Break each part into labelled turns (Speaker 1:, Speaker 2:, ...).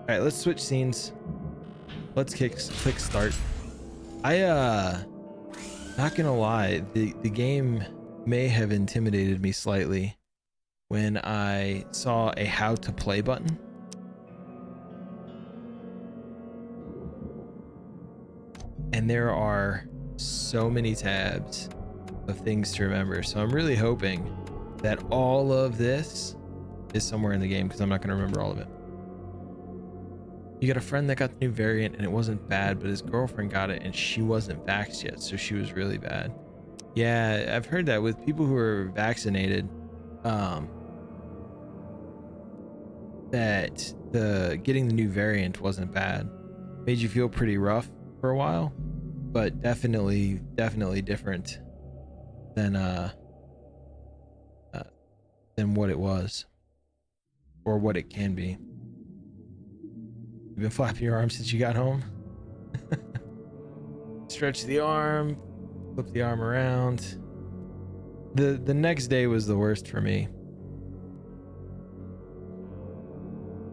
Speaker 1: All right, let's switch scenes. Let's click start. Not gonna lie, the game may have intimidated me slightly when I saw a how to play button. And there are so many tabs of things to remember. So I'm really hoping that all of this is somewhere in the game, because I'm not going to remember all of it. You got a friend that got the new variant and it wasn't bad, but his girlfriend got it and she wasn't vaxxed yet, so she was really bad. Yeah, I've heard that with people who are vaccinated, that getting the new variant wasn't bad. Made you feel pretty rough for a while, but definitely different than what it was or what it can be. You've been flapping your arm since you got home. Stretch the arm, flip the arm around. The next day was the worst for me.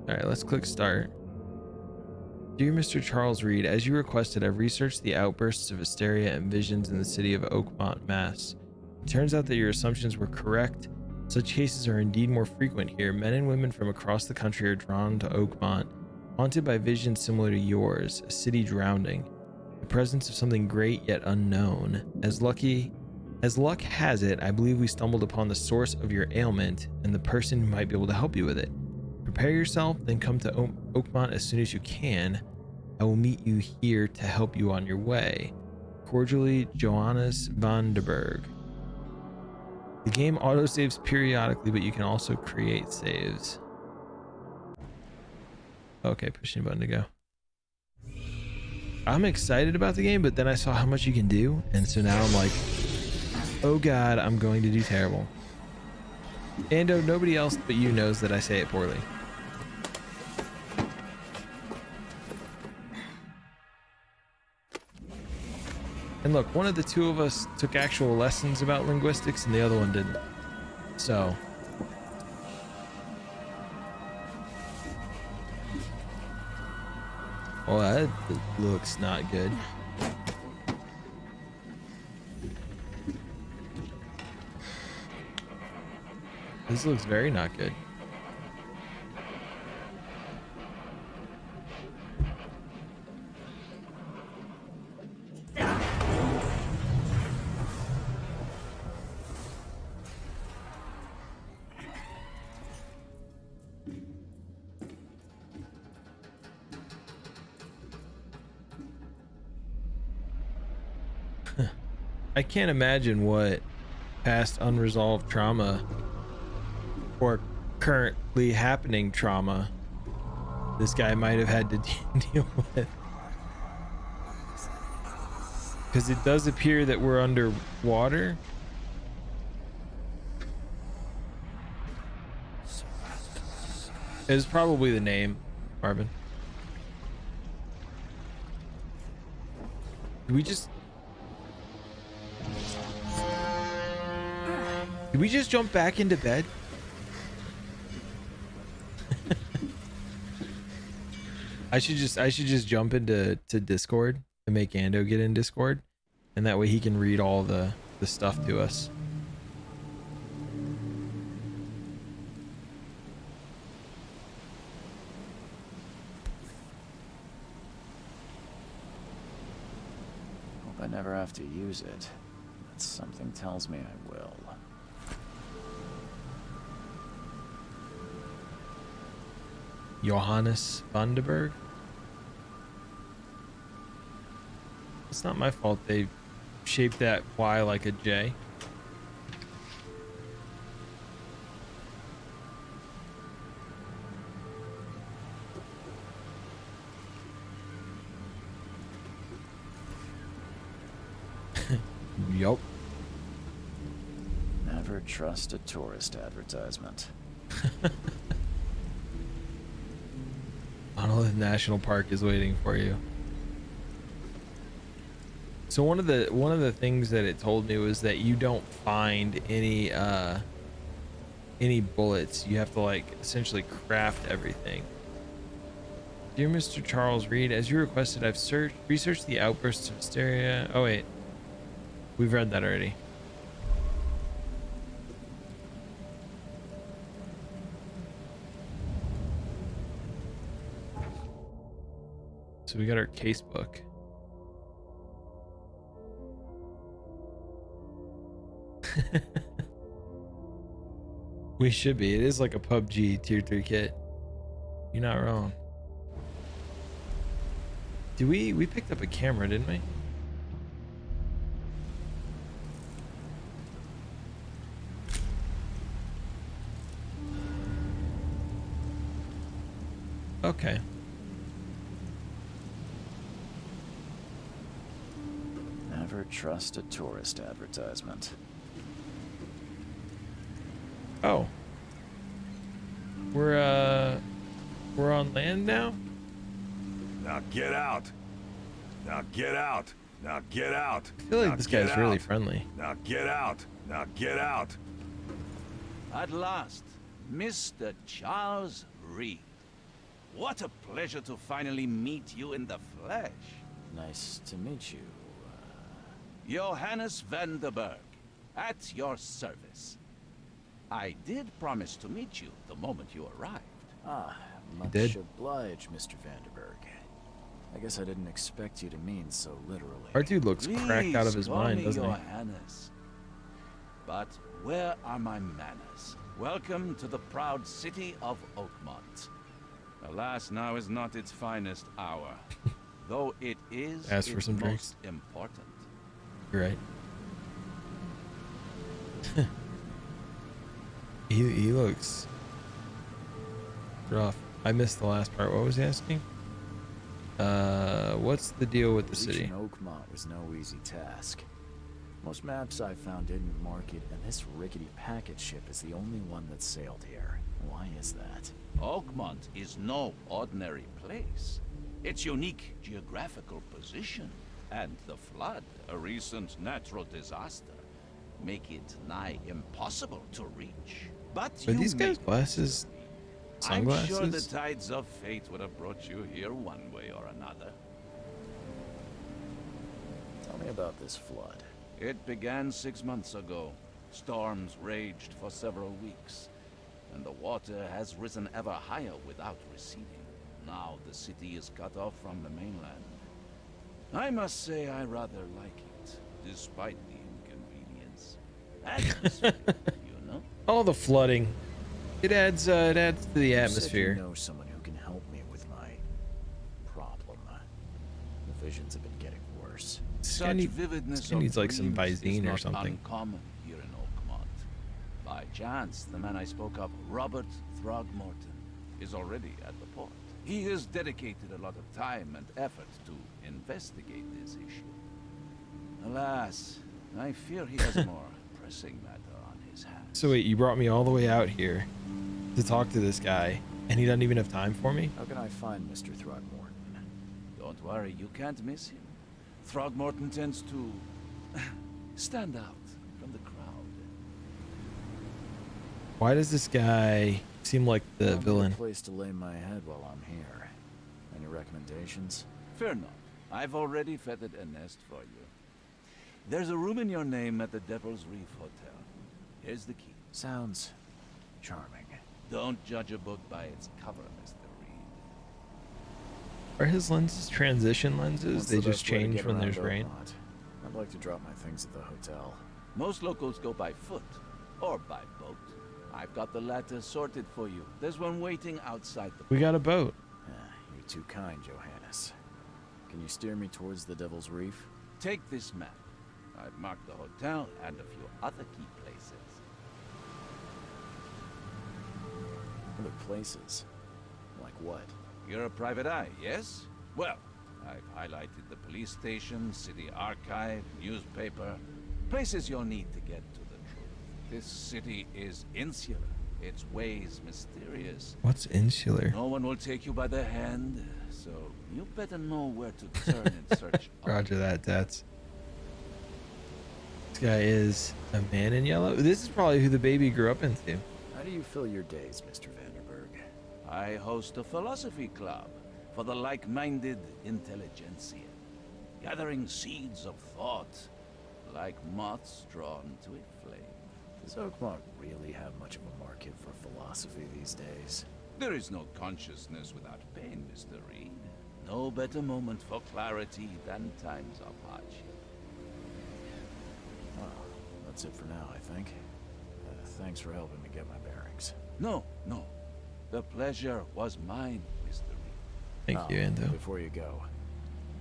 Speaker 1: All right, let's click start. Dear Mr. Charles Reed, as you requested, I've researched the outbursts of hysteria and visions in the city of Oakmont, Mass. It turns out that your assumptions were correct. Such cases are indeed more frequent here. Men and women from across the country are drawn to Oakmont, haunted by visions similar to yours, a city drowning, the presence of something great yet unknown. As luck has it, I believe we stumbled upon the source of your ailment and the person who might be able to help you with it. Prepare yourself, then come to Oakmont as soon as you can. I will meet you here to help you on your way. Cordially, Johannes van der Berg. The game autosaves periodically, but you can also create saves. Okay, pushing the button to go. I'm excited about the game, but then I saw how much you can do, and so now I'm like, oh god, I'm going to do terrible. Ando, nobody else but you knows that I say it poorly. And look, one of the two of us took actual lessons about linguistics and the other one didn't. So. Well, that looks not good. This looks very not good. I can't imagine what past unresolved trauma or currently happening trauma this guy might have had to deal with. Because it does appear that we're underwater. It's probably the name, Marvin. Did we just jump back into bed? I should just jump into Discord and make Ando get in Discord, and that way he can read all the stuff to us.
Speaker 2: Hope I never have to use it. But something tells me I will.
Speaker 1: Johannes van der Berg. It's not my fault they shaped that Y like a J. Yup.
Speaker 2: Never trust a tourist advertisement.
Speaker 1: Monolith National Park is waiting for you. So one of the things that it told me was that you don't find any bullets. You have to like essentially craft everything. Dear Mr. Charles Reed, as you requested, I've researched the outbursts of hysteria. Oh wait, we've read that already. So we got our case book. We should be. It is like a PUBG tier 3 kit. You're not wrong. We picked up a camera, didn't we? Okay.
Speaker 2: Never trust a tourist advertisement.
Speaker 1: Oh. We're on land now?
Speaker 3: Now get out. Now get out. Now get out.
Speaker 1: I feel like
Speaker 3: Now
Speaker 1: this
Speaker 3: get
Speaker 1: guy's really
Speaker 3: out.
Speaker 1: friendly.
Speaker 3: Now get out. Now get out.
Speaker 4: At last, Mr. Charles Reed. What a pleasure to finally meet you in the flesh.
Speaker 2: Nice to meet you.
Speaker 4: Johannes Vanderberg, at your service. I did promise to meet you the moment you arrived.
Speaker 2: Much
Speaker 1: did?
Speaker 2: obliged, Mr. Vanderberg. I guess I didn't expect you to mean so literally.
Speaker 1: Our dude looks cracked out of his
Speaker 4: Please call
Speaker 1: mind,
Speaker 4: me
Speaker 1: doesn't he?
Speaker 4: Johannes. But where are my manners? Welcome to the proud city of Oakmont. Alas, now is not its finest hour, though it is
Speaker 1: Ask for
Speaker 4: its
Speaker 1: some
Speaker 4: most
Speaker 1: drinks.
Speaker 4: important.
Speaker 1: You're right. he looks rough. I missed the last part. What was he asking? What's the deal with the city?
Speaker 2: Reaching Oakmont was no easy task. Most maps I found didn't mark it, and this rickety packet ship is the only one that sailed here. Why is that?
Speaker 4: Oakmont is no ordinary place. Its unique geographical position and the flood, a recent natural disaster, make it nigh impossible to reach. But
Speaker 1: Are
Speaker 4: you
Speaker 1: these guys'
Speaker 4: make
Speaker 1: glasses
Speaker 4: I'm sure the
Speaker 1: sunglasses?
Speaker 4: tides of fate would have brought you here one way or another.
Speaker 2: Tell me about this flood.
Speaker 4: It began 6 months ago. Storms raged for several weeks, and the water has risen ever higher without receding. Now the city is cut off from the mainland. I must say I rather like it, despite the inconvenience. Atmosphere, you know?
Speaker 1: Oh, the flooding. It adds to the
Speaker 2: You said
Speaker 1: atmosphere.
Speaker 2: you know someone who can help me with my problem. The visions have been getting worse.
Speaker 1: This guy
Speaker 4: Such
Speaker 1: need-
Speaker 4: vividness
Speaker 1: this guy
Speaker 4: of
Speaker 1: needs like some
Speaker 4: dreams is
Speaker 1: Visine or
Speaker 4: not
Speaker 1: something.
Speaker 4: uncommon here in Oakmont. By chance, the man I spoke of, Robert Throgmorton, is already at the port. He has dedicated a lot of time and effort to investigate this issue. Alas, I fear he has a more pressing matter on his hands.
Speaker 1: So wait, you brought me all the way out here to talk to this guy, and he doesn't even have time for me?
Speaker 2: How can I find Mr. Throgmorton?
Speaker 4: Don't worry, you can't miss him. Throgmorton tends to stand out from the crowd.
Speaker 1: Why does this guy seem like the
Speaker 2: Find me
Speaker 1: villain?
Speaker 2: A place to lay my head while I'm here. Any recommendations?
Speaker 4: Fear not. I've already feathered a nest for you. There's a room in your name at the Devil's Reef Hotel. Here's the key.
Speaker 2: Sounds charming.
Speaker 4: Don't judge a book by its cover, Mr. Reed.
Speaker 1: Are his lenses transition lenses?
Speaker 2: What's
Speaker 1: They
Speaker 2: the
Speaker 1: just
Speaker 2: best way to
Speaker 1: change
Speaker 2: get
Speaker 1: when
Speaker 2: around
Speaker 1: there's rain?
Speaker 2: Oakmont? I'd like to drop my things at the hotel.
Speaker 4: Most locals go by foot or by boat. I've got the latter sorted for you. There's one waiting outside the
Speaker 1: We got a boat.
Speaker 2: You're too kind, Johannes. Can you steer me towards the Devil's Reef?
Speaker 4: Take this map. I've marked the hotel and a few other key places.
Speaker 2: Other places? Like what?
Speaker 4: You're a private eye, yes? Well, I've highlighted the police station, city archive, newspaper, places you'll need to get to the truth. This city is insular, its ways mysterious.
Speaker 1: What's insular?
Speaker 4: No one will take you by the hand, so you better know where to turn in search of.
Speaker 1: Roger that, Tats. This guy is a man in yellow. This is probably who the baby grew up into.
Speaker 2: How do you fill your days, Mr. Vanderberg?
Speaker 4: I host a philosophy club. for the like-minded intelligentsia, gathering seeds of thought, like moths drawn to a flame.
Speaker 2: Does Oakmont really have much of a market for philosophy these days?
Speaker 4: There is no consciousness without pain, Mr. Reed. No better moment for clarity than times of hardship.
Speaker 2: Well, that's it for now, I think. Thanks for helping me get my bearings.
Speaker 4: No. The pleasure was mine, Mr. Reed.
Speaker 1: Thank you, Ando.
Speaker 2: Before you go,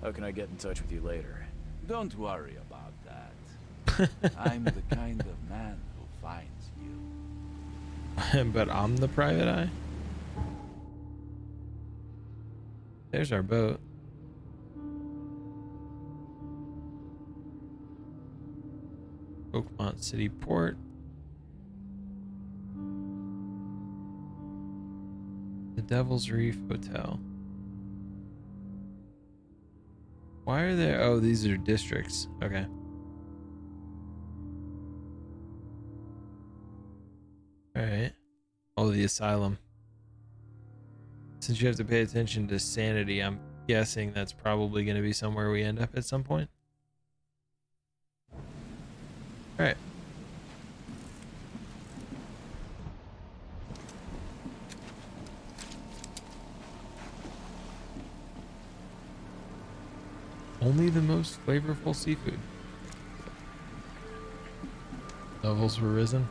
Speaker 2: how can I get in touch with you later?
Speaker 4: Don't worry about that. I'm the kind of man who finds you.
Speaker 1: But I'm the private eye. There's our boat. Oakmont City Port. The Devil's Reef Hotel. Why are there? Oh, these are districts. Okay. All right. Oh, the asylum. Since you have to pay attention to sanity, I'm guessing that's probably going to be somewhere we end up at some point. All right. Only the most flavorful seafood. Levels were risen.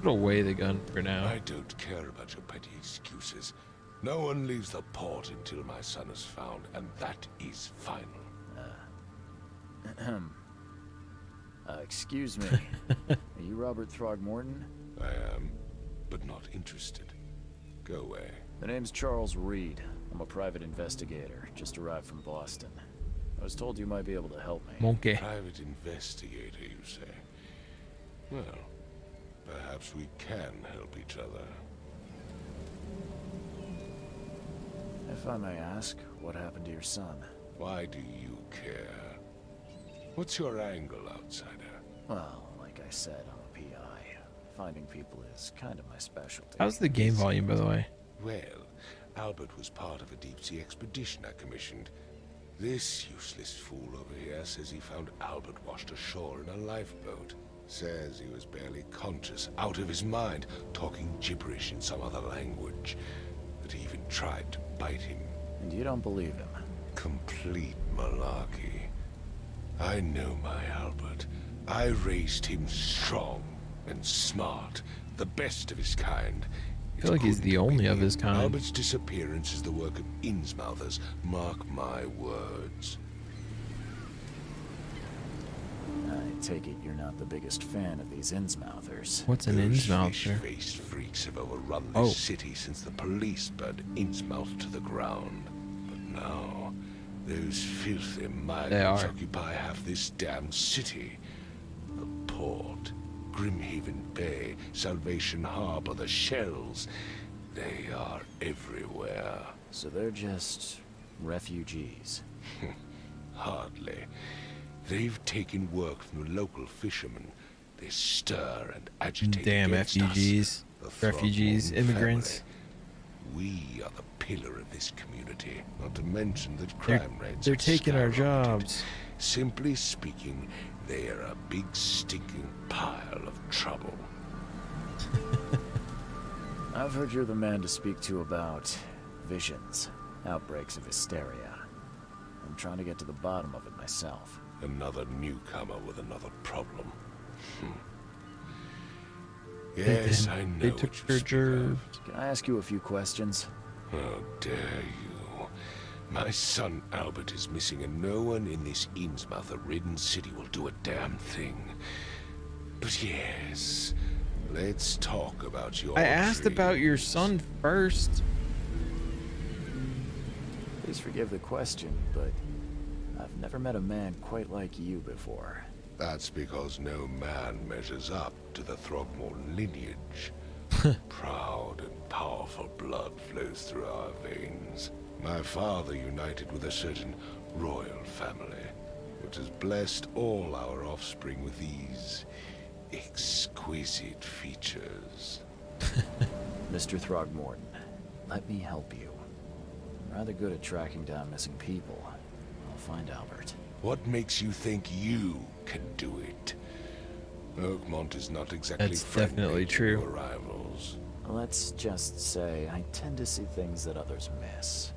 Speaker 1: Put away the gun for now.
Speaker 5: I don't care about your petty excuses. No one leaves the port until my son is found, and that is final.
Speaker 2: Excuse me. Are you Robert Throgmorton?
Speaker 5: I am, but not interested. Go away.
Speaker 2: The name's Charles Reed. I'm a private investigator, just arrived from Boston. I was told you might be able to help me.
Speaker 1: Monkey.
Speaker 5: Private investigator, you say? Well, perhaps we can help each other.
Speaker 2: If I may ask, what happened to your son?
Speaker 5: Why do you care? What's your angle, outsider?
Speaker 2: Well, like I said, I'm a PI. Finding people is kind of my specialty.
Speaker 1: How's the game volume, by the way?
Speaker 5: Well, Albert was part of a deep-sea expedition I commissioned. This useless fool over here says he found Albert washed ashore in a lifeboat. Says he was barely conscious, out of his mind, talking gibberish in some other language. That he even tried to bite him.
Speaker 2: And you don't believe him?
Speaker 5: Complete malarkey. I know my Albert. I raised him strong and smart, the best of his kind.
Speaker 1: I feel like he's the only of his kind.
Speaker 5: Albert's disappearance is the work of Innsmouthers. Mark my words.
Speaker 2: I take it you're not the biggest fan of these Innsmouthers.
Speaker 1: What's an
Speaker 5: Those
Speaker 1: Innsmouther?
Speaker 5: fish-faced freaks have overrun
Speaker 1: Oh.
Speaker 5: this city since the police burned Innsmouth to the ground. But now, those filthy migrants
Speaker 1: are.
Speaker 5: occupy half this damn city. The port, Grimhaven Bay, Salvation Harbor, the Shells. They are everywhere.
Speaker 2: So they're just refugees.
Speaker 5: Hardly. They've taken work from the local fishermen. They stir and agitate
Speaker 1: Damn
Speaker 5: against
Speaker 1: refugees.
Speaker 5: us, the
Speaker 1: Refugees,
Speaker 5: Throgmorton
Speaker 1: immigrants.
Speaker 5: family. We are the pillar of this community. Not to mention that crime rates
Speaker 1: They're
Speaker 5: have
Speaker 1: taking our
Speaker 5: skyrocketed.
Speaker 1: jobs.
Speaker 5: Simply speaking, they are a big stinking pile of trouble.
Speaker 2: I've heard you're the man to speak to about visions, outbreaks of hysteria. I'm trying to get to the bottom of it myself.
Speaker 5: Another newcomer with another problem. Yes, I know
Speaker 1: They
Speaker 5: what
Speaker 1: took
Speaker 5: you
Speaker 1: your
Speaker 5: speak of.
Speaker 1: jobs.
Speaker 2: Can I ask you a few questions?
Speaker 5: How dare you? My son Albert is missing, and no one in this Innsmouth-ridden city will do a damn thing. But yes, let's talk about your
Speaker 1: I asked about your son first.
Speaker 2: Please forgive the question, but I've never met a man quite like you before.
Speaker 5: That's because no man measures up to the Throgmorton lineage. Proud and powerful blood flows through our veins. My father united with a certain royal family, but Albert has blessed all our offspring with these exquisite features.
Speaker 2: Mr. Throgmorton, let me help you. I'm rather good at tracking down missing people. I'll find Albert.
Speaker 5: What makes you think you can do it? Oakmont is not exactly
Speaker 1: That's
Speaker 5: friendly
Speaker 1: definitely
Speaker 5: to
Speaker 1: true.
Speaker 5: new arrivals.
Speaker 2: Let's just say I tend to see things that others miss.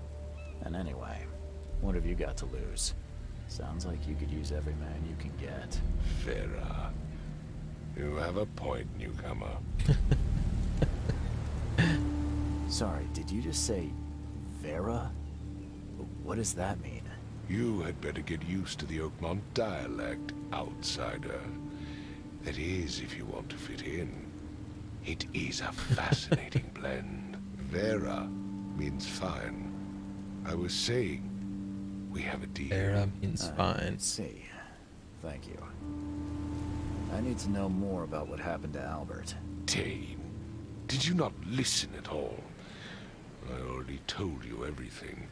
Speaker 2: And anyway, what have you got to lose? Sounds like you could use every man you can get.
Speaker 5: Vera, you have a point, newcomer.
Speaker 2: Sorry, did you just say Vera? What does that mean?
Speaker 5: You had better get used to the Oakmont dialect, outsider. That is, if you want to fit in. It is a fascinating blend. Vera means fine. I was saying, we have a deal.
Speaker 1: Vera means fine.
Speaker 2: See. Thank you. I need to know more about what happened to Albert.
Speaker 5: Dane, did you not listen at all? I already told you everything.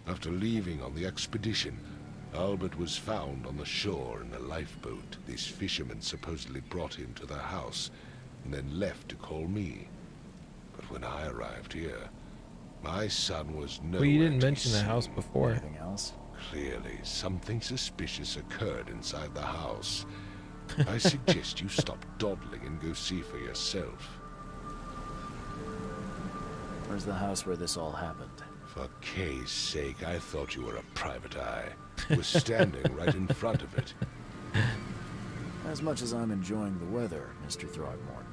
Speaker 5: After leaving on the expedition, Albert was found on the shore in a lifeboat. This fisherman supposedly brought him to the house, and then left to call me. But when I arrived here, my son was nowhere
Speaker 1: Well, you didn't
Speaker 5: to be
Speaker 1: mention the house
Speaker 5: seen.
Speaker 1: before.
Speaker 2: Anything else?
Speaker 5: Clearly, something suspicious occurred inside the house. I suggest you stop dawdling and go see for yourself.
Speaker 2: Where's the house where this all happened?
Speaker 5: For Kay's sake, I thought you were a private eye. Was standing right in front of it.
Speaker 2: As much as I'm enjoying the weather, Mr. Throgmorton,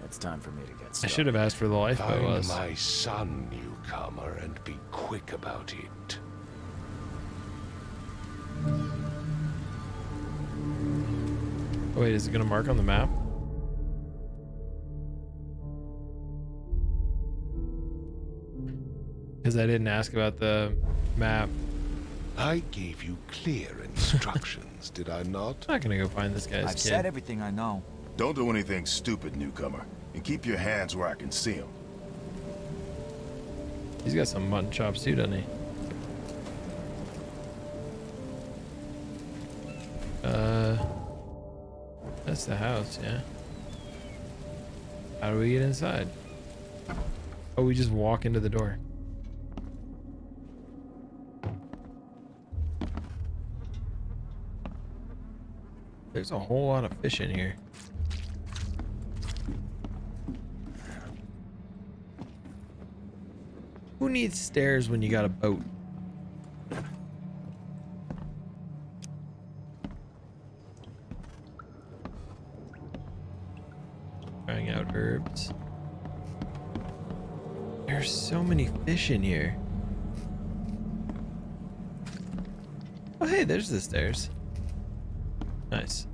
Speaker 2: it's time for me to get
Speaker 1: I
Speaker 2: started.
Speaker 1: should have asked where the lifeboat
Speaker 5: Find
Speaker 1: was.
Speaker 5: my son, newcomer, and be quick about it.
Speaker 1: Oh, wait, is it gonna mark on the map? Because I didn't ask about the map.
Speaker 5: I gave you clear instructions, did I not?
Speaker 1: I'm not gonna go find this guy's
Speaker 6: I've
Speaker 1: kid.
Speaker 6: said everything I know.
Speaker 3: Don't do anything stupid, newcomer. And keep your hands where I can see them.
Speaker 1: He's got some mutton chops too, doesn't he? That's the house, yeah. How do we get inside? Oh, we just walk into the door. There's a whole lot of fish in here. Who needs stairs when you got a boat? Trying out herbs. There's so many fish in here. Oh, hey, there's the stairs. Nice.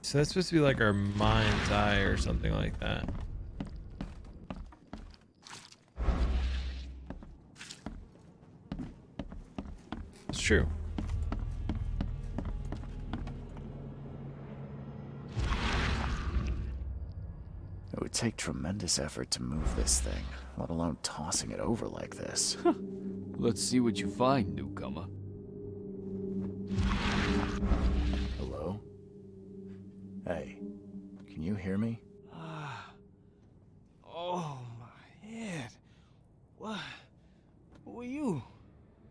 Speaker 1: So that's supposed to be like our mind's eye or something like that. It's true.
Speaker 2: It would take tremendous effort to move this thing, let alone tossing it over like this.
Speaker 6: Let's see what you find, newcomer.
Speaker 2: Hello? Hey, can you hear me?
Speaker 7: Oh, my head. What? Who are you?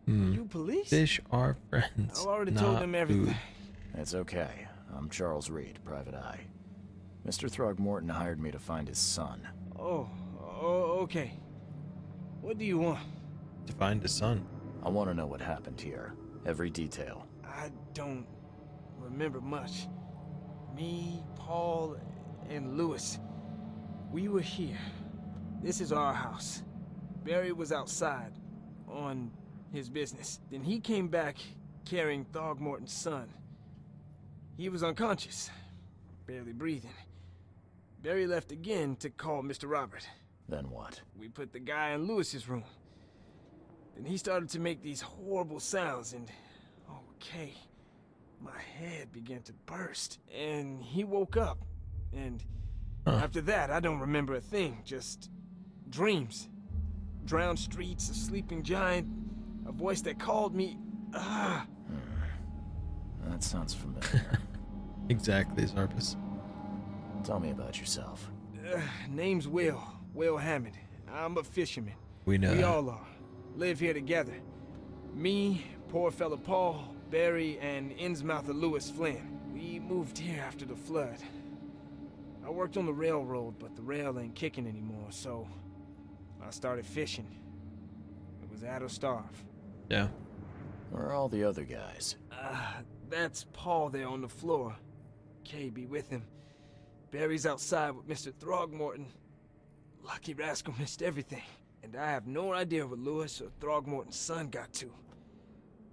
Speaker 1: Hmm.
Speaker 7: You police?
Speaker 1: Fish are friends.
Speaker 7: I already
Speaker 1: not
Speaker 7: told them everything.
Speaker 1: food.
Speaker 2: It's okay. I'm Charles Reed, Private Eye. Mr. Throgmorton hired me to find his son.
Speaker 7: Oh, okay. What do you want?
Speaker 1: To find his son.
Speaker 2: I want to know what happened here. Every detail.
Speaker 7: I don't remember much. Me, Paul, and Lewis. We were here. This is our house. Barry was outside on his business. Then he came back carrying Throgmorton's son. He was unconscious, barely breathing. Barry left again to call Mr. Robert.
Speaker 2: Then what?
Speaker 7: We put the guy in Lewis's room. Then he started to make these horrible sounds and... okay, my head began to burst. And he woke up. And after that, I don't remember a thing. Just dreams. Drowned streets, a sleeping giant. A voice that called me.
Speaker 2: That sounds familiar.
Speaker 1: Exactly, Zarpus.
Speaker 2: Tell me about yourself.
Speaker 7: Name's Will. Will Hammond. I'm a fisherman.
Speaker 1: We know
Speaker 7: We
Speaker 1: that.
Speaker 7: all are. Live here together. Me, poor fella Paul, Barry, and Innsmouther Lewis Flynn. We moved here after the flood. I worked on the railroad, but the rail ain't kicking anymore, so I started fishing. It was add or starve.
Speaker 1: Yeah.
Speaker 2: Where are all the other guys?
Speaker 7: That's Paul there on the floor. Kay be with him. Barry's outside with Mr. Throgmorton. Lucky rascal missed everything. And I have no idea what Lewis or Throgmorton's son got to.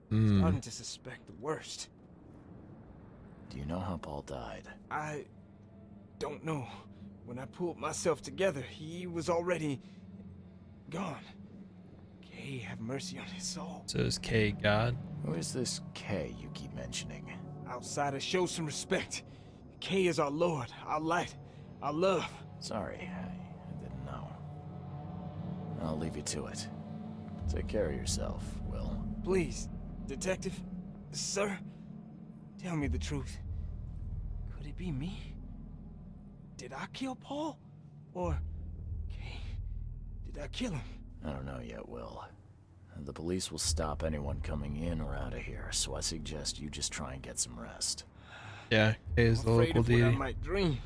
Speaker 7: Starting to suspect the worst.
Speaker 2: Do you know how Paul died?
Speaker 7: I don't know. When I pulled myself together, he was already gone. Kay have mercy on his soul.
Speaker 1: So is K God?
Speaker 2: Who is this K you keep mentioning?
Speaker 7: Outsiders, show some respect. Kay is our lord, our light, our love.
Speaker 2: Sorry, I didn't know. I'll leave you to it. Take care of yourself, Will.
Speaker 7: Please, detective, sir, tell me the truth. Could it be me? Did I kill Paul? Or, Kay, did I kill him?
Speaker 2: I don't know yet, Will. The police will stop anyone coming in or out of here, so I suggest you just try and get some rest.
Speaker 1: Yeah, K is the
Speaker 7: I'm afraid
Speaker 1: local
Speaker 7: of what I
Speaker 1: deity.
Speaker 7: might dream.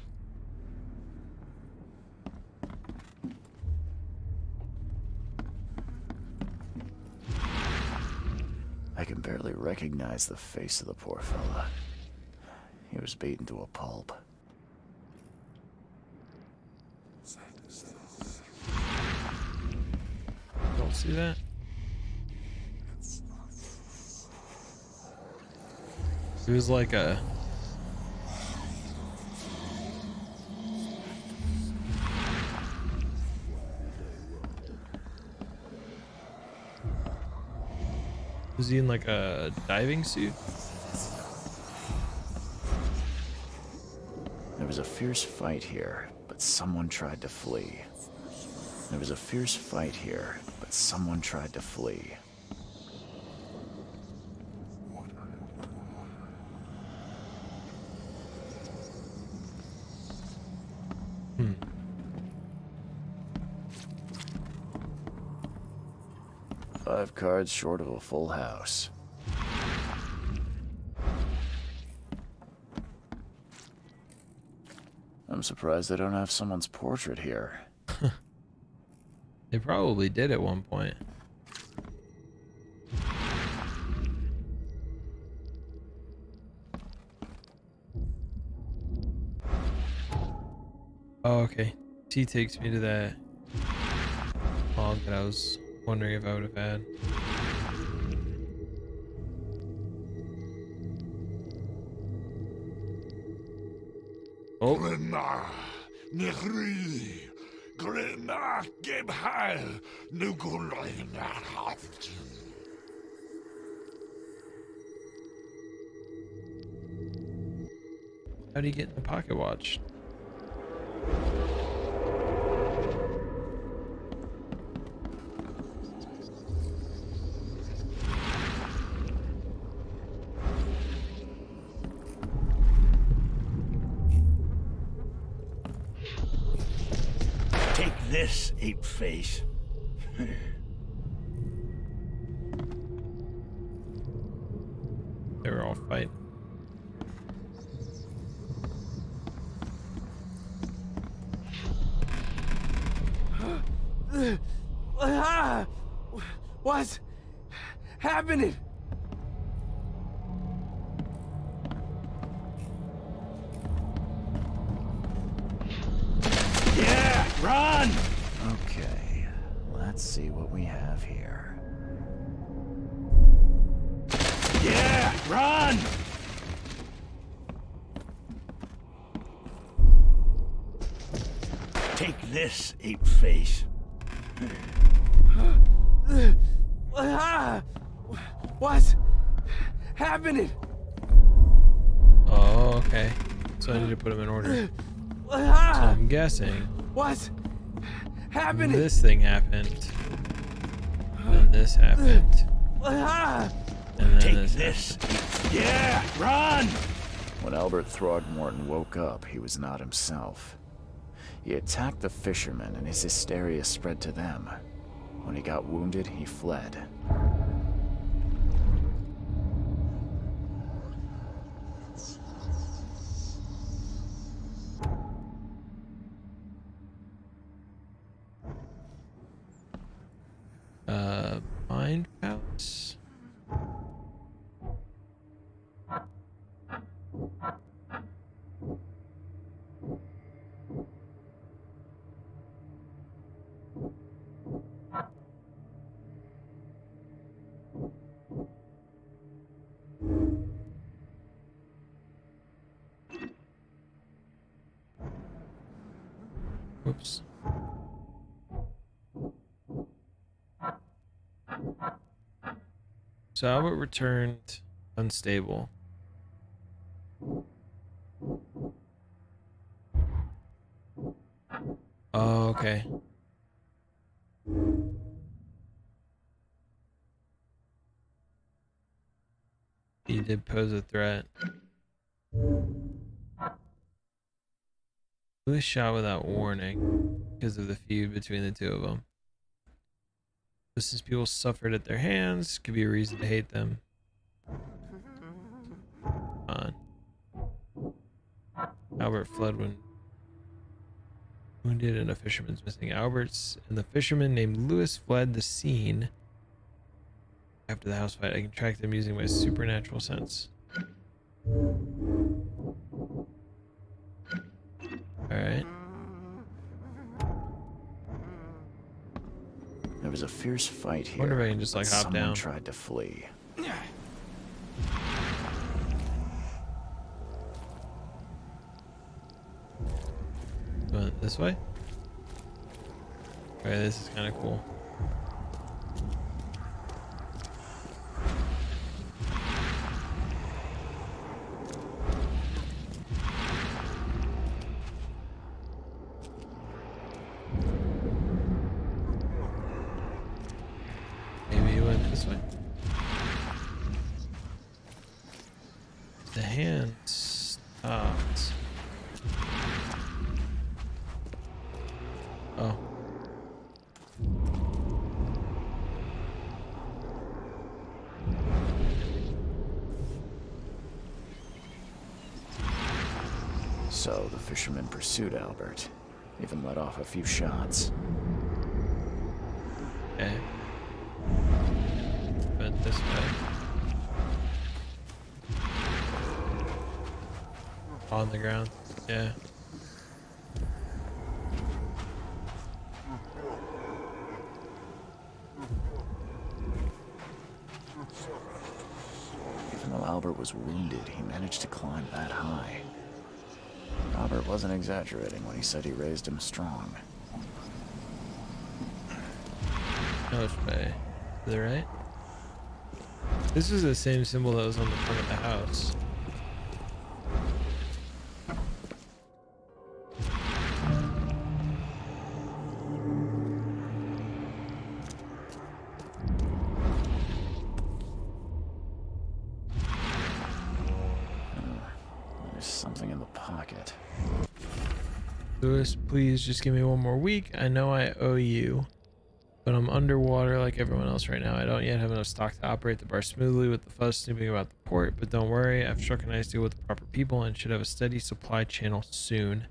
Speaker 2: I can barely recognize the face of the poor fella. He was beaten to a pulp.
Speaker 1: Don't see that. He was like a Was he in like a diving suit?
Speaker 2: There was a fierce fight here, but someone tried to flee. There was a fierce fight here, but someone tried to flee. Five cards short of a full house. I'm surprised they don't have someone's portrait here.
Speaker 1: They probably did at one point. Oh, okay. T takes me to that log that I was wondering if I would have had. Oh,
Speaker 5: Grimma, Nehri, Grimma, Gebhal, Nugulina.
Speaker 1: how'd he get in the pocket watch?
Speaker 3: Take this, ape face.
Speaker 1: They were all fighting.
Speaker 7: What's happening?
Speaker 3: Yeah, run!
Speaker 2: Okay, let's see what we have here.
Speaker 3: Yeah, run! Take this, ape face.
Speaker 7: What's happening?
Speaker 1: Oh, okay. So I need to put them in order. So I'm guessing
Speaker 7: What's happening?
Speaker 1: this thing happened. Then this happened.
Speaker 3: this? Yeah, run!
Speaker 2: When Albert Throgmorton woke up, he was not himself. He attacked the fishermen and his hysteria spread to them. When he got wounded, he fled.
Speaker 1: Mind palace. Whoops. So Albert returned unstable. Oh, okay. He did pose a threat. He was shot without warning because of the feud between the two of them. Just as people suffered at their hands, could be a reason to hate them. On. Albert fled when wounded and a fisherman's missing. Albert's and the fisherman named Lewis fled the scene after the house fight. I can track them using my supernatural sense. Alright.
Speaker 2: There was a fierce fight here.
Speaker 1: Wonder if I can just, like,
Speaker 2: but
Speaker 1: hop
Speaker 2: someone
Speaker 1: down.
Speaker 2: tried to flee.
Speaker 1: Going this way? Alright, this is kind of cool. Maybe he went this way. The hand stopped. Oh.
Speaker 2: So the fisherman pursued Albert, even let off a few shots.
Speaker 1: Okay. Went this way. On the ground. Yeah.
Speaker 2: Even though Albert was wounded, he managed to climb that high. Robert wasn't exaggerating when he said he raised him strong.
Speaker 1: Which way? To the right? This is the same symbol that was on the front of the house.
Speaker 2: There's something in the pocket.
Speaker 1: Lewis, please just give me one more week. I know I owe you, but I'm underwater like everyone else right now. I don't yet have enough stock to operate the bar smoothly with the fuzz snooping about the port, but don't worry, I've struck a nice deal with the proper people and should have a steady supply channel soon.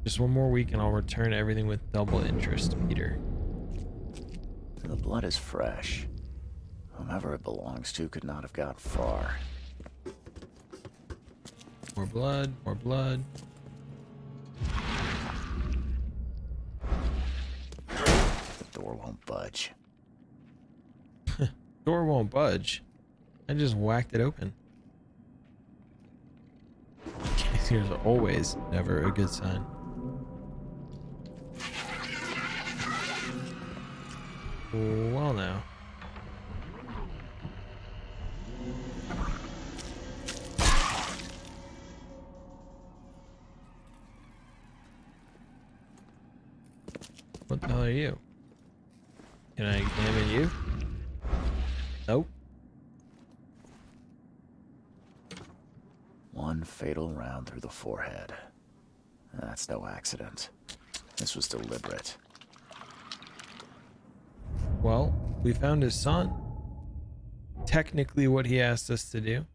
Speaker 1: Just one more week and I'll return everything with double interest, Peter.
Speaker 2: The blood is fresh. Whomever it belongs to could not have got far.
Speaker 1: More blood, more blood.
Speaker 2: The door won't budge.
Speaker 1: Door won't budge. I just whacked it open. Here's always never a good sign. Well now. What the hell are you? Can I examine you? Nope.
Speaker 2: One fatal round through the forehead. That's no accident. This was deliberate.
Speaker 1: Well, we found his son. Technically what he asked us to do.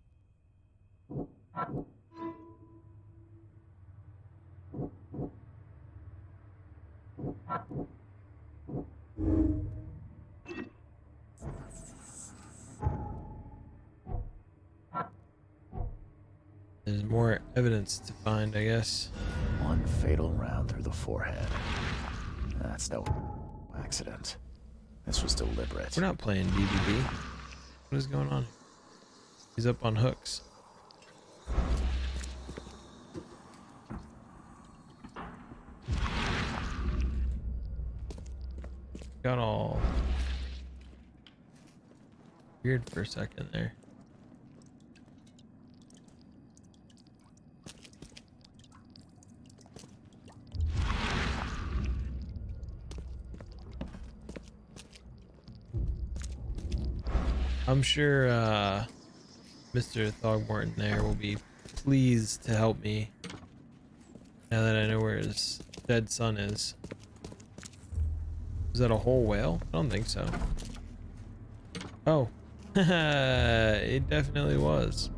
Speaker 1: There's more evidence to find, I guess.
Speaker 2: One fatal round through the forehead. That's no accident. This was deliberate.
Speaker 1: We're not playing DBD. What is going on? He's up on hooks. Got all weird for a second there. I'm sure Mr. Throgmorton there will be pleased to help me now that I know where his dead son is. Is that a whole whale? I don't think so. Oh, it definitely was.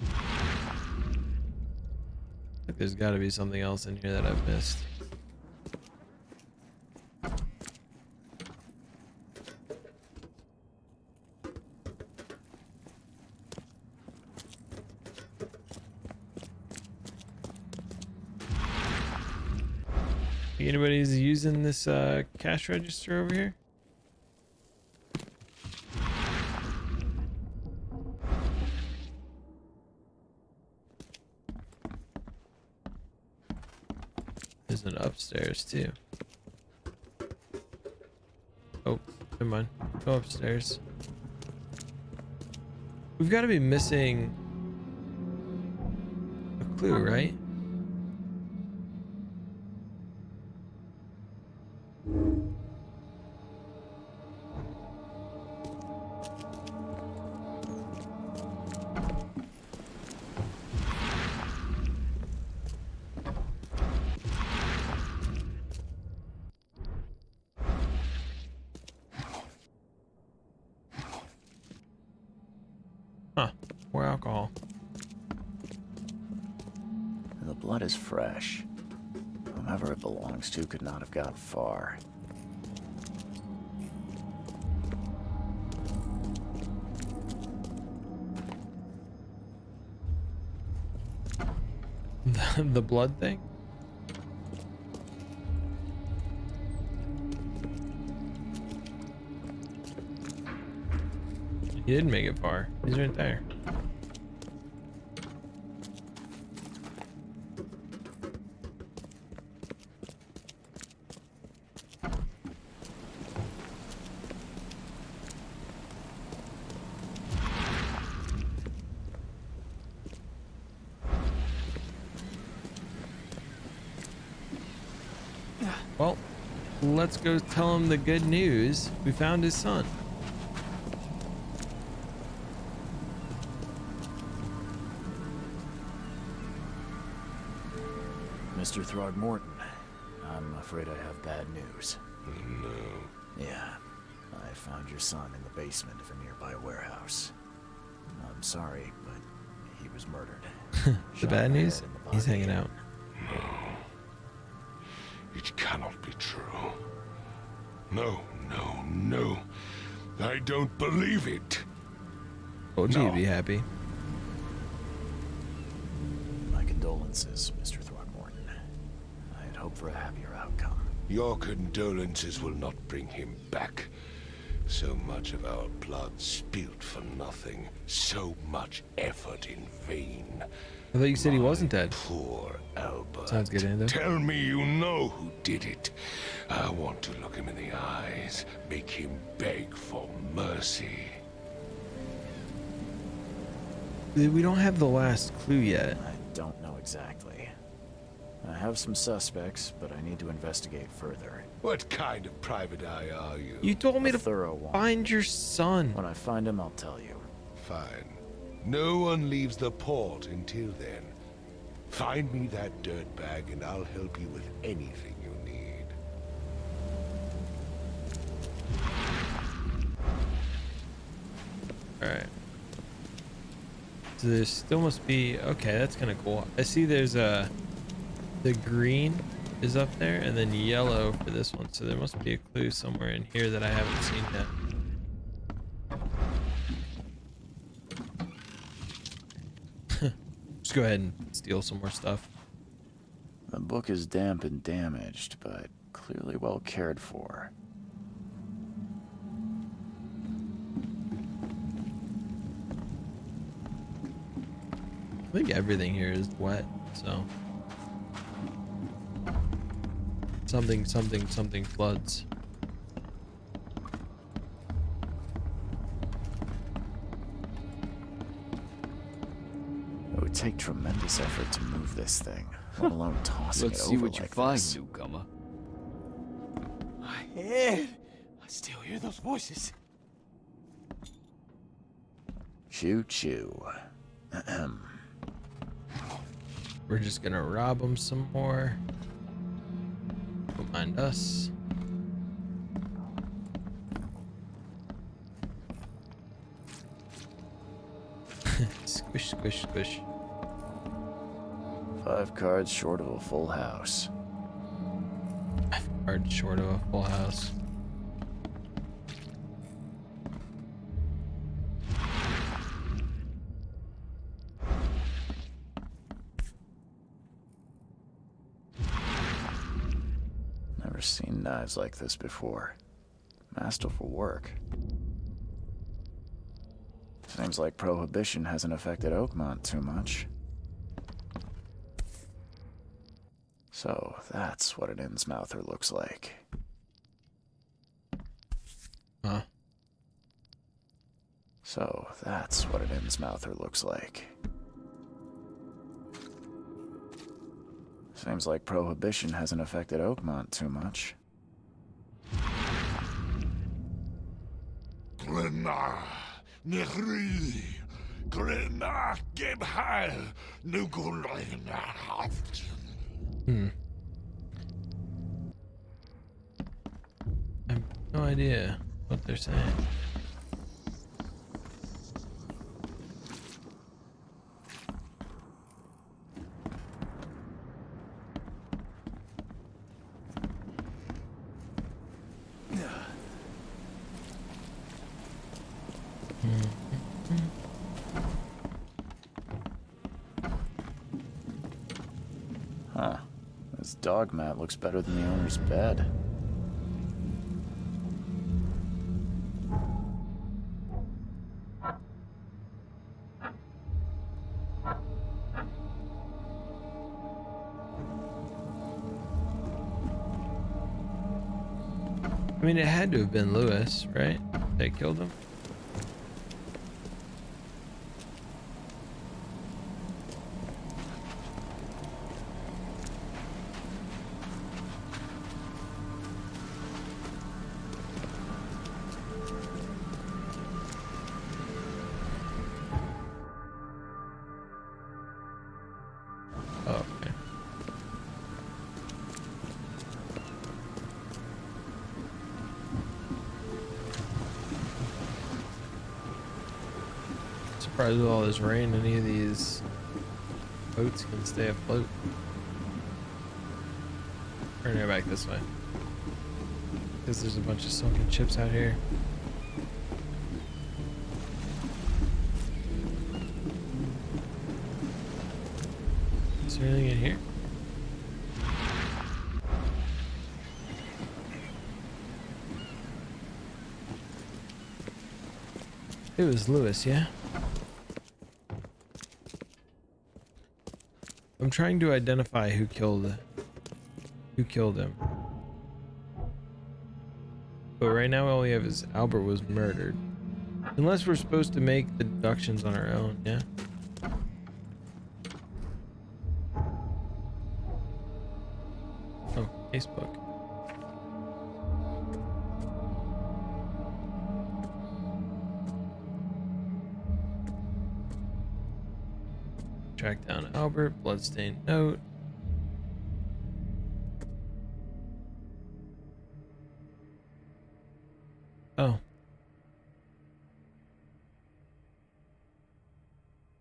Speaker 1: I think there's got to be something else in here that I've missed. Anybody's using this cash register over here? There's an upstairs too. Oh, never mind. Go upstairs. We've got to be missing a clue, right? Huh, more alcohol.
Speaker 2: The blood is fresh. Whomever it belongs to could not have got far.
Speaker 1: The blood thing? He didn't make it far. He's right there. Well, let's go tell him the good news. We found his son.
Speaker 2: Mr. Throgmorton, I'm afraid I have bad news.
Speaker 5: No.
Speaker 2: Yeah, I found your son in the basement of a nearby warehouse. I'm sorry, but he was murdered.
Speaker 1: The
Speaker 2: Shot
Speaker 1: bad
Speaker 2: in the
Speaker 1: news?
Speaker 2: head and the
Speaker 1: He's
Speaker 2: body.
Speaker 1: hanging out.
Speaker 5: It cannot be true. No, no, no. I don't believe it.
Speaker 1: OG
Speaker 5: No.
Speaker 1: would be happy.
Speaker 2: My condolences, Mr. Throgmorton. I had hoped for a happier outcome.
Speaker 5: Your condolences will not bring him back. So much of our blood spilt for nothing. So much effort in vain.
Speaker 1: I thought you said he wasn't dead.
Speaker 5: Poor Albert.
Speaker 1: Sounds good, Ando.
Speaker 5: Tell me you know who did it. I want to look him in the eyes, make him beg for mercy.
Speaker 1: We don't have the last clue yet.
Speaker 2: I don't know exactly. I have some suspects, but I need to investigate further.
Speaker 5: What kind of private eye are you?
Speaker 1: You told me
Speaker 2: A
Speaker 1: to
Speaker 2: thorough one.
Speaker 1: find your son.
Speaker 2: When I find him, I'll tell you.
Speaker 5: Fine. No one leaves the port until then. Find me that dirtbag and I'll help you with anything you need.
Speaker 1: Alright. So there still must be... Okay, that's kind of cool. I see there's a... The green is up there and then yellow for this one. So there must be a clue somewhere in here that I haven't seen yet. Just go ahead and steal some more stuff.
Speaker 2: The book is damp and damaged, but clearly well cared for.
Speaker 1: I think everything here is wet, so... Something floods.
Speaker 2: It would take tremendous effort to move this thing, let alone tossing
Speaker 6: Let's
Speaker 2: it
Speaker 6: see
Speaker 2: over
Speaker 6: what you
Speaker 2: like
Speaker 6: find,
Speaker 2: this.
Speaker 6: newcomer.
Speaker 7: My head! I still hear those voices.
Speaker 2: Choo choo. Ahem.
Speaker 1: We're just gonna rob them some more. Don't mind us. Squish, squish, squish.
Speaker 2: 5 cards short of a full house.
Speaker 1: Hard short of a full house.
Speaker 2: Never seen knives like this before. Masterful work. Seems like Prohibition hasn't affected Oakmont too much. So that's what an Innsmouther looks like.
Speaker 1: Huh?
Speaker 2: So that's what an Innsmouther looks like. Seems like Prohibition hasn't affected Oakmont too much.
Speaker 3: Glenna, Nehri, Glenna, Gebhal, Nugulina.
Speaker 1: I have no idea what they're saying.
Speaker 2: Huh. This dog mat looks better than the owner's bed.
Speaker 1: I mean, it had to have been Lewis, right? That killed him. Oh, okay. Surprised with all this rain, any of these boats can stay afloat. We're gonna go back this way. Because there's a bunch of sunken ships out here. Is there anything in here? It was Lewis, yeah? I'm trying to identify who killed him. But right now all we have is Albert was murdered. Unless we're supposed to make the deductions on our own, yeah? Oh, Facebook. Track down Albert, bloodstained note. Oh.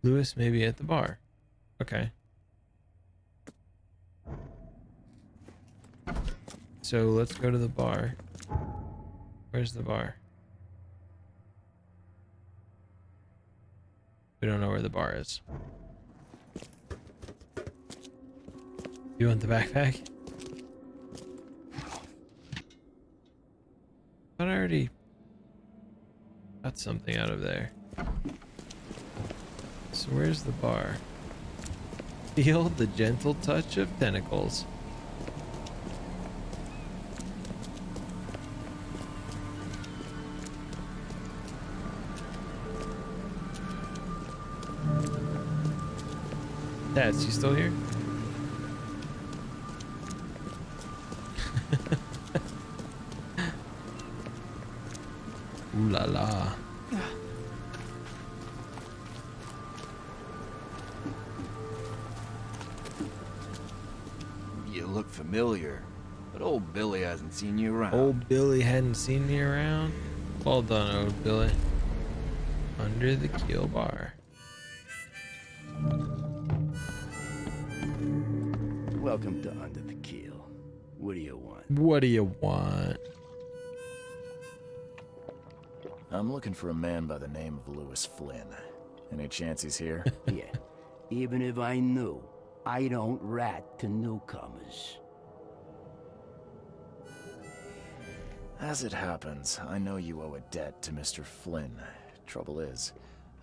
Speaker 1: Lewis may be at the bar. Okay. So let's go to the bar. Where's the bar? We don't know where the bar is. You want the backpack? But I already got something out of there. So where's the bar? Feel the gentle touch of tentacles. Tats, you still here? Ooh la la.
Speaker 8: You look familiar, but old Billy hasn't seen you around.
Speaker 1: Old Billy hadn't seen me around. Well done, old Billy. Under the keel bar.
Speaker 9: Welcome to Under the Keel. What do you want?
Speaker 1: What do you want?
Speaker 2: I'm looking for a man by the name of Lewis Flynn. Any chance he's here?
Speaker 9: Yeah, even if I knew, I don't rat to newcomers.
Speaker 2: As it happens, I know you owe a debt to Mr. Flynn. Trouble is,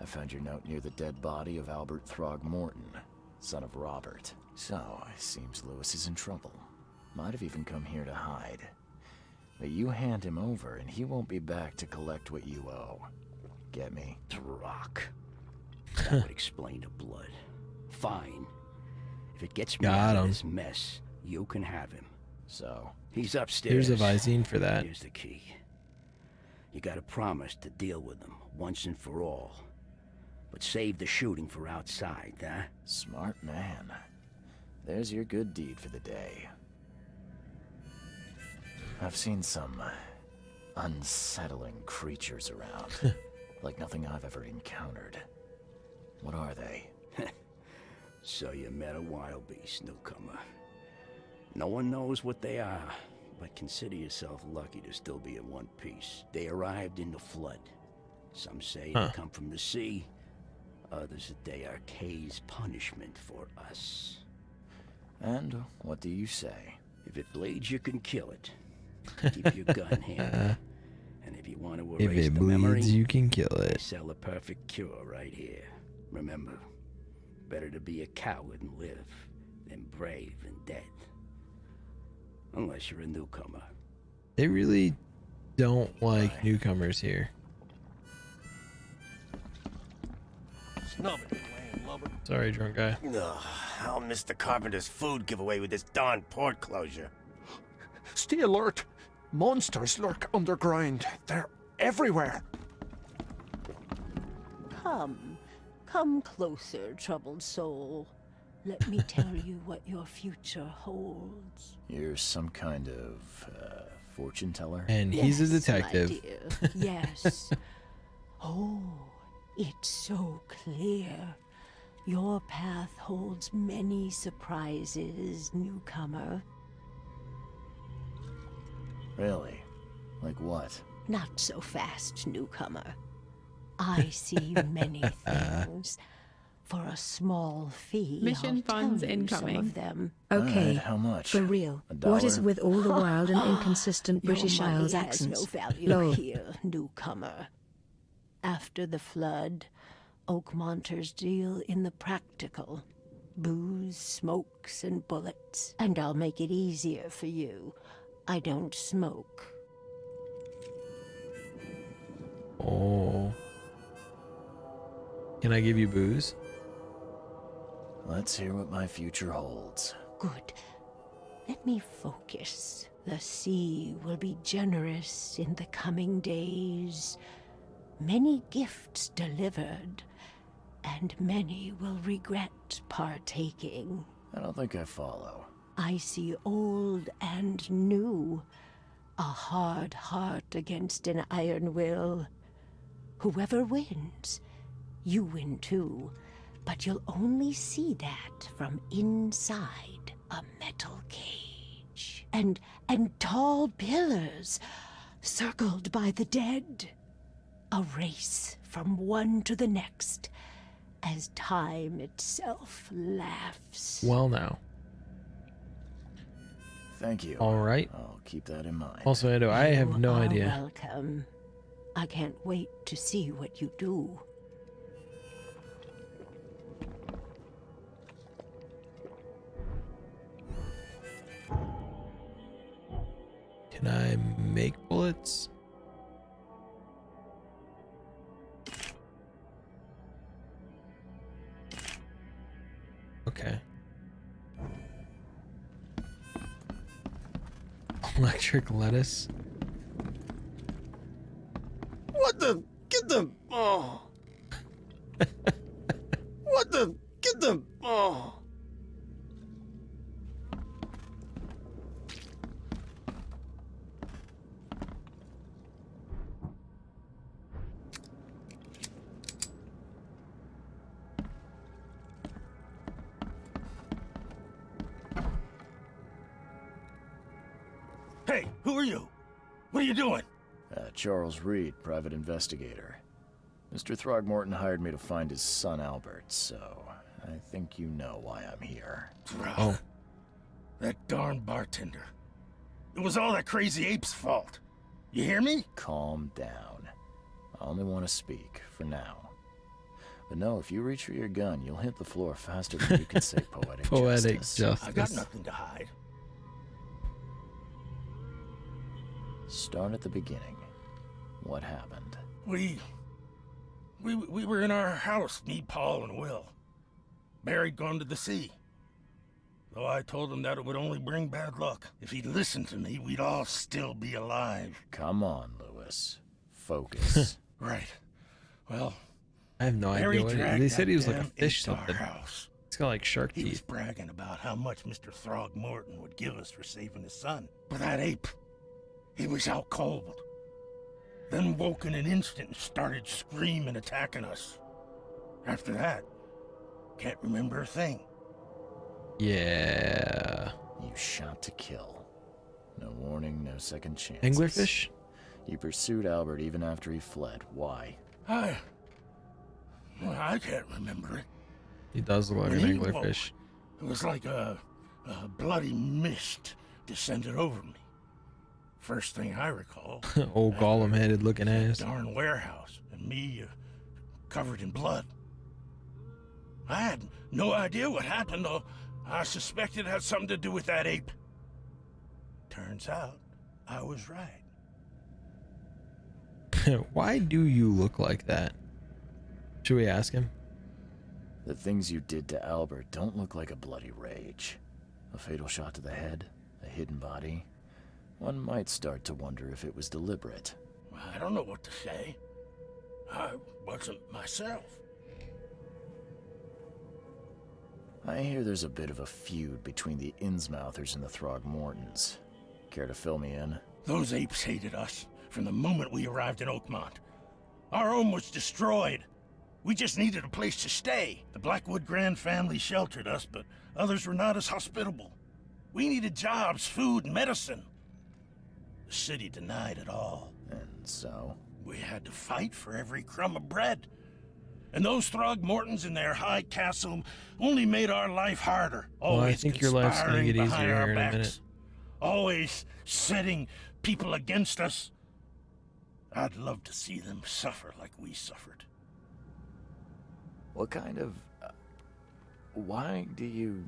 Speaker 2: I found your note near the dead body of Albert Throgmorton, son of Robert. So, it seems Lewis is in trouble. Might have even come here to hide. But you hand him over and he won't be back to collect what you owe. Get me?
Speaker 9: Drock. That would explain the blood. Fine. If it gets me
Speaker 1: Got
Speaker 9: out of
Speaker 1: him.
Speaker 9: this mess, you can have him.
Speaker 2: So,
Speaker 9: He's upstairs.
Speaker 1: Here's a Visine for that.
Speaker 9: Here's the key. You gotta promise to deal with him once and for all. But save the shooting for outside, huh?
Speaker 2: smart man. There's your good deed for the day. I've seen some unsettling creatures around. Like nothing I've ever encountered. What are they?
Speaker 9: So you met a wild beast, newcomer. No one knows what they are, but consider yourself lucky to still be in one piece. They arrived in the flood. Some say they come from the sea. Others that they are Kay's punishment for us.
Speaker 2: And what do you say?
Speaker 9: If it bleeds, you can kill it. Keep your gun handy. And if you want to
Speaker 1: If
Speaker 9: erase
Speaker 1: it
Speaker 9: the memory,
Speaker 1: bleeds, you can kill
Speaker 9: I
Speaker 1: it.
Speaker 9: sell a perfect cure right here. Remember, better to be a coward and live than brave and dead. Unless you're a newcomer.
Speaker 1: They really don't like newcomers here.
Speaker 10: Snub it, Wayne Lubber.
Speaker 1: Sorry, drunk guy.
Speaker 10: Ugh, I'll miss the carpenter's food giveaway with this darn port closure.
Speaker 11: Stay alert. Monsters lurk underground. They're everywhere.
Speaker 12: Come closer, troubled soul. Let me tell you what your future holds.
Speaker 2: You're some kind of, fortune teller?
Speaker 1: And he's a
Speaker 12: Yes, my
Speaker 1: detective.
Speaker 12: dear, yes. Oh, it's so clear. Your path holds many surprises, newcomer.
Speaker 2: Really? Like what?
Speaker 12: Not so fast, newcomer. I see many things. For a small fee,
Speaker 13: Mission
Speaker 12: I'll
Speaker 13: funds
Speaker 12: tell you
Speaker 13: incoming.
Speaker 12: some of them.
Speaker 14: Okay,
Speaker 2: Alright, how much?
Speaker 14: for real.
Speaker 2: $1?
Speaker 14: What is with all the wild and inconsistent
Speaker 12: Your
Speaker 14: British
Speaker 12: money
Speaker 14: Isles
Speaker 12: has
Speaker 14: accents?
Speaker 12: no value
Speaker 14: Lol.
Speaker 12: here, newcomer. After the flood, Oakmonters deal in the practical. Booze, smokes, and bullets. And I'll make it easier for you. I don't smoke.
Speaker 1: Oh. Can I give you booze?
Speaker 2: Let's hear what my future holds.
Speaker 12: Good. Let me focus. The sea will be generous in the coming days. Many gifts delivered, and many will regret partaking.
Speaker 2: I don't think I follow.
Speaker 12: I see old and new, a hard heart against an iron will. Whoever wins, you win too, but you'll only see that from inside a metal cage. And tall pillars, circled by the dead. A race from one to the next, as time itself laughs.
Speaker 1: Well, now.
Speaker 2: Thank you.
Speaker 1: All right.
Speaker 2: I'll keep that in mind.
Speaker 1: Also, Ando, I have no
Speaker 12: You are
Speaker 1: idea.
Speaker 12: Welcome. I can't wait to see what you do.
Speaker 1: Can I make bullets? Okay. Electric lettuce.
Speaker 10: What the? Get the. Oh. What the? Get the. Oh.
Speaker 7: Hey, who are you? What are you doing?
Speaker 2: Charles Reed, private investigator. Mr. Throgmorton hired me to find his son Albert, so I think you know why I'm here.
Speaker 7: Oh. That darn bartender. It was all that crazy ape's fault. You hear me?
Speaker 2: Calm down. I only want to speak, for now. But no, if you reach for your gun, you'll hit the floor faster than you can say poetic justice.
Speaker 7: I got nothing to hide.
Speaker 2: Start at the beginning. What happened?
Speaker 7: We were in our house, me, Paul, and Will. Barry'd gone to the sea. Though I told him that it would only bring bad luck. If he'd listened to me, we'd all still be alive.
Speaker 2: Come on, Lewis. Focus.
Speaker 7: Right. Well,
Speaker 1: I have no
Speaker 7: Barry
Speaker 1: idea what
Speaker 7: dragged
Speaker 1: they said he was
Speaker 7: that
Speaker 1: like a
Speaker 7: damn
Speaker 1: fish
Speaker 7: ape to our
Speaker 1: something.
Speaker 7: house.
Speaker 1: It's got like shark
Speaker 7: He was
Speaker 1: teeth.
Speaker 7: bragging about how much Mr. Throgmorton would give us for saving his son. But that ape, he was out cold. Then woke in an instant and started screaming, attacking us. After that, can't remember a thing.
Speaker 1: Yeah.
Speaker 2: You shot to kill. No warning, no second chance.
Speaker 1: Anglerfish?
Speaker 2: You pursued Albert even after he fled. Why?
Speaker 7: I can't remember it.
Speaker 1: He does look like
Speaker 7: When
Speaker 1: an
Speaker 7: he woke,
Speaker 1: anglerfish.
Speaker 7: It was like a bloody mist descended over me. First thing I recall,
Speaker 1: Old Gollum-headed looking ass.
Speaker 7: darn warehouse, and me covered in blood. I had no idea what happened, though. I suspected it had something to do with that ape. Turns out, I was right.
Speaker 1: Why do you look like that? Should we ask him?
Speaker 2: The things you did to Albert don't look like a bloody rage. A fatal shot to the head, a hidden body. One might start to wonder if it was deliberate.
Speaker 7: I don't know what to say. I wasn't myself.
Speaker 2: I hear there's a bit of a feud between the Innsmouthers and the Throgmortons. Care to fill me in?
Speaker 7: Those apes hated us from the moment we arrived in Oakmont. Our home was destroyed. We just needed a place to stay. The Blackwood Grand family sheltered us, but others were not as hospitable. We needed jobs, food, and medicine. The city denied it all.
Speaker 2: And so?
Speaker 7: We had to fight for every crumb of bread. And those Throgmortons in their high castle only made our life harder.
Speaker 1: Well, I think your life's gonna
Speaker 7: conspiring
Speaker 1: get
Speaker 7: behind
Speaker 1: easier
Speaker 7: our
Speaker 1: here in a
Speaker 7: backs.
Speaker 1: minute.
Speaker 7: Always setting people against us. I'd love to see them suffer like we suffered.
Speaker 2: What kind of... why do you...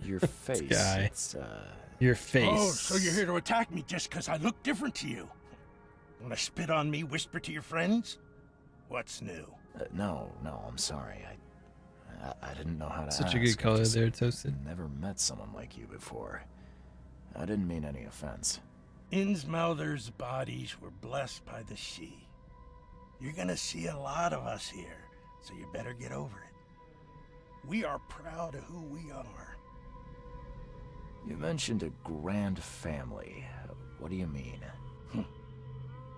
Speaker 2: your face,
Speaker 1: guy.
Speaker 2: it's,
Speaker 1: Your face.
Speaker 7: Oh, so you're here to attack me just because I look different to you? Want to spit on me, whisper to your friends? What's new?
Speaker 2: No, I'm sorry. I didn't know how to
Speaker 1: Such a
Speaker 2: ask.
Speaker 1: good color
Speaker 2: I've just
Speaker 1: there, Toasted.
Speaker 2: Never met someone like you before. I didn't mean any offense.
Speaker 7: Innsmouther's bodies were blessed by the sea. You're gonna see a lot of us here,
Speaker 13: so you better get over it. We are proud of who we are.
Speaker 2: You mentioned a grand family. What do you mean?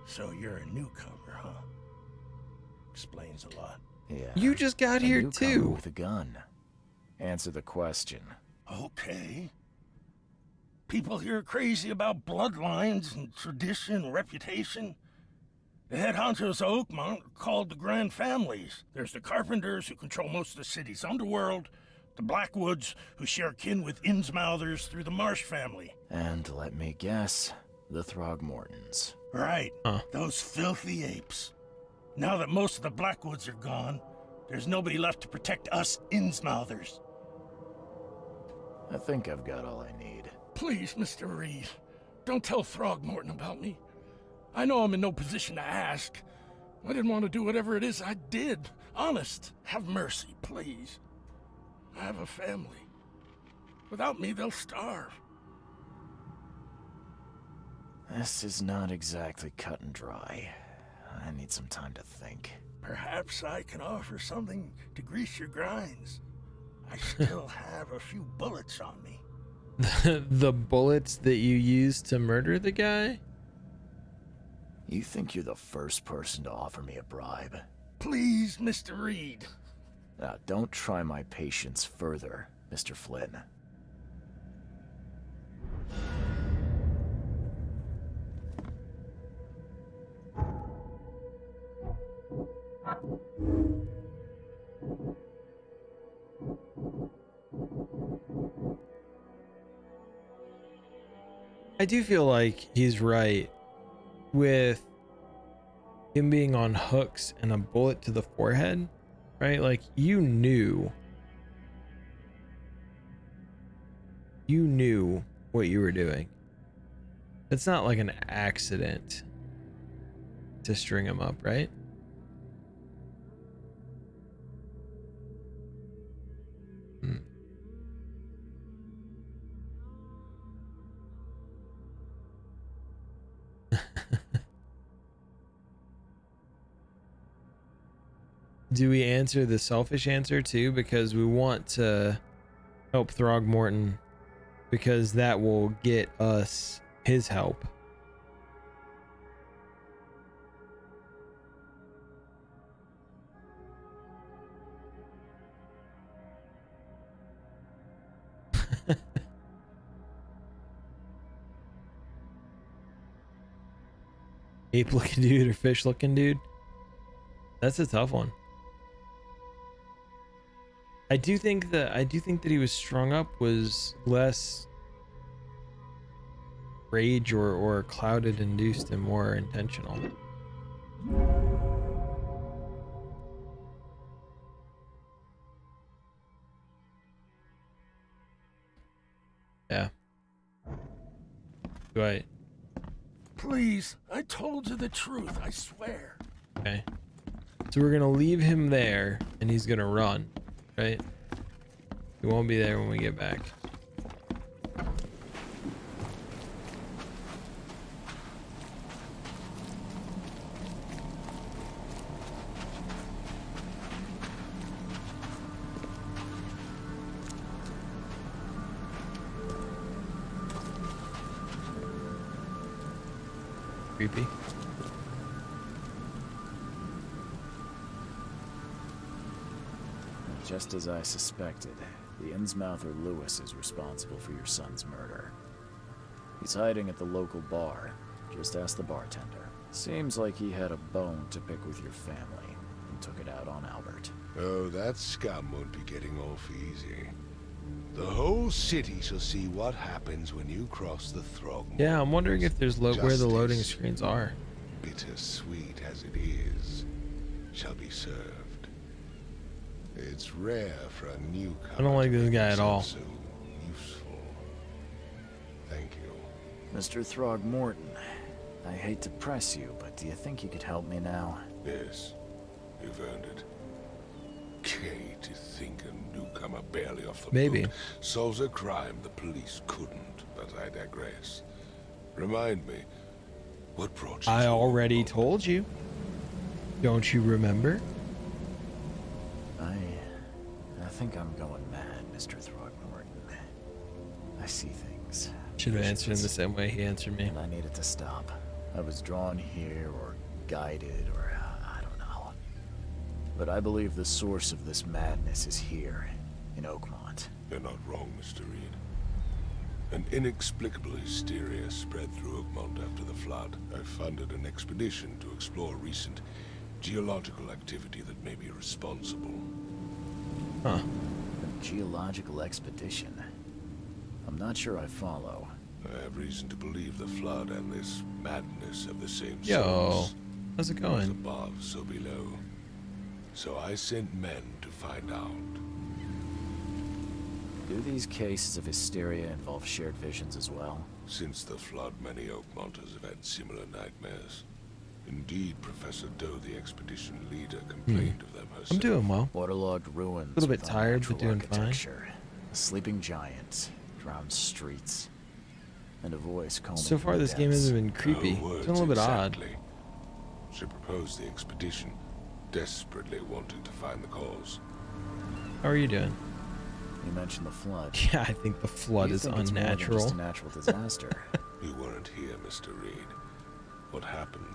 Speaker 13: So you're a newcomer, huh? Explains a lot.
Speaker 2: Yeah.
Speaker 1: You just got here
Speaker 2: newcomer
Speaker 1: too.
Speaker 2: with a gun. Answer the question.
Speaker 13: Okay. People here are crazy about bloodlines and tradition and reputation. The head honchos of Oakmont are called the Grand Families. There's the Carpenters, who control most of the city's underworld, the Blackwoods, who share kin with Innsmouthers through the Marsh family.
Speaker 2: And let me guess, the Throgmortons.
Speaker 13: Right, those filthy apes. Now that most of the Blackwoods are gone, there's nobody left to protect us Innsmouthers.
Speaker 2: I think I've got all I need.
Speaker 13: Please, Mr. Reed, don't tell Throgmorton about me. I know I'm in no position to ask. I didn't want to do whatever it is I did. Honest, have mercy, please. I have a family. Without me, they'll starve.
Speaker 2: This is not exactly cut and dry. I need some time to think.
Speaker 13: Perhaps I can offer something to grease your grinds. I still have a few bullets on me.
Speaker 1: The bullets that you used to murder the guy?
Speaker 2: You think you're the first person to offer me a bribe?
Speaker 13: Please, Mr. Reed.
Speaker 2: Now, don't try my patience further, Mr. Flynn.
Speaker 1: I do feel like he's right with him being on hooks and a bullet to the forehead, right? Like you knew what you were doing. It's not like an accident to string him up, right? Do we answer the selfish answer too? Because we want to help Throgmorton, because that will get us his help. Ape looking dude or fish looking dude? That's a tough one. I do think that he was strung up was less rage or clouded induced and more intentional. Yeah. Right.
Speaker 13: Please, I told you the truth, I swear.
Speaker 1: Okay. So we're gonna leave him there and he's gonna run, right? He won't be there when we get back. Creepy.
Speaker 2: Just as I suspected, the Innsmouther Lewis is responsible for your son's murder. He's hiding at the local bar. Just ask the bartender. Seems like he had a bone to pick with your family and took it out on Albert.
Speaker 5: Oh, that scum won't be getting off easy. The whole city shall see what happens when you cross the Throgmorton.
Speaker 1: Yeah, I'm wondering if there's where the loading screens are.
Speaker 5: Bittersweet as it is, shall be served. It's rare for a newcomer.
Speaker 1: I don't like this guy at all.
Speaker 5: So useful. Thank you.
Speaker 2: Mr. Throgmorton, I hate to press you, but do you think you could help me now?
Speaker 5: Yes, you've earned it. Okay, to think a newcomer barely off the
Speaker 1: Maybe.
Speaker 5: boot solves a crime the police couldn't, but I digress. Remind me, what brought you
Speaker 1: I already told you. Don't you remember?
Speaker 2: I think I'm going mad, Mr. Throgmorton. I see things.
Speaker 1: Should have answered in the same way he answered me.
Speaker 2: And I needed to stop. I was drawn here, or guided, or I don't know. But I believe the source of this madness is here, in Oakmont.
Speaker 5: You're not wrong, Mr. Reed. An inexplicable hysteria spread through Oakmont after the flood. I funded an expedition to explore recent geological activity that may be responsible.
Speaker 1: Huh.
Speaker 2: A geological expedition? I'm not sure I follow.
Speaker 5: I have reason to believe the flood and this madness have the same
Speaker 1: Yo,
Speaker 5: source.
Speaker 1: how's it
Speaker 5: As
Speaker 1: going?
Speaker 5: above, so below. So I sent men to find out.
Speaker 2: Do these cases of hysteria involve shared visions as well?
Speaker 5: Since the flood, many Oakmonters have had similar nightmares. Indeed, Professor Doe, the expedition leader, complained of them herself.
Speaker 1: I'm doing well.
Speaker 2: Waterlogged ruins.
Speaker 1: A little bit
Speaker 2: with
Speaker 1: tired, but
Speaker 2: unnatural
Speaker 1: doing fine.
Speaker 2: architecture. A sleeping giant, drowned streets, and a voice combing
Speaker 1: So far,
Speaker 2: through
Speaker 1: this
Speaker 2: the
Speaker 1: game
Speaker 2: depths.
Speaker 1: hasn't been creepy.
Speaker 5: Her
Speaker 1: It's been a little bit odd.
Speaker 5: exactly. She proposed the expedition, desperately wanting to find the cause.
Speaker 1: How are you doing?
Speaker 2: You mentioned the flood.
Speaker 1: Yeah, I think the flood
Speaker 2: You
Speaker 1: is
Speaker 2: think it's more than
Speaker 1: unnatural.
Speaker 2: just a natural disaster.
Speaker 5: You weren't here, Mr. Reed. What happened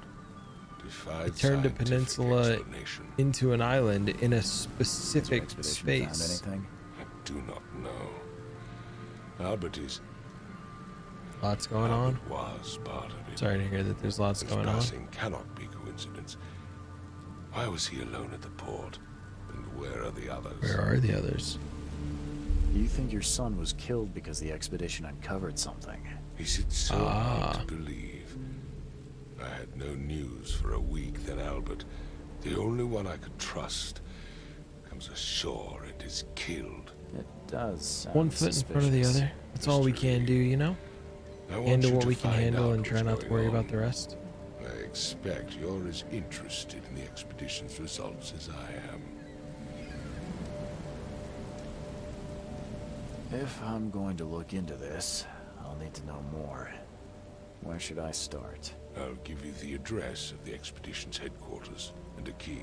Speaker 5: defied
Speaker 1: It turned a
Speaker 5: scientific
Speaker 1: peninsula
Speaker 5: explanation.
Speaker 1: into an island in a specific
Speaker 2: expedition found
Speaker 1: space.
Speaker 2: anything?
Speaker 5: I do not know. Albert is...
Speaker 1: Lots going on.
Speaker 5: Albert was part of it.
Speaker 1: Sorry to hear that there's lots
Speaker 5: His
Speaker 1: going on.
Speaker 5: passing cannot be coincidence. Why was he alone at the port? And where are the others?
Speaker 1: Where are the others?
Speaker 2: You think your son was killed because the expedition uncovered something?
Speaker 5: Is it so hard to believe? I had no news for a week, then Albert, the only one I could trust, comes ashore and is killed.
Speaker 2: It does sound
Speaker 1: One foot in front of the
Speaker 2: suspicious.
Speaker 1: other. That's all we can do, you know?
Speaker 5: I want
Speaker 1: Handle
Speaker 5: you
Speaker 1: what
Speaker 5: to
Speaker 1: we can
Speaker 5: find
Speaker 1: handle
Speaker 5: out
Speaker 1: and try
Speaker 5: what's
Speaker 1: not to
Speaker 5: going
Speaker 1: worry about
Speaker 5: on.
Speaker 1: the rest.
Speaker 5: I expect you're as interested in the expedition's results as I am.
Speaker 2: If I'm going to look into this, I'll need to know more. Where should I start?
Speaker 5: I'll give you the address of the expedition's headquarters and a key.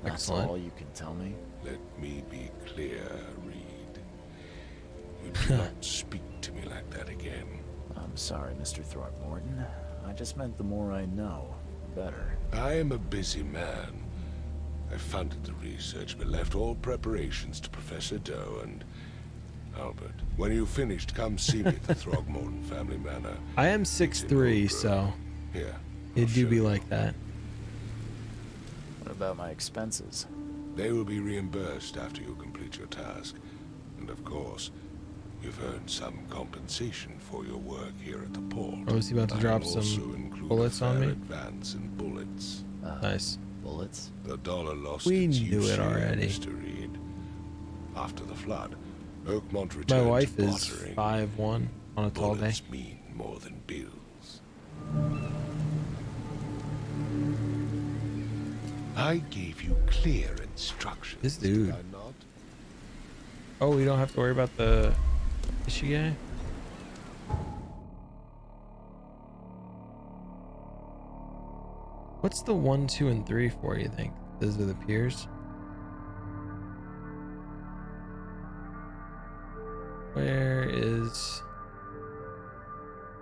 Speaker 2: That's
Speaker 1: Excellent.
Speaker 2: all you can tell me?
Speaker 5: Let me be clear, Reed. You do not speak to me like that again.
Speaker 2: I'm sorry, Mr. Throckmorton. I just meant the more I know, the better.
Speaker 5: I am a busy man. I funded the research, but left all preparations to Professor Doe and Albert. When you've finished, come see me at the Throgmorton family manor.
Speaker 1: I am 6'3", so
Speaker 5: Here,
Speaker 1: it do be like that.
Speaker 2: What about my expenses?
Speaker 5: they will be reimbursed after you complete your task. And of course, you've earned some compensation for your work here at the port.
Speaker 1: Oh, is he about to
Speaker 5: I'll
Speaker 1: drop
Speaker 5: also
Speaker 1: some
Speaker 5: include
Speaker 1: bullets
Speaker 5: a
Speaker 1: on
Speaker 5: fair
Speaker 1: me?
Speaker 5: advance in bullets.
Speaker 1: Nice.
Speaker 2: Bullets?
Speaker 5: The dollar lost
Speaker 1: We
Speaker 5: its
Speaker 1: knew
Speaker 5: use
Speaker 1: it
Speaker 5: here,
Speaker 1: already.
Speaker 5: Mr. Reed. After the flood, Oakmont returned
Speaker 1: My wife
Speaker 5: to
Speaker 1: is
Speaker 5: bartering.
Speaker 1: 5'1" on a tall day.
Speaker 5: Bullets mean more than bills. I gave you clear instructions.
Speaker 1: This dude.
Speaker 5: Did I not?
Speaker 1: Oh, we don't have to worry about the issue guy? What's the 1, 2, and 3 for, you think? Those are the piers? Where is...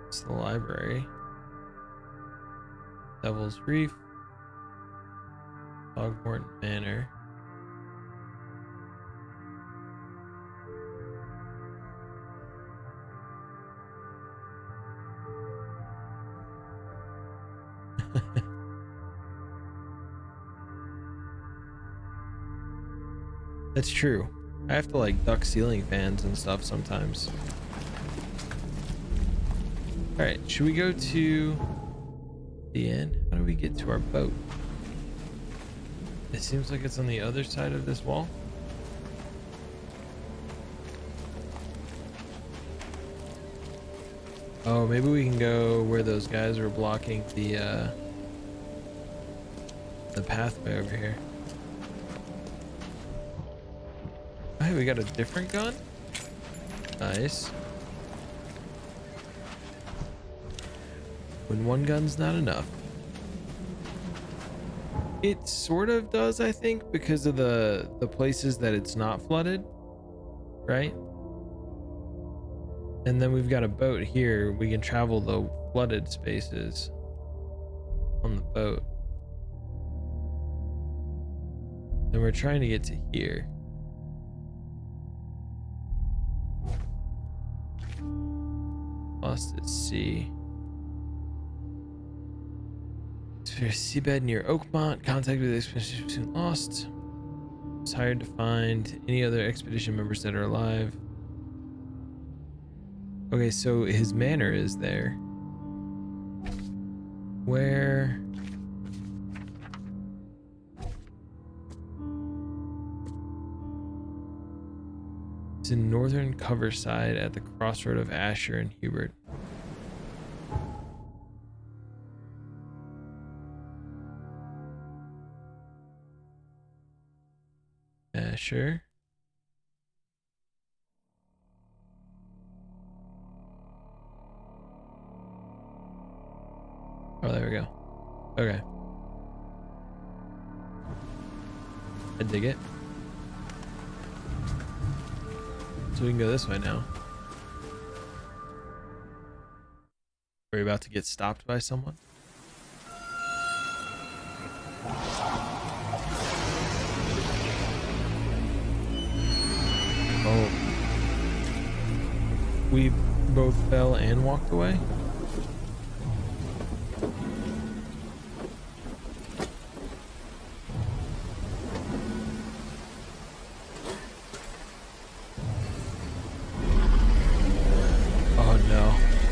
Speaker 1: It's the library. Devil's Reef. Throgmorton Manor. That's true. I have to like duck ceiling fans and stuff sometimes. Alright, should we go to the inn? How do we get to our boat? It seems like it's on the other side of this wall. Oh, maybe we can go where those guys are blocking the pathway over here. Oh, hey, we got a different gun? Nice. When one gun's not enough. It sort of does, I think, because of the places that it's not flooded, right? And then we've got a boat here. We can travel the flooded spaces on the boat. And we're trying to get to here. Lost at sea. Seabed near Oakmont. Contact with the expedition soon lost. It's hard to find any other expedition members that are alive. Okay, so his manor is there. Where? It's in northern Coverside at the crossroad of Asher and Hubert. Asher. Oh, there we go. Okay. I dig it. So we can go this way now. We're about to get stopped by someone. Oh. We both fell and walked away?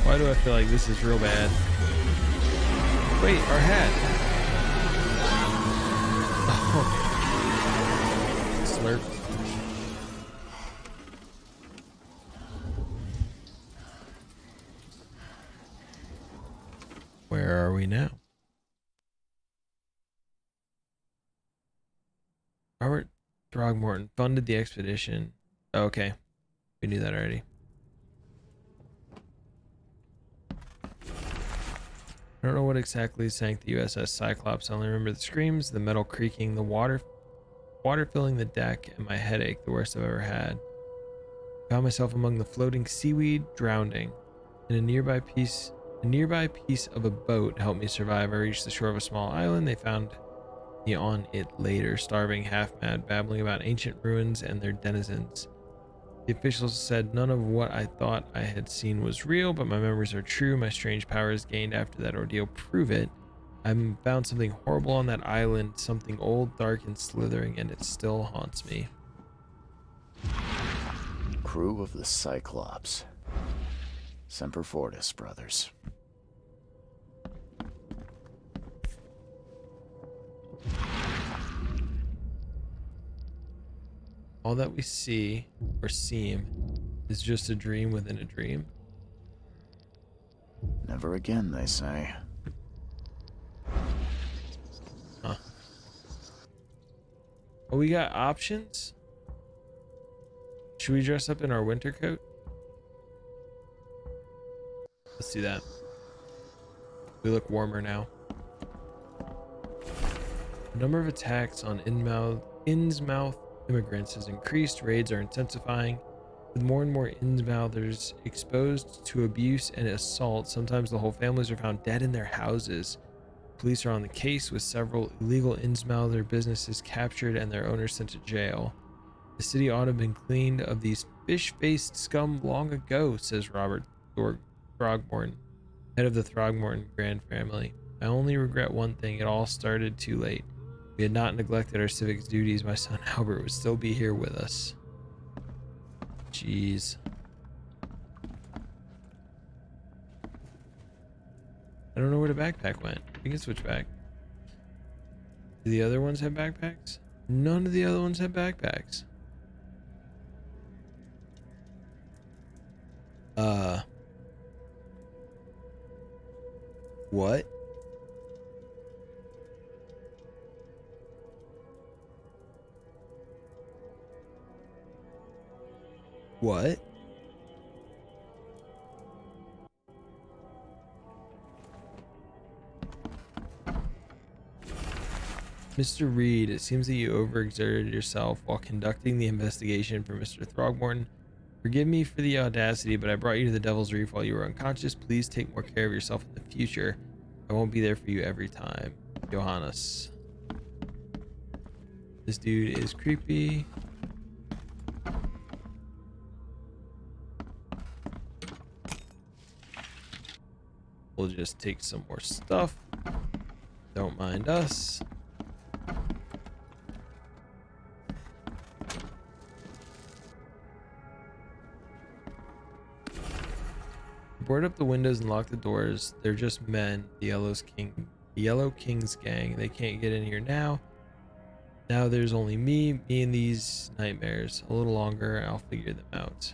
Speaker 1: Why do I feel like this is real bad? Wait, our hat. Oh. Slurp. Where are we now? Robert Throgmorton funded the expedition. Okay. We knew that already. I don't know what exactly sank the USS Cyclops. I only remember the screams, the metal creaking, the water filling the deck, and my headache, the worst I've ever had. I found myself among the floating seaweed, drowning. In a nearby piece of a boat helped me survive. I reached the shore of a small island. They found me on it later, starving, half-mad, babbling about ancient ruins and their denizens. The officials said none of what I thought I had seen was real, but my memories are true. My strange powers gained after that ordeal prove it. I found something horrible on that island, something old, dark, and slithering, and it still haunts me.
Speaker 2: Crew of the Cyclops. Semper Fortis, brothers.
Speaker 1: All that we see or seem is just a dream within a dream.
Speaker 2: Never again, they say.
Speaker 1: Huh. Oh, we got options? Should we dress up in our winter coat? Let's do that. We look warmer now. The number of attacks on Innsmouth immigrants has increased. Raids are intensifying, with more and more Innsmouthers exposed to abuse and assault. Sometimes the whole families are found dead in their houses. Police are on the case, with several illegal Innsmouther businesses captured and their owners sent to jail. The city ought to have been cleaned of these fish-faced scum long ago, says Robert Throgmorton, head of the Throgmorton Grand family. I only regret one thing: it all started too late. We had not neglected our civic duties. My son Albert would still be here with us. Jeez. I don't know where the backpack went. We can switch back. Do the other ones have backpacks? None of the other ones have backpacks. What? What? Mr. Reed, it seems that you overexerted yourself while conducting the investigation for Mr. Throgmorton. Forgive me for the audacity, but I brought you to the Devil's Reef while you were unconscious. Please take more care of yourself in the future. I won't be there for you every time. Johannes. This dude is creepy. We'll just take some more stuff. Don't mind us. Board up the windows and lock the doors. They're just men. The Yellow King's gang. They can't get in here now. Now there's only me and these nightmares. A little longer, I'll figure them out.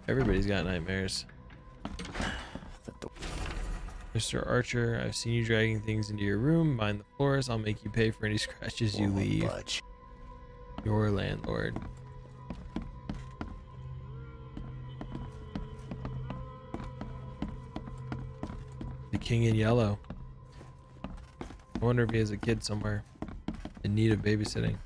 Speaker 1: Everybody's got nightmares. Mr. Archer, I've seen you dragging things into your room. Mind the floors. I'll make you pay for any scratches you leave. Your landlord. The King in Yellow. I wonder if he has a kid somewhere in need of babysitting.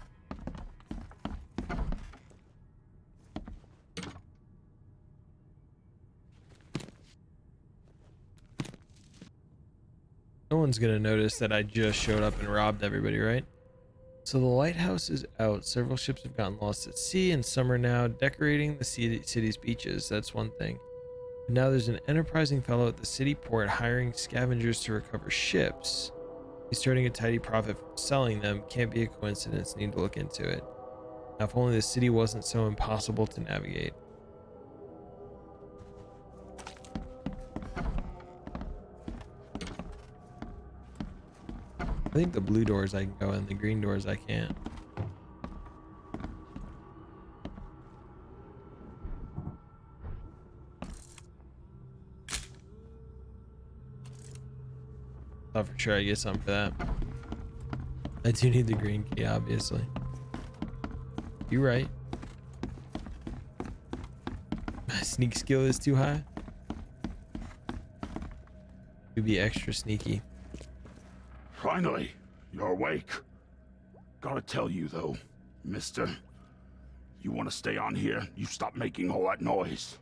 Speaker 1: No one's gonna notice that I just showed up and robbed everybody, right? So the lighthouse is out. Several ships have gotten lost at sea, and some are now decorating the city's beaches. That's one thing. But now there's an enterprising fellow at the city port hiring scavengers to recover ships. He's starting a tidy profit from selling them. Can't be a coincidence. Need to look into it. Now, if only the city wasn't so impossible to navigate. I think the blue doors I can go in, the green doors I can't. Thought for sure I get something for that. I do need the green key, obviously. You're right. My sneak skill is too high. To be extra sneaky.
Speaker 15: Finally, you're awake. Gotta tell you though, mister, you want to stay on here, you stop making all that noise.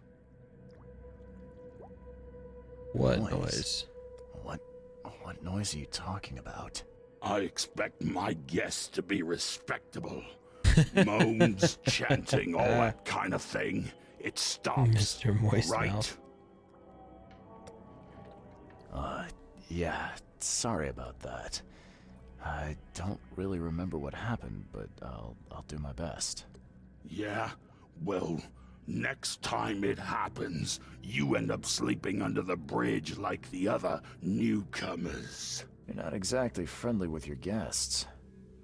Speaker 1: What noise?
Speaker 2: What noise are you talking about?
Speaker 15: I expect my guests to be respectable. Moans, chanting, all that kind of thing. It stops.
Speaker 1: Mr. Moist
Speaker 15: right?
Speaker 1: Mouth.
Speaker 2: Yeah, sorry about that. I don't really remember what happened, but I'll do my best.
Speaker 15: Yeah? Well, next time it happens, you end up sleeping under the bridge like the other newcomers.
Speaker 2: You're not exactly friendly with your guests.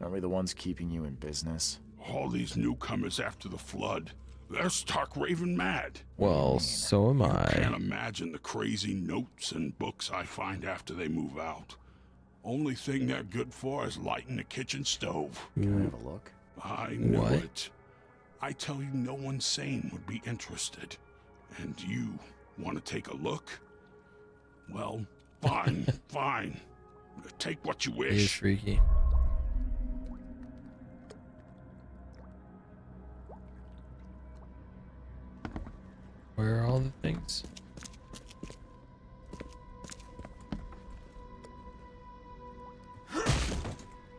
Speaker 2: Aren't we the ones keeping you in business?
Speaker 15: All these newcomers after the flood, they're stark raving mad.
Speaker 1: Well, so am I.
Speaker 15: Can't imagine the crazy notes and books I find after they move out. Only thing they're good for is lighting the kitchen stove.
Speaker 2: Can I have a look?
Speaker 15: I knew
Speaker 1: What?
Speaker 15: it. I tell you, no one sane would be interested. And you want to take a look? Well, fine, fine. Take what you
Speaker 1: It is
Speaker 15: wish.
Speaker 1: freaky. Where are all the things?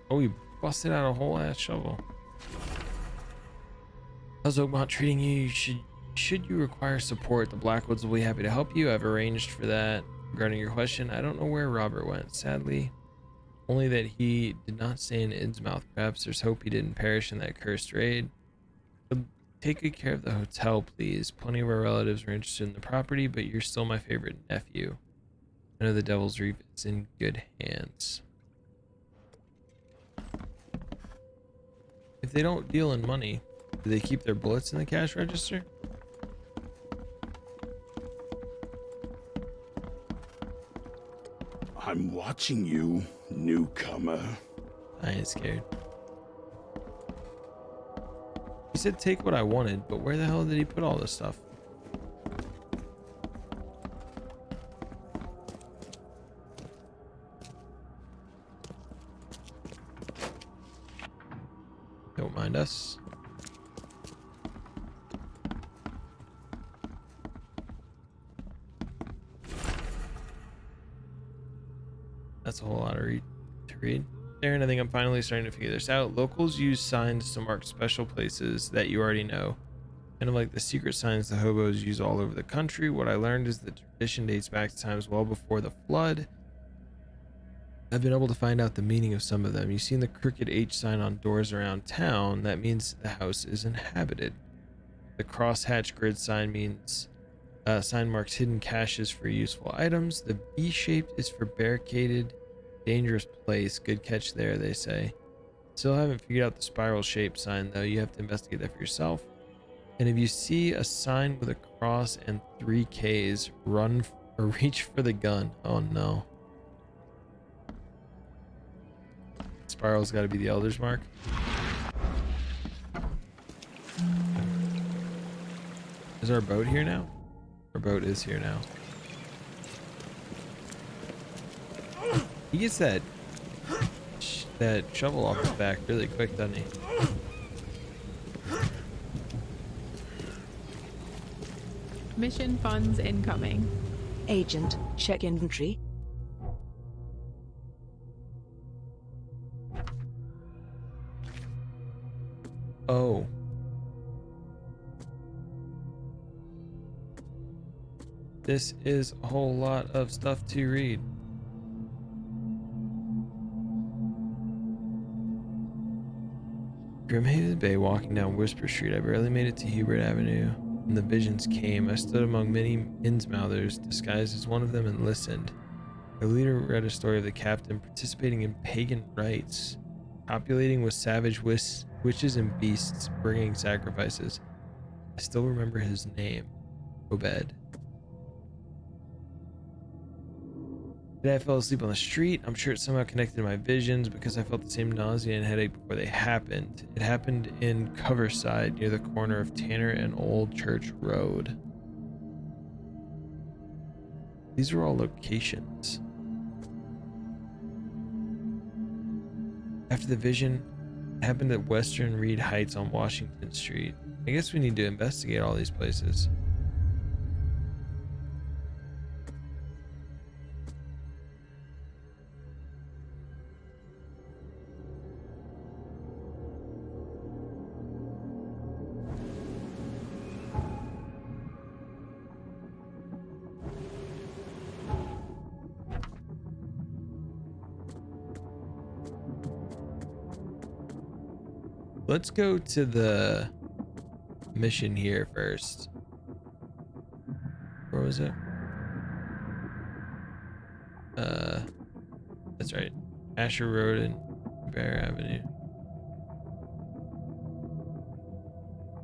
Speaker 1: Oh, we busted out a whole ass shovel. How's Oakmont treating you? Should you require support, the Blackwoods will be happy to help you. I've arranged for that. Regarding your question, I don't know where Robert went, sadly. Only that he did not stay in Innsmouth. Perhaps there's hope he didn't perish in that cursed raid. But take good care of the hotel, please. Plenty of our relatives are interested in the property, but you're still my favorite nephew. I know the Devil's Reef is in good hands. If they don't deal in money, do they keep their bullets in the cash register?
Speaker 15: I'm watching you, newcomer.
Speaker 1: I ain't scared. He said take what I wanted, but where the hell did he put all this stuff? Don't mind us. That's a whole lot to read. Darren, I think I'm finally starting to figure this out. Locals use signs to mark special places that you already know. Kind of like the secret signs the hobos use all over the country. What I learned is the tradition dates back to times well before the flood. I've been able to find out the meaning of some of them. You've seen the crooked H sign on doors around town. That means the house is inhabited. The crosshatch grid sign means sign marks hidden caches for useful items. The B-shaped is for barricaded, dangerous place. Good catch there, they say. Still haven't figured out the spiral shaped sign though. You have to investigate that for yourself. And if you see a sign with a cross and 3 Ks, run or reach for the gun. Oh no. Spiral's got to be the Elder's Mark. Is our boat here now? Our boat is here now. He gets that shovel off his back really quick, doesn't he?
Speaker 16: Mission funds incoming.
Speaker 14: Agent, check inventory.
Speaker 1: Oh. This is a whole lot of stuff to read. Grimhaven Bay, walking down Whisper Street. I barely made it to Hubert Avenue when the visions came. I stood among many Innsmouthers, disguised as one of them, and listened. The leader read a story of the captain participating in pagan rites, copulating with savage witches and beasts, bringing sacrifices. I still remember his name, Obed. Today I fell asleep on the street. I'm sure it somehow connected to my visions because I felt the same nausea and headache before they happened. It happened in Coverside near the corner of Tanner and Old Church Road. These are all locations. After the vision, it happened at Western Reed Heights on Washington Street. I guess we need to investigate all these places. Let's go to the mission here first. Where was it? That's right. Asher Road and Bear Avenue.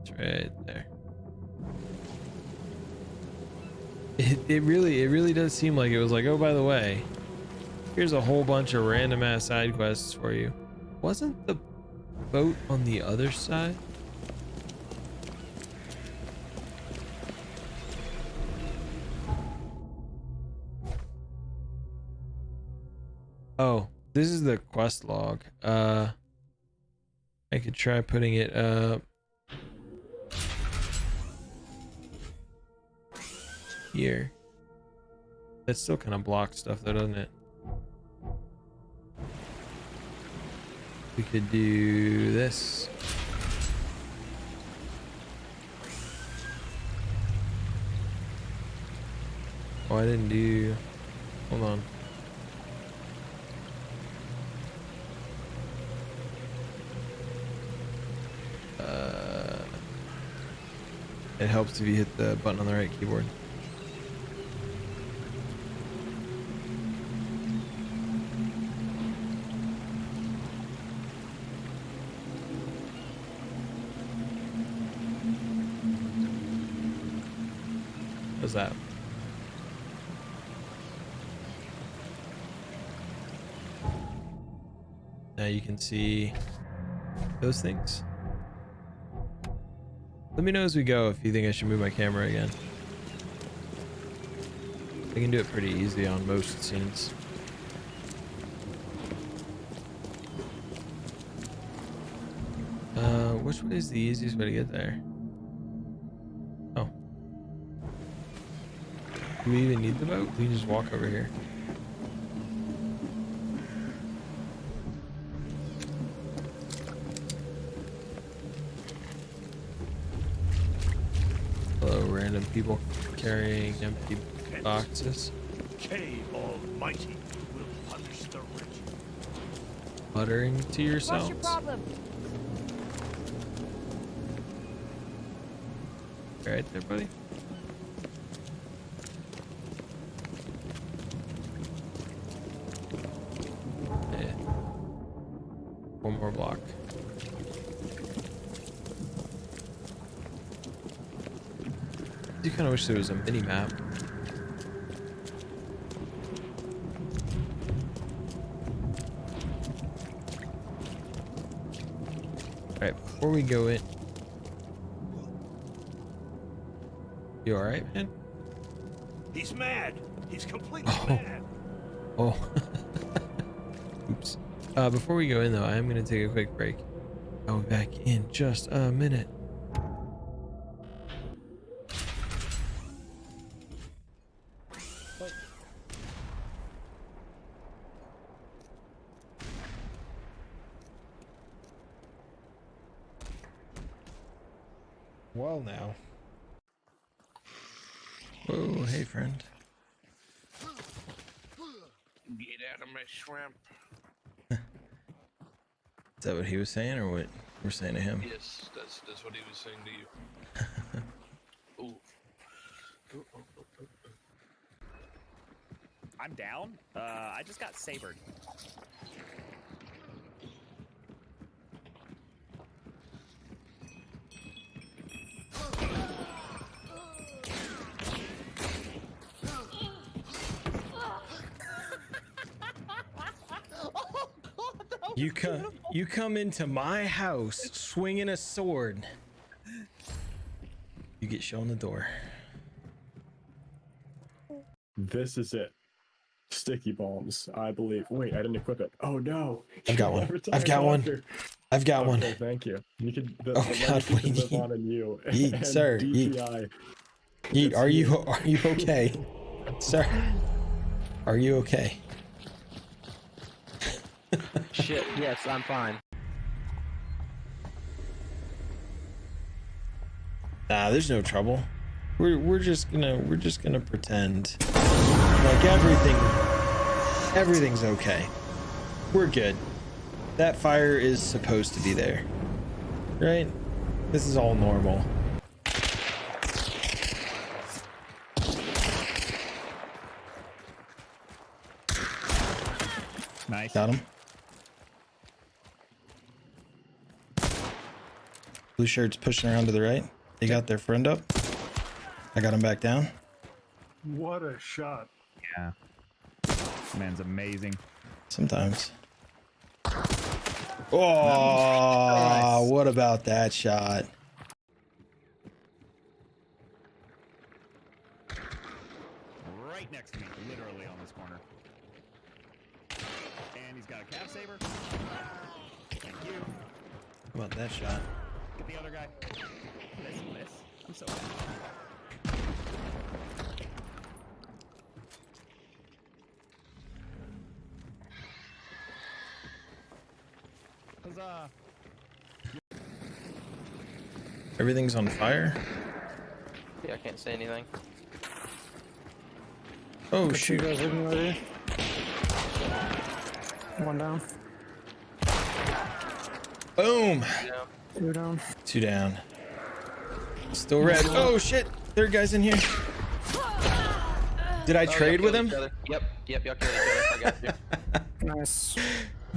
Speaker 1: It's right there. It really does seem like it was like, oh, by the way, here's a whole bunch of random ass side quests for you. Wasn't the boat on the other side? Oh, this is the quest log. I could try putting it up here. That still kind of blocks stuff though, doesn't it? We could do this. Oh, I didn't do... Hold on. It helps if you hit the button on the right keyboard. What's that? Now you can see those things. Let me know as we go if you think I should move my camera again. I can do it pretty easy on most scenes. Which way is the easiest way to get there? Oh. Do we even need the boat? We can just walk over here. Hello, random people carrying empty boxes.
Speaker 17: K Almighty will punish the rich.
Speaker 1: Muttering to yourselves.
Speaker 18: What's your problem?
Speaker 1: Right there, buddy. Yeah. One more block. I kind of wish there was a mini map. Alright, before we go in. You alright, man?
Speaker 17: He's mad. He's completely mad.
Speaker 1: Oh. Oops. Before we go in though, I am gonna take a quick break. I'll be back in just a minute. Well now. Whoa, hey friend.
Speaker 17: Get out of my shrimp.
Speaker 1: Is that what he was saying or what we're saying to him?
Speaker 17: Yes, that's what he was saying to you. Ooh.
Speaker 19: I'm down. I just got sabered.
Speaker 1: You come into my house swinging a sword. You get shown the door.
Speaker 20: This is it. Sticky bombs, I believe. Wait, I didn't equip it. Oh no!
Speaker 1: I've got one. I've got one. I've got one.
Speaker 20: Thank you. You can. The
Speaker 1: Oh God,
Speaker 20: can
Speaker 1: we
Speaker 20: live on in you.
Speaker 1: Yeet,
Speaker 20: And
Speaker 1: sir.
Speaker 20: DPI.
Speaker 1: Yeet, are you okay, sir? Are you okay?
Speaker 21: Shit. Yes, I'm fine.
Speaker 1: Nah, there's no trouble. We're just gonna pretend like everything's okay. We're good. That fire is supposed to be there, right? This is all normal.
Speaker 19: Nice.
Speaker 1: Got him. Blue shirt's pushing around to the right. They got their friend up. I got him back down.
Speaker 20: What a shot!
Speaker 19: Yeah. Man's amazing.
Speaker 1: Sometimes. Oh, what about that shot?
Speaker 19: Right next to me, literally on this corner. And he's got a cap saber. Thank you.
Speaker 1: How about that shot?
Speaker 19: Get the other guy. This. I'm so bad. Huzzah.
Speaker 1: Everything's on fire.
Speaker 21: Yeah, I can't say anything.
Speaker 1: Oh shoot!
Speaker 22: You guys looking right here? One down.
Speaker 1: Boom!
Speaker 22: Two down.
Speaker 1: Two down. Still red. Oh shit! Third guy's in here. Did I trade with him?
Speaker 21: Yep, y'all killed each other. I got you.
Speaker 22: Nice.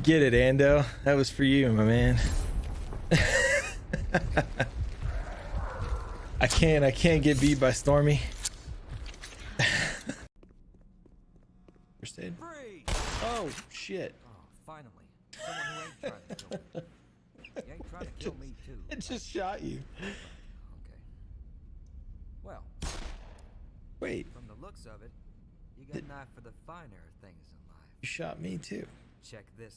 Speaker 1: Get it, Ando. That was for you, my man. I can't get beat by Stormy. First aid. Oh shit.
Speaker 23: Oh, finally. Someone who ain't trying to kill me. You ain't trying to kill me too.
Speaker 1: It just shot you.
Speaker 23: Okay. Well.
Speaker 1: Wait.
Speaker 23: From the looks of it, you got an eye for the finer things in life.
Speaker 1: You shot me too.
Speaker 23: Check this.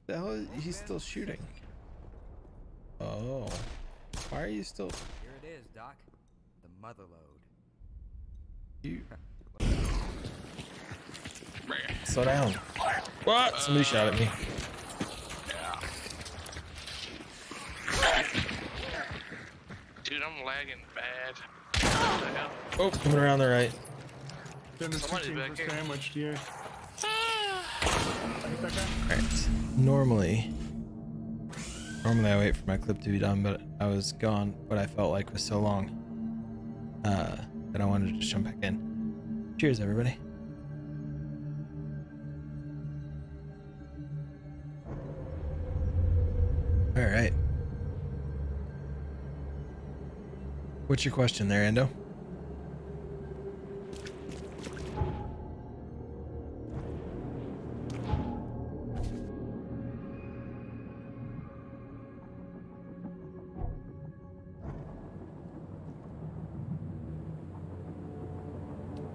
Speaker 1: The hell? He's still shooting. Oh. Why are you still...
Speaker 23: Here it is, Doc. The mother load.
Speaker 1: You... Slow down. What? Somebody shot at me.
Speaker 17: Dude, I'm lagging bad. What the hell?
Speaker 1: Oh, coming around the right.
Speaker 20: Dennis,
Speaker 17: Somebody's
Speaker 20: teaching
Speaker 17: back
Speaker 20: for
Speaker 17: here.
Speaker 20: sandwich to you.
Speaker 1: Alright. Normally I wait for my clip to be done, but I was gone what I felt like was so long that I wanted to just jump back in. Cheers, everybody. Alright. What's your question there, Endo?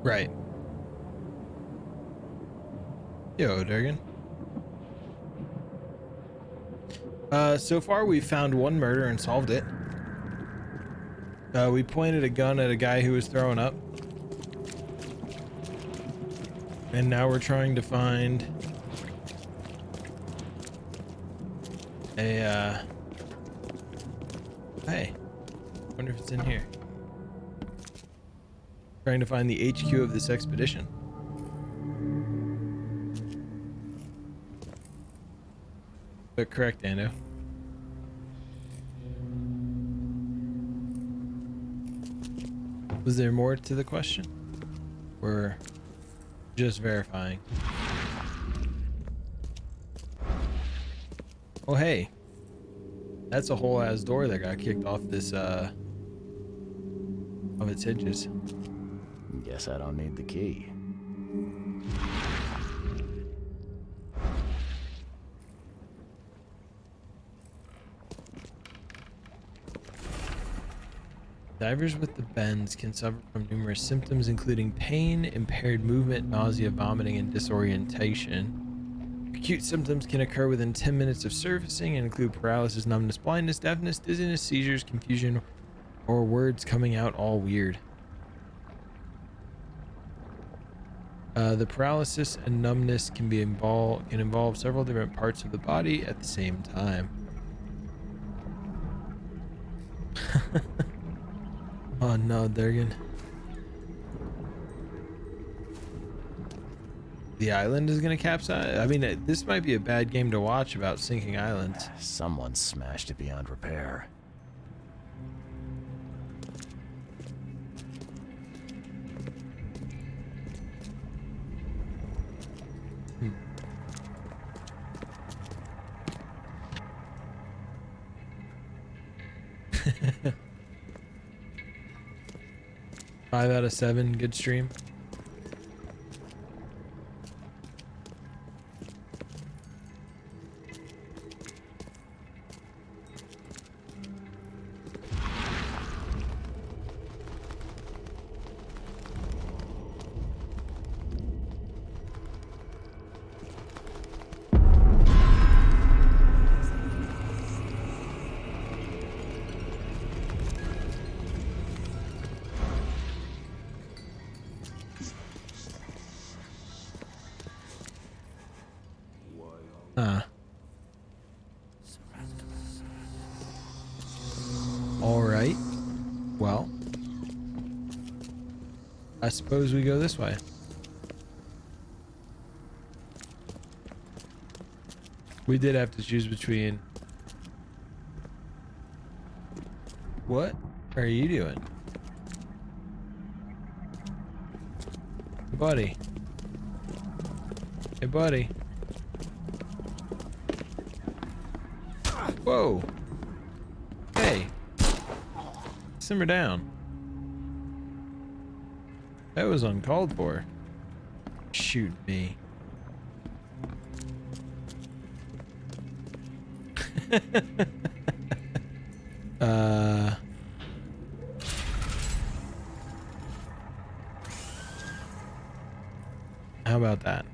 Speaker 1: Right. Yo, Durgan. So far we've found one murder and solved it. We pointed a gun at a guy who was throwing up. And now we're trying to find a, hey, wonder if it's in here. Trying to find the HQ of this expedition. But correct, Ando. Was there more to the question? We're just verifying. Oh, hey. That's a whole ass door that got kicked off this, of its hinges.
Speaker 2: Guess I don't need the key.
Speaker 1: Divers with the bends can suffer from numerous symptoms, including pain, impaired movement, nausea, vomiting, and disorientation. Acute symptoms can occur within 10 minutes of surfacing and include paralysis, numbness, blindness, deafness, dizziness, seizures, confusion, or words coming out all weird. The paralysis and numbness can involve several different parts of the body at the same time. Oh no, Durgan. The island is gonna capsize? I mean, this might be a bad game to watch about sinking islands.
Speaker 2: Someone smashed it beyond repair.
Speaker 1: Five out of 7, good stream. Alright. Well, I suppose we go this way. We did have to choose between... What are you doing? Buddy. Hey, buddy. Whoa. Hey. Simmer down. That was uncalled for. Shoot me. How about that?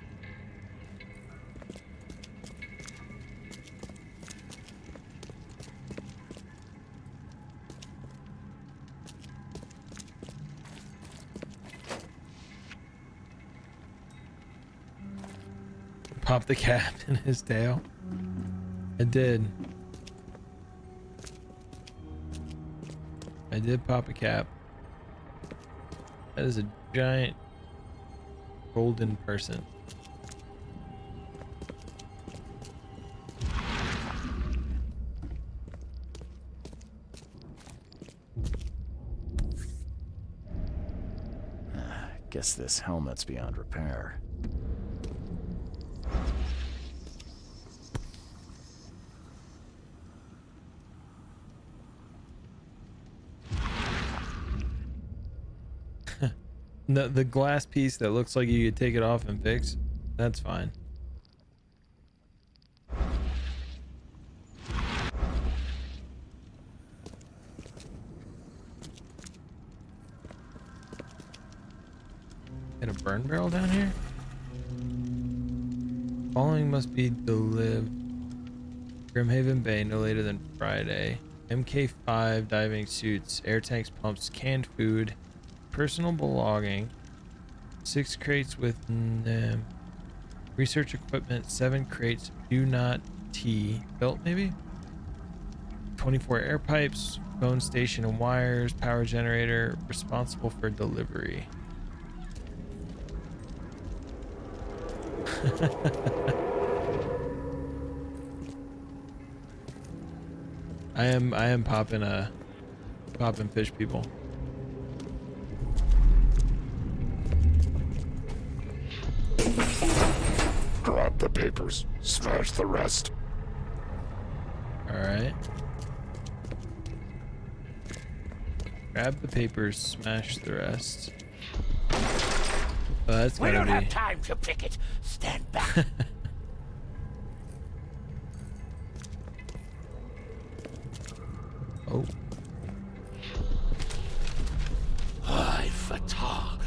Speaker 1: pop the cap in his tail? I did. I did pop a cap. That is a giant golden person.
Speaker 2: Guess this helmet's beyond repair.
Speaker 1: The glass piece that looks like you could take it off and fix, that's fine. Got a burn barrel down here? Following must be delivered. Grimhaven Bay no later than Friday. MK5 diving suits, air tanks, pumps, canned food, personal belonging, 6 crates with research equipment, 7 crates, do not T, belt maybe? 24 air pipes, phone station and wires, power generator, responsible for delivery. I am popping fish people.
Speaker 5: Grab the papers, smash the rest.
Speaker 1: Alright. Grab the papers, smash the rest. Oh, that's
Speaker 10: We
Speaker 1: gotta
Speaker 10: don't
Speaker 1: be...
Speaker 10: have time to pick it. Stand back.
Speaker 1: Oh.
Speaker 9: I fatah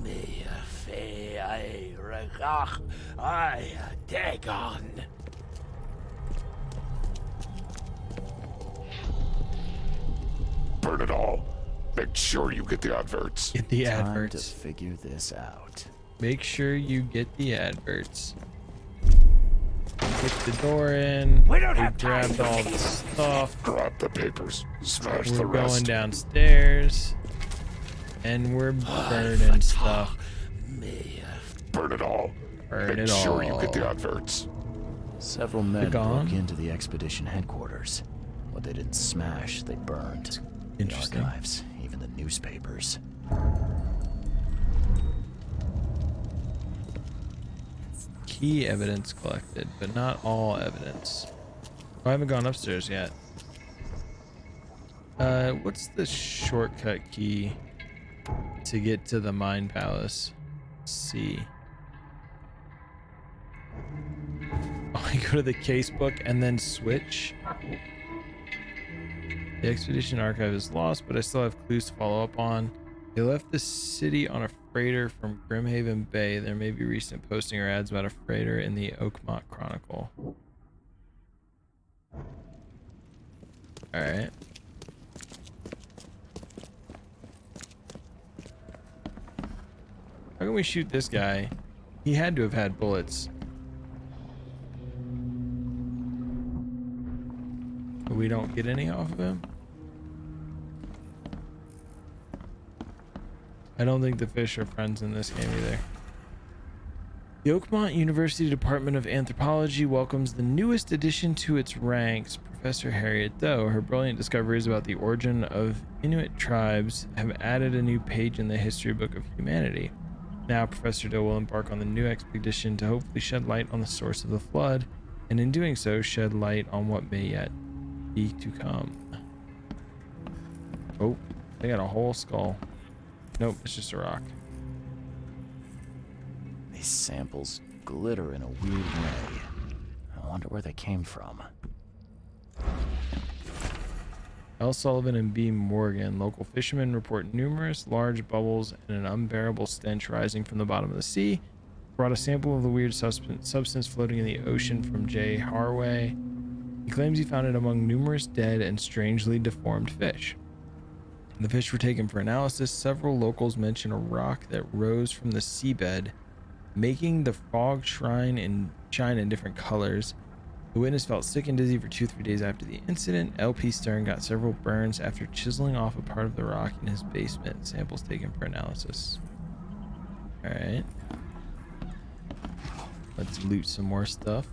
Speaker 9: me fe I regach I dagon.
Speaker 5: Burn it all. Make sure you get the adverts.
Speaker 1: Get the
Speaker 2: Time
Speaker 1: adverts.
Speaker 2: to figure this out.
Speaker 1: Make sure you get the adverts. Kick the door in.
Speaker 10: We don't have time
Speaker 1: grabbed
Speaker 10: to
Speaker 1: all
Speaker 10: fix
Speaker 1: the stuff.
Speaker 5: Grab the papers, smash the
Speaker 1: We're going
Speaker 5: rest.
Speaker 1: downstairs. And we're burning stuff.
Speaker 5: Burn it all.
Speaker 1: Burn
Speaker 5: Make
Speaker 1: it
Speaker 5: sure
Speaker 1: all.
Speaker 5: you get the adverts.
Speaker 2: Several men
Speaker 1: gone?
Speaker 2: broke into the expedition headquarters. What they didn't smash, they burned. The
Speaker 1: Interesting.
Speaker 2: archives, even the newspapers.
Speaker 1: Key evidence collected, but not all evidence. Oh, I haven't gone upstairs yet. What's the shortcut key to get to the Mine Palace? C. Oh, I go to the case book and then switch. The expedition archive is lost, but I still have clues to follow up on. They left the city on a freighter from Grimhaven Bay. There may be recent posting or ads about a freighter in the Oakmont Chronicle. Alright. How can we shoot this guy? He had to have had bullets. But we don't get any off of him? I don't think the fish are friends in this game either. The Oakmont University Department of Anthropology welcomes the newest addition to its ranks, Professor Harriet Doe. Her brilliant discoveries about the origin of Inuit tribes have added a new page in the history book of humanity. Now, Professor Doe will embark on the new expedition to hopefully shed light on the source of the flood, and in doing so, shed light on what may yet be to come. Oh, they got a whole skull. Nope, it's just a rock.
Speaker 2: These samples glitter in a weird way. I wonder where they came from.
Speaker 1: L. Sullivan and B. Morgan. Local fishermen report numerous large bubbles and an unbearable stench rising from the bottom of the sea. Brought a sample of the weird substance floating in the ocean from J. Harway. He claims he found it among numerous dead and strangely deformed fish. The fish were taken for analysis. Several locals mention a rock that rose from the seabed, making the fog shrine in shine in different colors. The witness felt sick and dizzy for 2-3 days after the incident. LP Stern got several burns after chiseling off a part of the rock in his basement. Samples taken for analysis. All right. Let's loot some more stuff.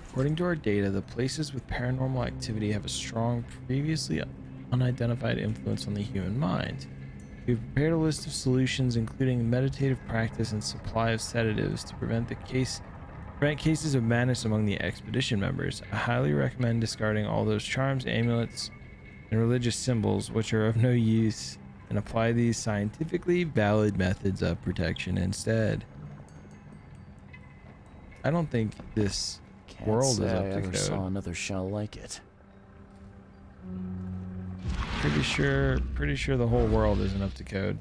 Speaker 1: According to our data, the places with paranormal activity have a strong, previously unidentified influence on the human mind. We've prepared a list of solutions, including meditative practice and supply of sedatives to prevent cases of madness among the expedition members. I highly recommend discarding all those charms, amulets, and religious symbols which are of no use, and apply these scientifically valid methods of protection instead. I don't think this world is up to
Speaker 2: I ever
Speaker 1: code.
Speaker 2: saw another shell like it.
Speaker 1: Pretty sure the whole world isn't up to code.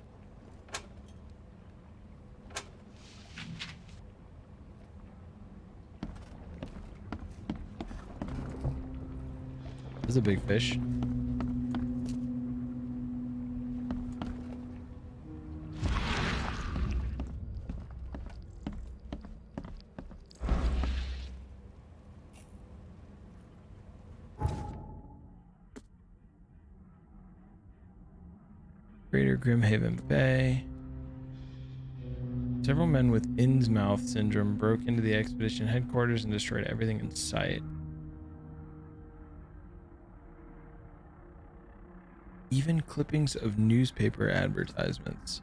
Speaker 1: There's a big fish. Greater Grimhaven Bay. Several men with Innsmouth syndrome broke into the expedition headquarters and destroyed everything in sight. Even clippings of newspaper advertisements.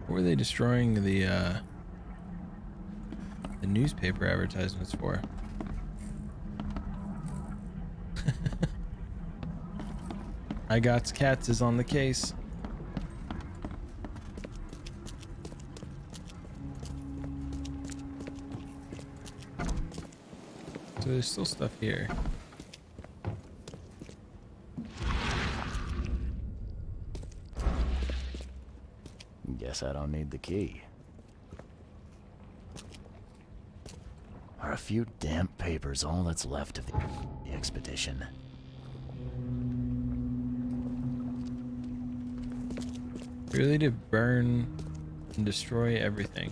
Speaker 1: What were they destroying the newspaper advertisements for? I Got Cats is on the case. So there's still stuff here.
Speaker 2: Guess I don't need the key. Are a few damp papers all that's left of the expedition?
Speaker 1: Really to burn and destroy everything.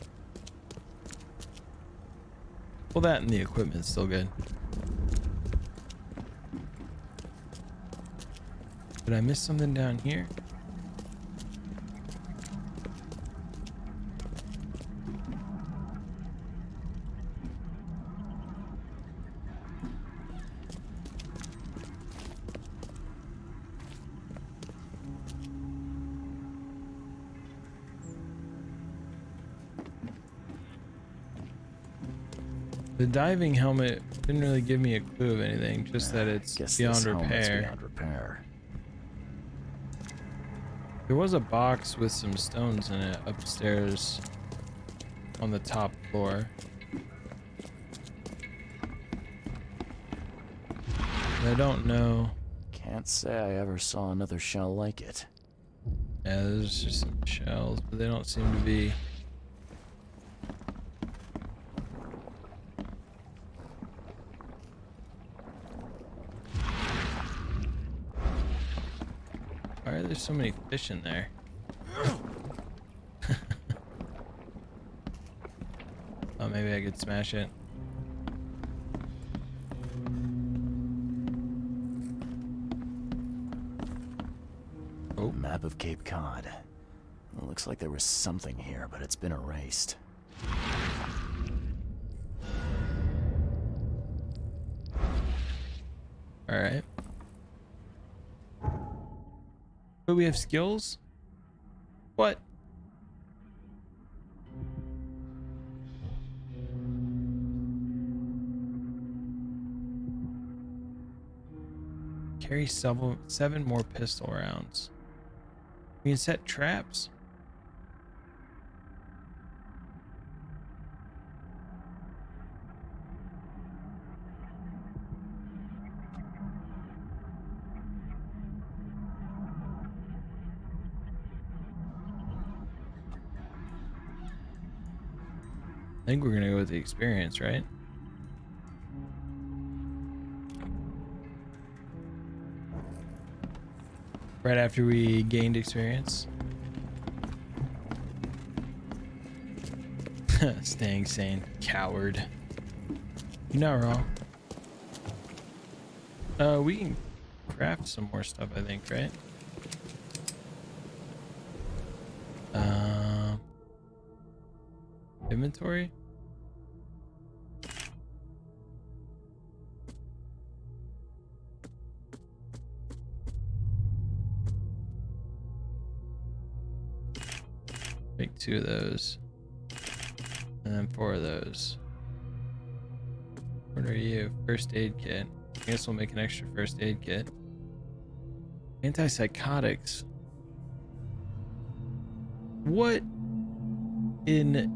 Speaker 1: Well, that and the equipment's still good. Did I miss something down here? The diving helmet didn't really give me a clue of anything, just that it's beyond repair.
Speaker 2: Beyond repair.
Speaker 1: There was a box with some stones in it upstairs on the top floor. I don't know.
Speaker 2: Can't say I ever saw another shell like it.
Speaker 1: Yeah, there's just some shells, but they don't seem to be. Why are there so many fish in there? Oh, maybe I could smash it.
Speaker 2: Oh, map of Cape Cod. Well, looks like there was something here, but it's been erased.
Speaker 1: All right. But we have skills? What? Carry 7 more pistol rounds. We can set traps. I think we're gonna go with the experience, right? right after we gained experience. Staying sane, coward. You're not wrong. We can craft some more stuff, I think, right? Inventory. Make 2 of those. And then 4 of those. What are you? First aid kit. I guess we'll make an extra first aid kit. Antipsychotics. What in...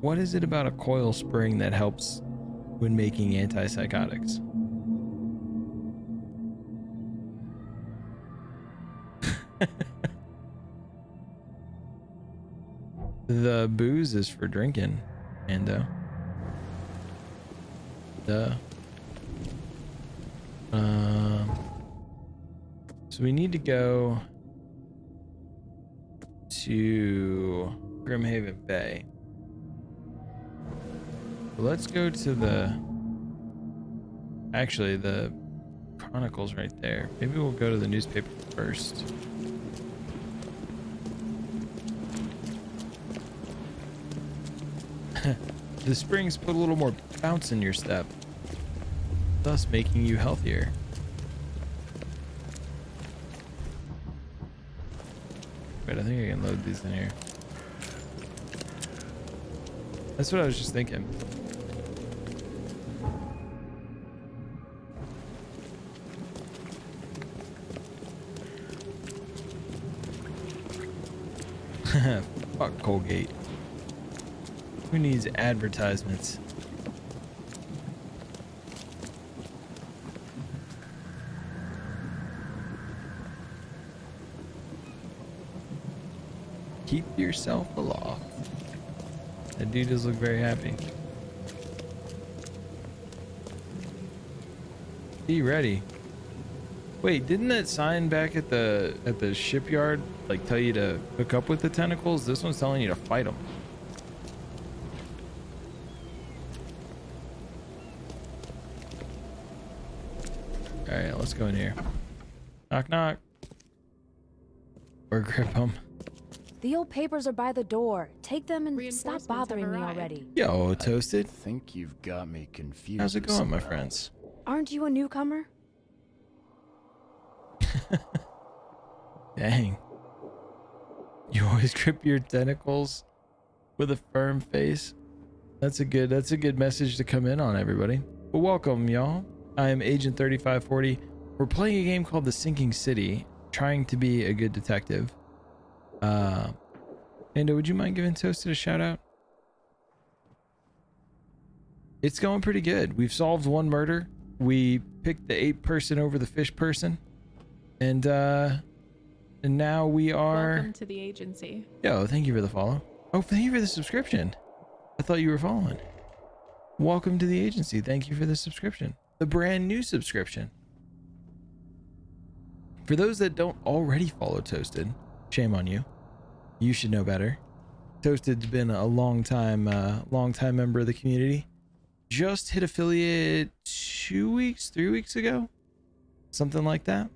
Speaker 1: What is it about a coil spring that helps when making antipsychotics? The booze is for drinking, Ando. Duh. So we need to go to Grimhaven Bay. Let's go to the... Actually, the Chronicle's right there. Maybe we'll go to the newspaper first. The springs put a little more bounce in your step, thus making you healthier. Wait, I think I can load these in here. That's what I was just thinking. Fuck Colgate. Who needs advertisements? Keep yourself aloft. That dude does look very happy. Be ready. Wait, didn't that sign back at the shipyard like tell you to hook up with the tentacles? This one's telling you to fight them. All right, let's go in here. Knock knock. Or grip them.
Speaker 4: The old papers are by the door. Take them and stop bothering me already.
Speaker 1: Yo, Toasted.
Speaker 2: I think you've got me confused.
Speaker 1: How's it going, my friends?
Speaker 4: Aren't you a newcomer?
Speaker 1: Dang. You always grip your tentacles with a firm face. That's a good message to come in on, everybody. Well, welcome, y'all. I am Agent 3540. We're playing a game called The Sinking City, trying to be a good detective. Ando, would you mind giving Toasted a shout out? It's going pretty good. We've solved one murder. We picked the ape person over the fish person. And now we are...
Speaker 16: Welcome to the agency.
Speaker 1: Yo, thank you for the follow. Oh, thank you for the subscription. I thought you were following. Welcome to the agency. Thank you for the subscription. The brand new subscription. For those that don't already follow Toasted, shame on you. You should know better. Toasted's been a long time member of the community. Just hit affiliate 3 weeks ago, something like that.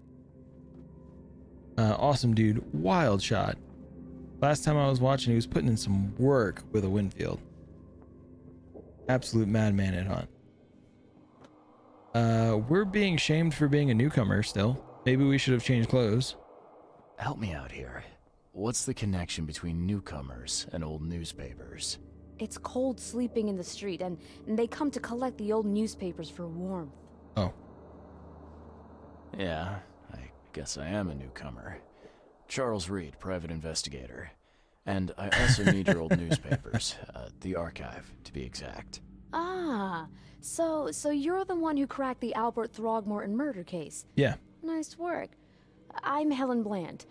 Speaker 1: Awesome dude, wild shot. Last time I was watching, he was putting in some work with a Winfield. Absolute madman at hunt. We're being shamed for being a newcomer still. Maybe we should have changed clothes.
Speaker 2: Help me out here. What's the connection between newcomers and old newspapers?
Speaker 4: It's cold sleeping in the street, and they come to collect the old newspapers for warmth.
Speaker 1: Oh.
Speaker 2: Yeah, I guess I am a newcomer. Charles Reed, private investigator. And I also need your old newspapers. The archive, to be exact.
Speaker 4: Ah, so you're the one who cracked the Albert Throgmorton murder case.
Speaker 1: Yeah.
Speaker 4: Nice work. I'm Helen Bland.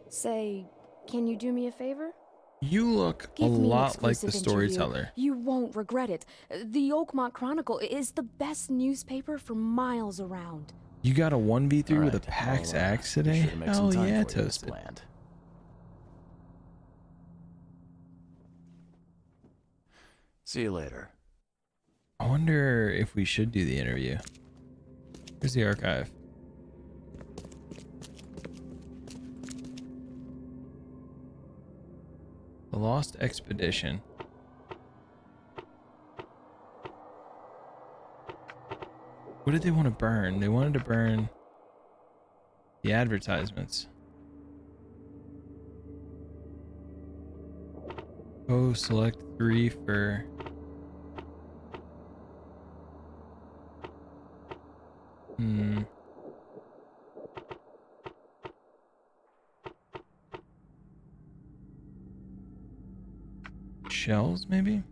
Speaker 4: Say, can you do me a favor?
Speaker 1: You look a
Speaker 4: Give me an
Speaker 1: lot like the
Speaker 4: exclusive
Speaker 1: storyteller.
Speaker 4: interview. You won't regret it. The Oakmont Chronicle is the best newspaper for miles around.
Speaker 1: You got a 1v3 with a
Speaker 2: Alright,
Speaker 1: PAX
Speaker 2: I'll,
Speaker 1: axe
Speaker 2: be
Speaker 1: today?
Speaker 2: sure to make some
Speaker 1: Hell
Speaker 2: time
Speaker 1: yeah,
Speaker 2: for you as
Speaker 1: Toasted.
Speaker 2: planned. See you later.
Speaker 1: I wonder if we should do the interview. Here's the archive. The Lost Expedition. What did they want to burn? They wanted to burn the advertisements. Oh, select 3 for... Shells, maybe?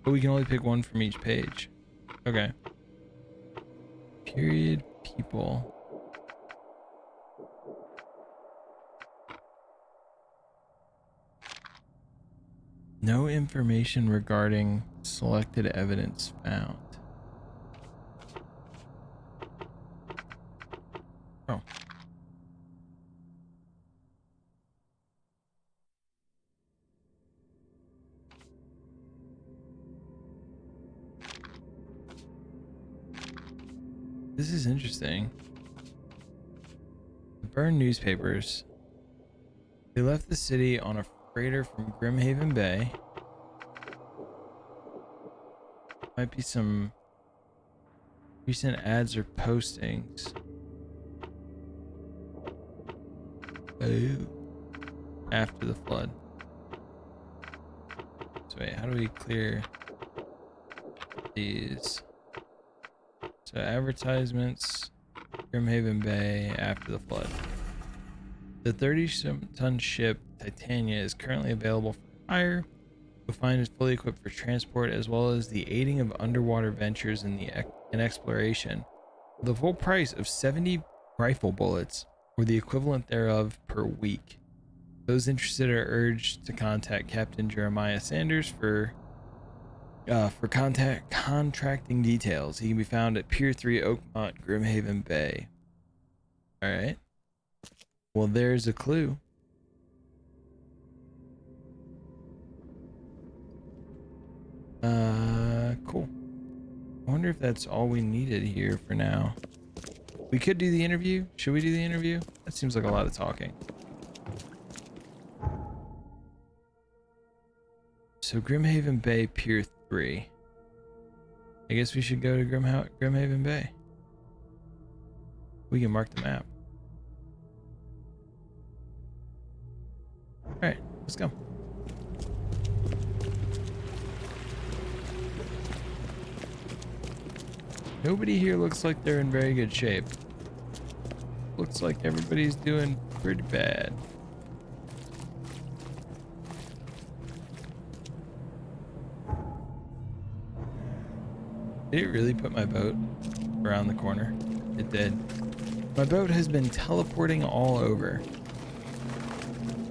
Speaker 1: But we can only pick one from each page. Okay. Period people. No information regarding selected evidence found. Oh. This is interesting. The burned newspapers. They left the city on a freighter from Grimhaven Bay. Might be some recent ads or postings. Oh. After the flood. So wait, how do we clear these? So advertisements, Grimhaven Bay after the flood. The 30-ton ship Titania is currently available for hire. You'll find it fully equipped for transport as well as the aiding of underwater ventures in exploration. The full price of 70 rifle bullets or the equivalent thereof per week. Those interested are urged to contact Captain Jeremiah Sanders for contracting details. He can be found at Pier 3 Oakmont, Grimhaven Bay. All right. Well, there's a clue. Cool. I wonder if that's all we needed here for now. We could do the interview. Should we do the interview? That seems like a lot of talking. So Grimhaven Bay, Pier 3. I guess we should go to Grimhaven Bay. We can mark the map. All right, let's go. Nobody here looks like they're in very good shape. Looks like everybody's doing pretty bad. Did it really put my boat around the corner? It did. My boat has been teleporting all over.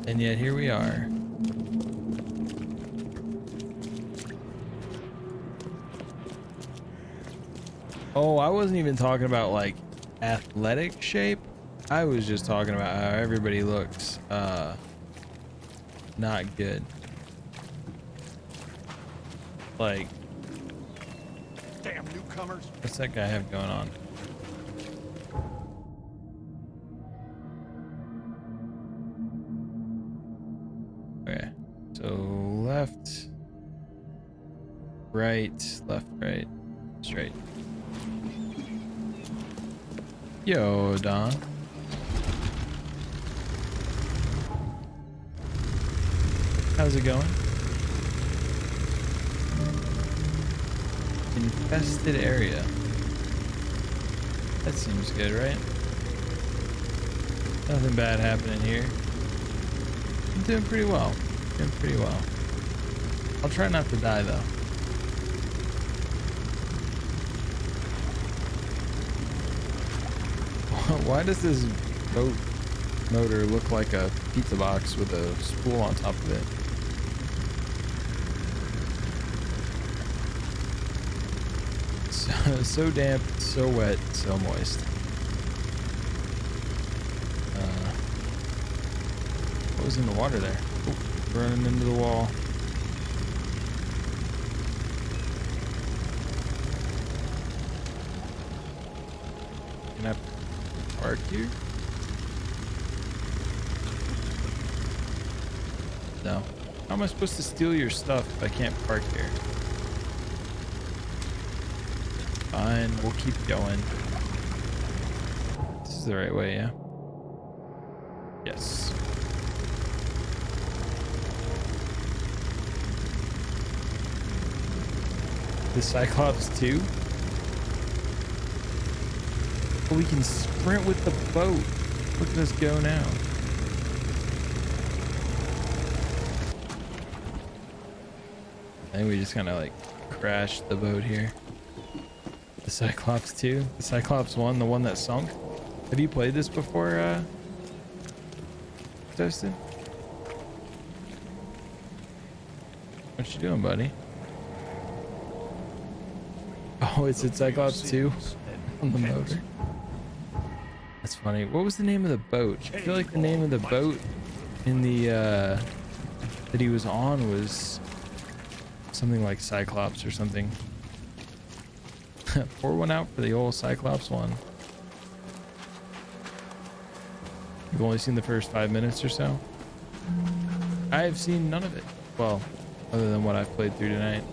Speaker 1: And yet here we are. Oh, I wasn't even talking about like athletic shape. I was just talking about how everybody looks not good. Like,
Speaker 11: damn newcomers.
Speaker 1: What's that guy have going on? Okay, so left, right, left, right, straight. Yo, Don. How's it going? Infested area. That seems good, right? Nothing bad happening here. I'm doing pretty well. Doing pretty well. I'll try not to die though. Why does this boat motor look like a pizza box with a spool on top of it? So So damp, so wet, so moist. What was in the water there? Oh, running into the wall. Can I park here? No. How am I supposed to steal your stuff if I can't park here? Fine, we'll keep going. This is the right way, yeah? Yes. The Cyclops 2? Oh, we can sprint with the boat. Look at us go now. I think we just kind of like crashed the boat here. The Cyclops 2? The Cyclops 1, the one that sunk? Have you played this before, Toasted? What you doing, buddy? Oh, it's at Cyclops 2 on the motor. That's funny. What was the name of the boat? I feel like the name of the boat in the that he was on was something like Cyclops or something. Pour one out for the old Cyclops 1. You've only seen the first 5 minutes or so? I have seen none of it. Well, other than what I've played through tonight.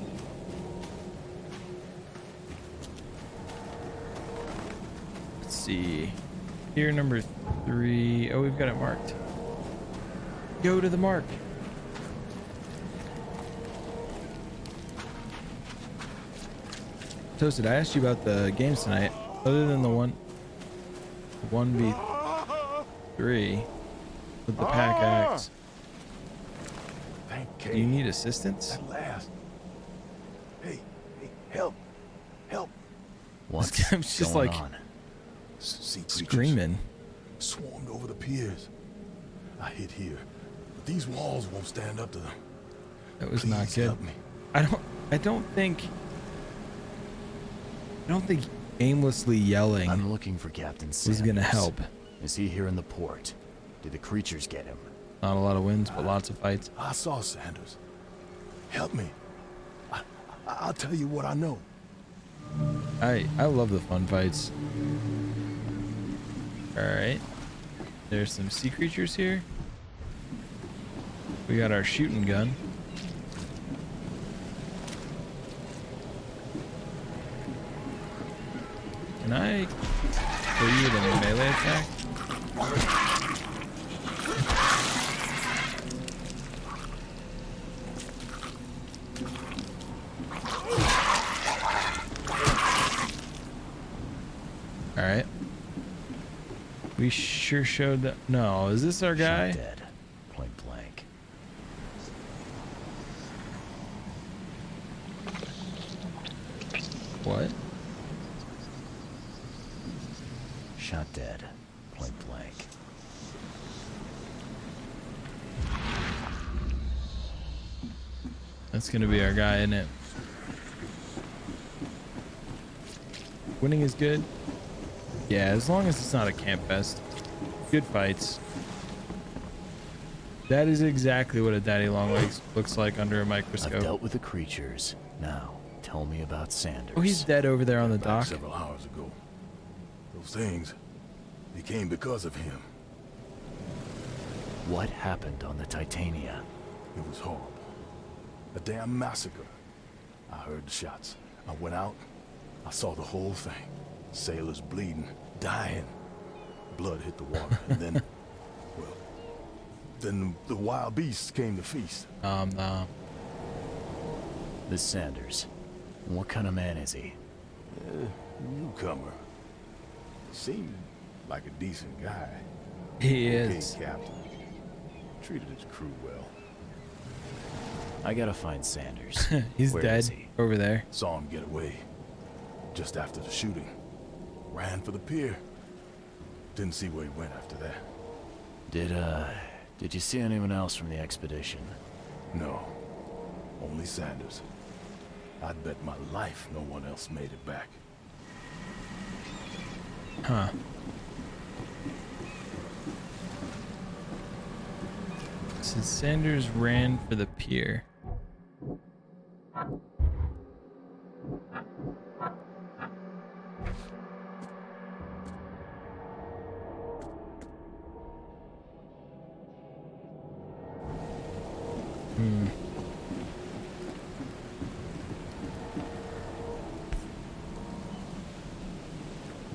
Speaker 1: Let's see. Here, number 3. Oh, we've got it marked. Go to the mark. Toasted, I asked you about the games tonight. Other than the 1v3 with the pack axe. Do you need assistance?
Speaker 2: At last. Hey, help.
Speaker 1: This guy's just like screaming.
Speaker 3: Swarmed over the piers. I hid here, but these walls won't stand up to them.
Speaker 1: That was not good. I don't think aimlessly yelling.
Speaker 2: I'm looking for Captain Sanders.
Speaker 1: Is gonna help.
Speaker 2: Is he here in the port? Did the creatures get him?
Speaker 1: Not a lot of wins, but lots of fights.
Speaker 3: I saw Sanders. Help me. I'll tell you what I know.
Speaker 1: I love the fun fights. All right. There's some sea creatures here. We got our shooting gun. Can I kill you with a melee attack? All right. We sure showed that. No, is this our guy?
Speaker 2: Shot dead. Point blank.
Speaker 1: What?
Speaker 2: Shot dead. Point blank.
Speaker 1: That's gonna be our guy, isn't it? Winning is good. Yeah, as long as it's not a camp fest. Good fights. That is exactly what a daddy long legs looks like under a microscope.
Speaker 2: I've dealt with the creatures. Now, tell me about Sanders.
Speaker 1: Oh, he's dead over there on the
Speaker 3: Back
Speaker 1: dock.
Speaker 3: several hours ago. Those things, they came because of him.
Speaker 2: What happened on the Titania?
Speaker 3: It was horrible. A damn massacre. I heard the shots. I went out. I saw the whole thing. Sailors bleeding, dying. Blood hit the water, and then, well, then the wild beasts came to feast.
Speaker 1: No.
Speaker 2: This Sanders. What kind of man is he?
Speaker 3: Newcomer. Seemed like a decent guy.
Speaker 1: He
Speaker 3: Okay,
Speaker 1: is.
Speaker 3: Captain. Treated his crew well.
Speaker 2: I gotta find Sanders.
Speaker 1: He's
Speaker 2: Where
Speaker 1: dead
Speaker 2: is he?
Speaker 1: over there.
Speaker 3: Saw him get away. Just after the shooting. Ran for the pier. Didn't see where he went after that.
Speaker 2: Did you see anyone else from the expedition?
Speaker 3: No. Only Sanders. I'd bet my life no one else made it back.
Speaker 1: Huh. Since Sanders ran for the pier.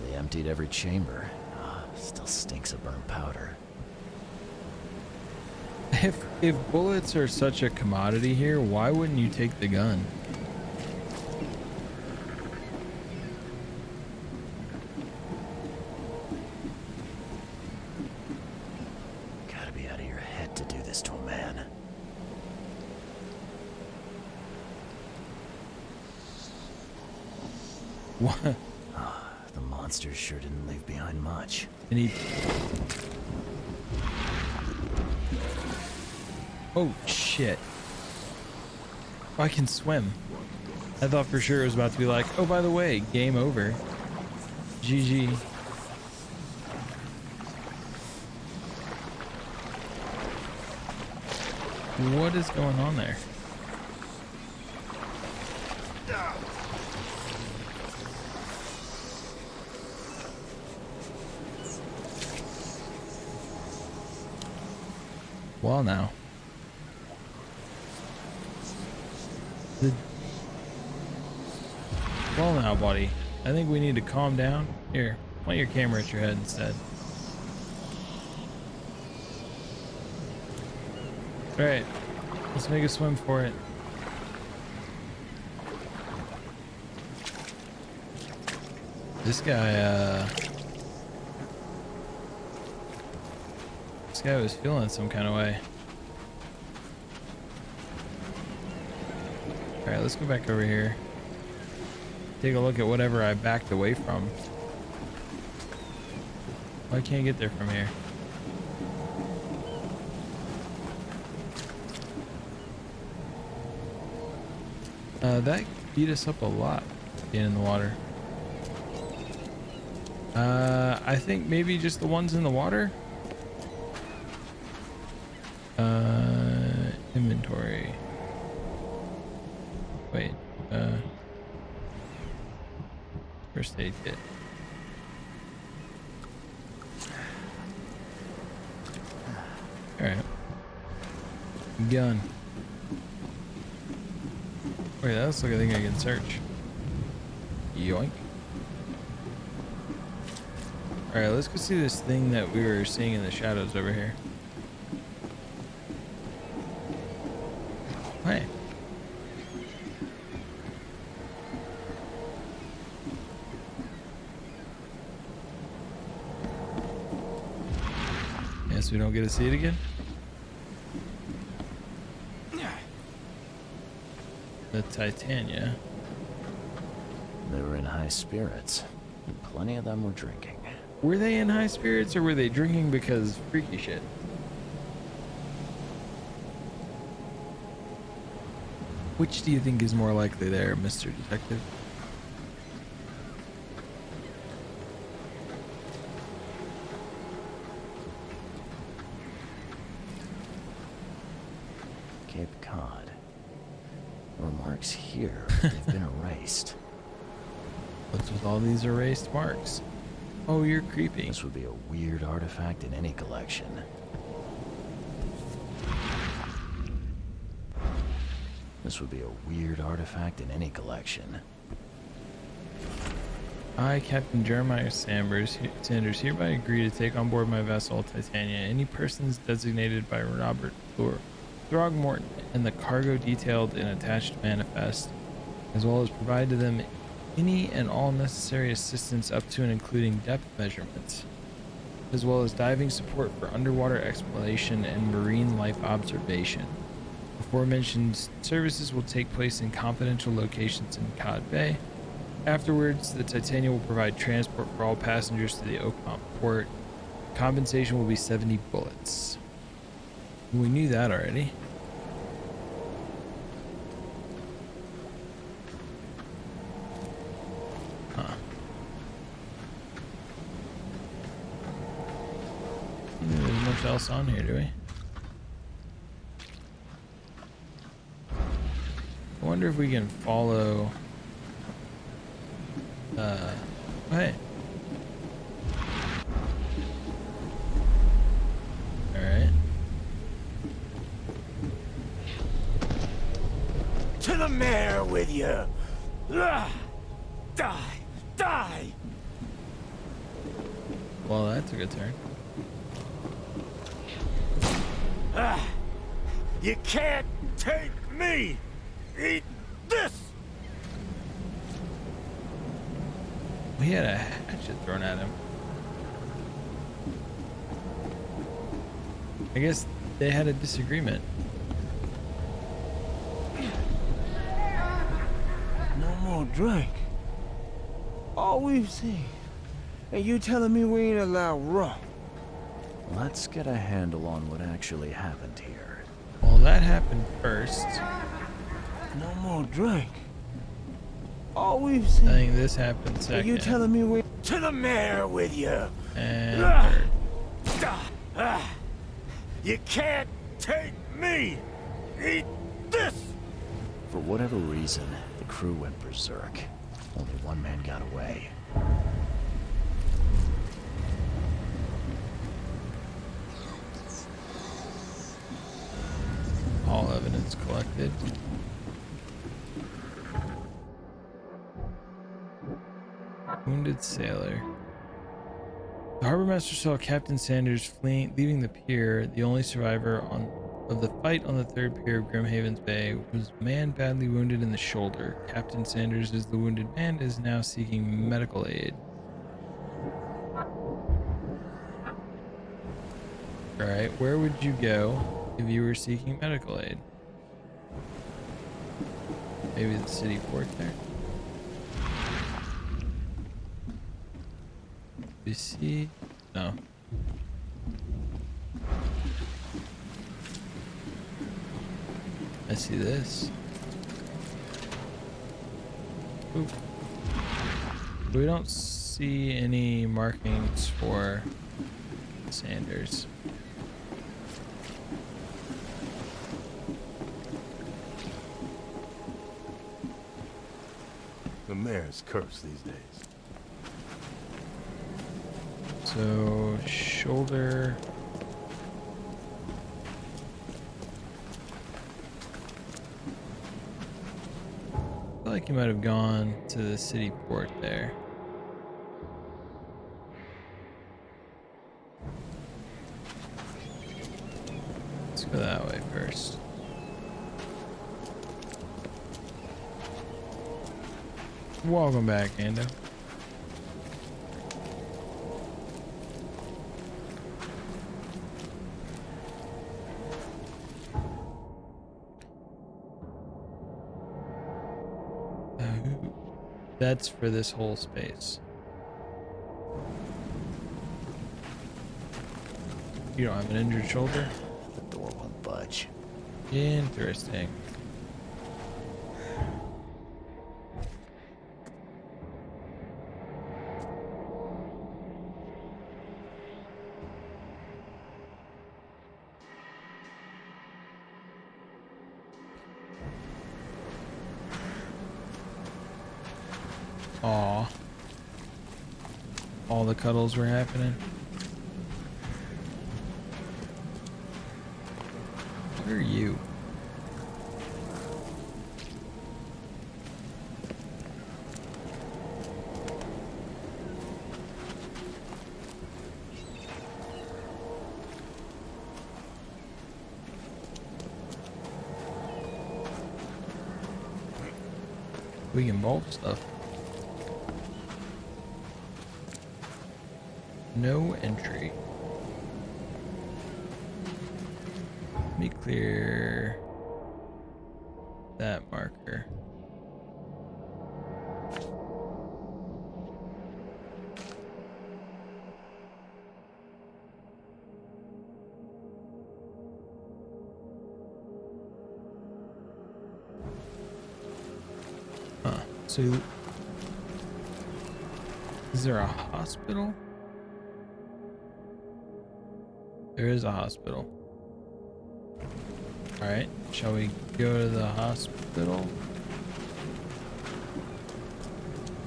Speaker 2: They emptied every chamber. Still stinks of burnt powder.
Speaker 1: If bullets are such a commodity here, why wouldn't you take the gun?
Speaker 2: Gotta be out of your head to do this to a man.
Speaker 1: What?
Speaker 2: The monsters sure didn't leave behind much.
Speaker 1: And he... Oh, shit. Oh, I can swim. I thought for sure it was about to be like, oh, by the way, game over. GG. What is going on there? Well, now. Well now, buddy. I think we need to calm down. Here, point your camera at your head instead. Alright, let's make a swim for it. This guy was feeling some kind of way. Alright, let's go back over here. Take a look at whatever I backed away from. Why can't I get there from here? That beat us up a lot being in the water. I think maybe just the ones in the water. Inventory. Wait, first aid kit. Alright. Gun. Wait, that looks like a thing I can search. Yoink. Alright, let's go see this thing that we were seeing in the shadows over here. Hey. Guess we don't get to see it again? The Titania.
Speaker 2: They were in high spirits. Plenty of them were drinking.
Speaker 1: Were they in high spirits or were they drinking because freaky shit? Which do you think is more likely there, Mr. Detective?
Speaker 2: Cape Cod. There were marks here, but they've been erased.
Speaker 1: What's with all these erased marks? Oh, you're creepy.
Speaker 2: This would be a weird artifact in any collection. This would be a weird artifact in any collection.
Speaker 1: I, Captain Jeremiah Sanders, hereby agree to take on board my vessel, Titania, any persons designated by Robert Throgmorton and the cargo detailed in attached manifest, as well as provide to them any and all necessary assistance up to and including depth measurements, as well as diving support for underwater exploration and marine life observation. Aforementioned services will take place in confidential locations in Cod Bay. Afterwards, the Titania will provide transport for all passengers to the Oakmont port. Compensation will be 70 bullets. We knew that already. Huh. much else on here, do we? I wonder if we can follow. Hey. All right.
Speaker 9: To the mayor with you! Die! Die!
Speaker 1: Well, that took a turn.
Speaker 9: You can't take me! Eat this!
Speaker 1: He had a hatchet thrown at him. I guess they had a disagreement.
Speaker 7: No more drink. All we've seen. And you telling me we ain't allowed rum?
Speaker 2: Let's get a handle on what actually happened here.
Speaker 1: Well, that happened first.
Speaker 7: No more drink. All we've seen.
Speaker 1: I think this happened second.
Speaker 7: And you telling me we...
Speaker 9: To the mayor with you!
Speaker 1: And third.
Speaker 9: You can't take me! Eat this!
Speaker 2: For whatever reason, the crew went berserk. Only one man got away.
Speaker 1: All evidence collected. Wounded sailor. The harbor master saw Captain Sanders leaving the pier. The only survivor of the fight on the third pier of Grimhaven's Bay was a man badly wounded in the shoulder. Captain Sanders is the wounded man is now seeking medical aid. Alright, where would you go if you were seeking medical aid? Maybe the city port there? You see? No. I see this. Oop. We don't see any markings for Sanders.
Speaker 3: The mayor's cursed these days.
Speaker 1: So, shoulder. I feel like you might have gone to the city port there. Let's go that way first. Welcome back, Ando. That's for this whole space. You don't have an injured shoulder?
Speaker 2: The door won't budge.
Speaker 1: Interesting. Aw. All the cuddles were happening. What are you? We can bolt stuff. No entry. Let me clear that marker. Huh. So, is there a hospital? There is a hospital. Alright, shall we go to the hospital?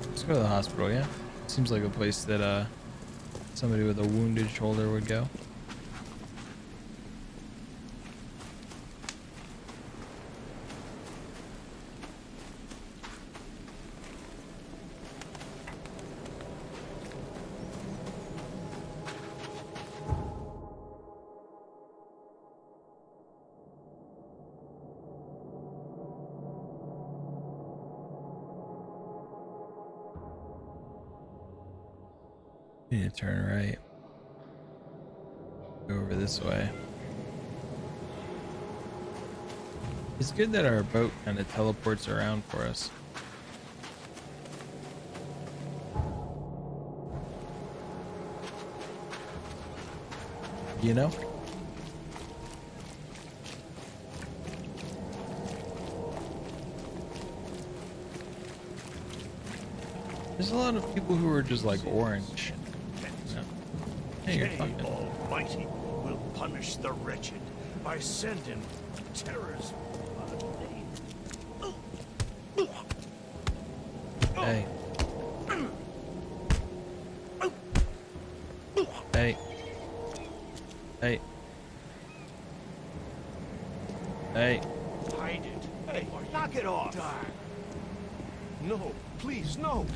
Speaker 1: Let's go to the hospital, yeah? Seems like a place that somebody with a wounded shoulder would go. Need to turn right. Go over this way. It's good that our boat kind of teleports around for us. You know? There's a lot of people who are just like orange. Yeah. Hey, you're fucking.
Speaker 9: Almighty will punish the wretched by sending terrors.
Speaker 1: Hey. Hey. Hey. Hey.
Speaker 9: Hide it. Hey, knock it off. No, please, no.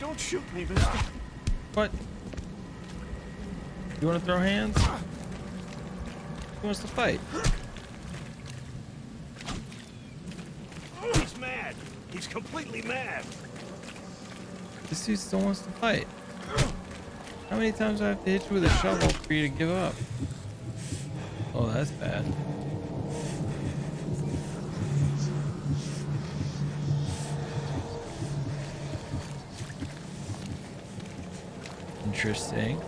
Speaker 9: Don't shoot me, mister.
Speaker 1: What? You want to throw hands? Who wants to fight?
Speaker 9: He's mad. He's completely mad.
Speaker 1: This dude still wants to fight. How many times do I have to hit you with a shovel for you to give up? Oh, that's bad. Interesting.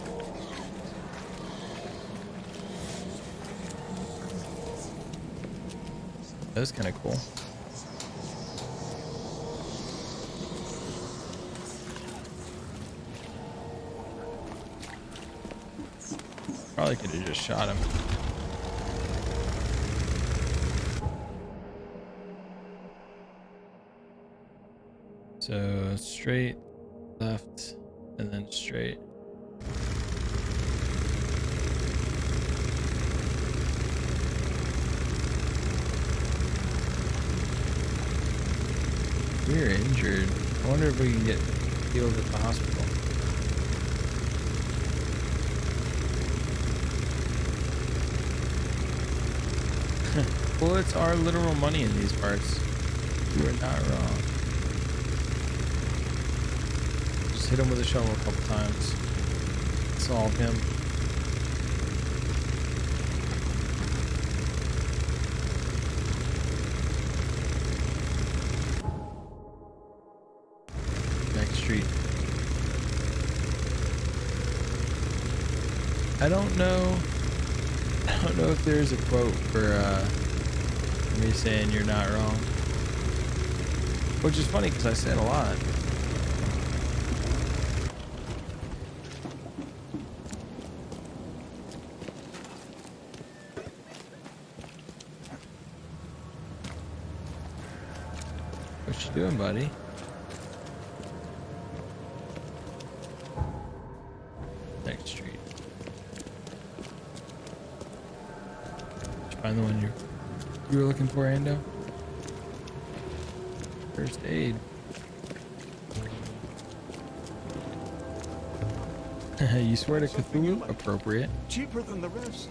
Speaker 1: That was kind of cool. Probably could have just shot him. So straight, left, and then straight. We're injured. I wonder if we can get healed at the hospital. Bullets are literal money in these parts. You are not wrong. Just hit him with a shovel a couple times. Solve him. Next street. I don't know if there's a quote for me saying you're not wrong. Which is funny because I say it a lot. What you doing, buddy? Next street. Did you find the one you were looking for, Ando? First aid. You swear to Cthulhu? Appropriate.
Speaker 9: Cheaper than the rest.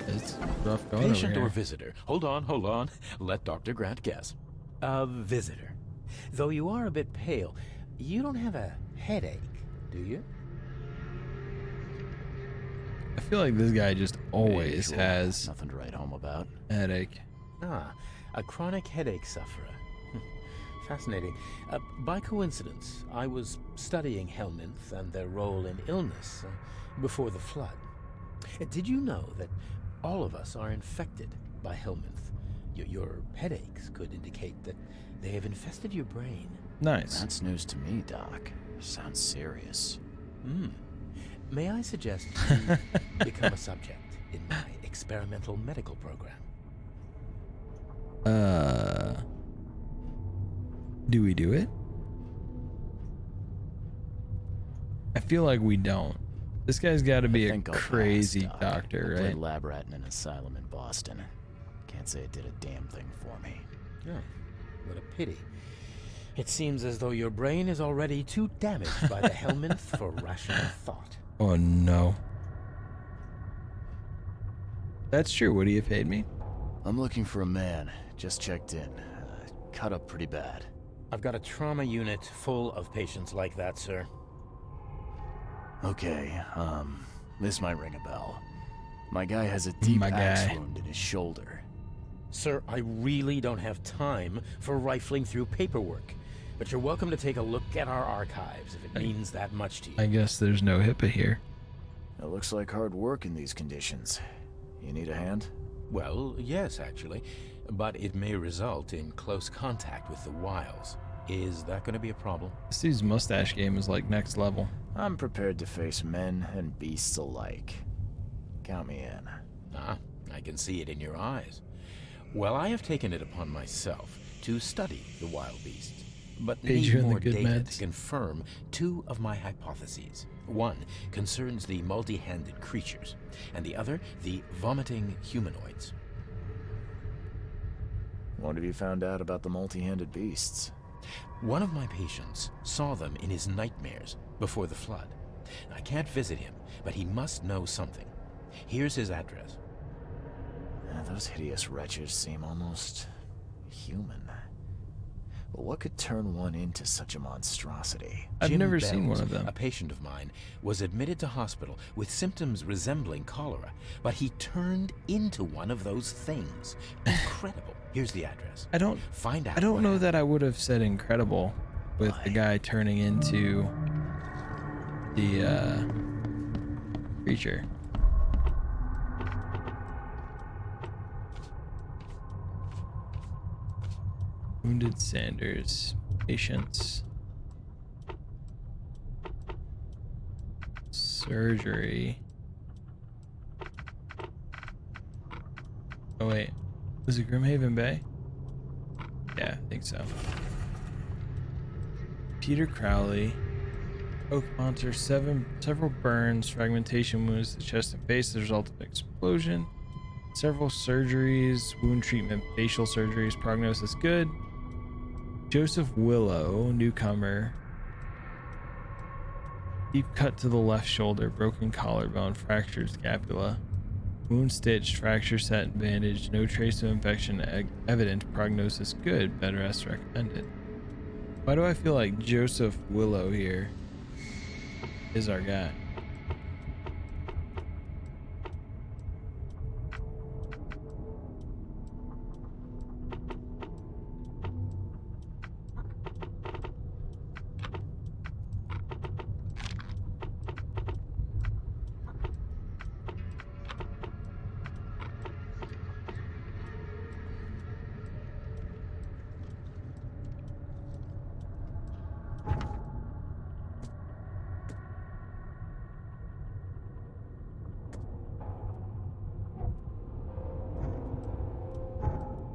Speaker 1: It's rough going
Speaker 6: Patient
Speaker 1: over
Speaker 6: or
Speaker 1: here.
Speaker 6: visitor? Hold on. Let Dr. Grant guess.
Speaker 8: A visitor. Though you are a bit pale, you don't have a headache, do you?
Speaker 1: I feel like this guy just always
Speaker 9: Usual.
Speaker 1: has
Speaker 9: Nothing to write home about.
Speaker 1: a headache.
Speaker 8: Ah, a chronic headache sufferer. Fascinating. By coincidence, I was studying Helminth and their role in illness before the flood. Did you know that all of us are infected by Helminth? Your headaches could indicate that they have infested your brain.
Speaker 1: Nice.
Speaker 2: That's news to me, Doc. Sounds serious.
Speaker 8: May I suggest you become a subject in my experimental medical program?
Speaker 1: Do we do it? I feel like we don't. This guy's got to be a crazy doctor,
Speaker 2: I
Speaker 1: right?
Speaker 2: played lab rat in an asylum in Boston. Can't say it did a damn thing for me.
Speaker 8: Yeah, what a pity. It seems as though your brain is already too damaged by the Helminth for rational thought.
Speaker 1: Oh no. That's true. Would he have paid me?
Speaker 2: I'm looking for a man. Just checked in. Cut up pretty bad.
Speaker 8: I've got a trauma unit full of patients like that, sir.
Speaker 2: Okay, this might ring a bell. My guy has a deep axe wound in his shoulder.
Speaker 8: Sir, I really don't have time for rifling through paperwork, but you're welcome to take a look at our archives if it means that much to you.
Speaker 1: I guess there's no HIPAA here.
Speaker 2: It looks like hard work in these conditions. You need a hand?
Speaker 8: Well, yes, actually, but it may result in close contact with the Wiles. Is that going to be a problem?
Speaker 1: This dude's mustache game is like next level.
Speaker 2: I'm prepared to face men and beasts alike. Count me in.
Speaker 8: Ah, I can see it in your eyes. Well, I have taken it upon myself to study the wild beasts, but need more data to confirm two of my hypotheses. One concerns the multi-handed creatures, and the other the vomiting humanoids.
Speaker 2: What have you found out about the multi-handed beasts?
Speaker 8: One of my patients saw them in his nightmares before the flood. I can't visit him, but he must know something. Here's his address.
Speaker 2: Those hideous wretches seem almost human. But what could turn one into such a monstrosity?
Speaker 1: I've
Speaker 8: Jim
Speaker 1: never
Speaker 8: Bells,
Speaker 1: seen one of them.
Speaker 8: A patient of mine was admitted to hospital with symptoms resembling cholera, but he turned into one of those things. Incredible. Here's the address.
Speaker 1: I don't know that I would have said incredible with the guy turning into the creature. Wounded Sanders, patients, surgery. Oh wait, was it Grimhaven Bay? Yeah, I think so. Peter Crowley, Oakmonter, several burns, fragmentation wounds to the chest and face as a result of explosion. Several surgeries, wound treatment, facial surgeries, prognosis good. Joseph Willow, newcomer. Deep cut to the left shoulder, broken collarbone, fractured scapula. Wound stitched, fracture set and bandaged, no trace of infection evident, prognosis good, bed rest recommended. Why do I feel like Joseph Willow here is our guy?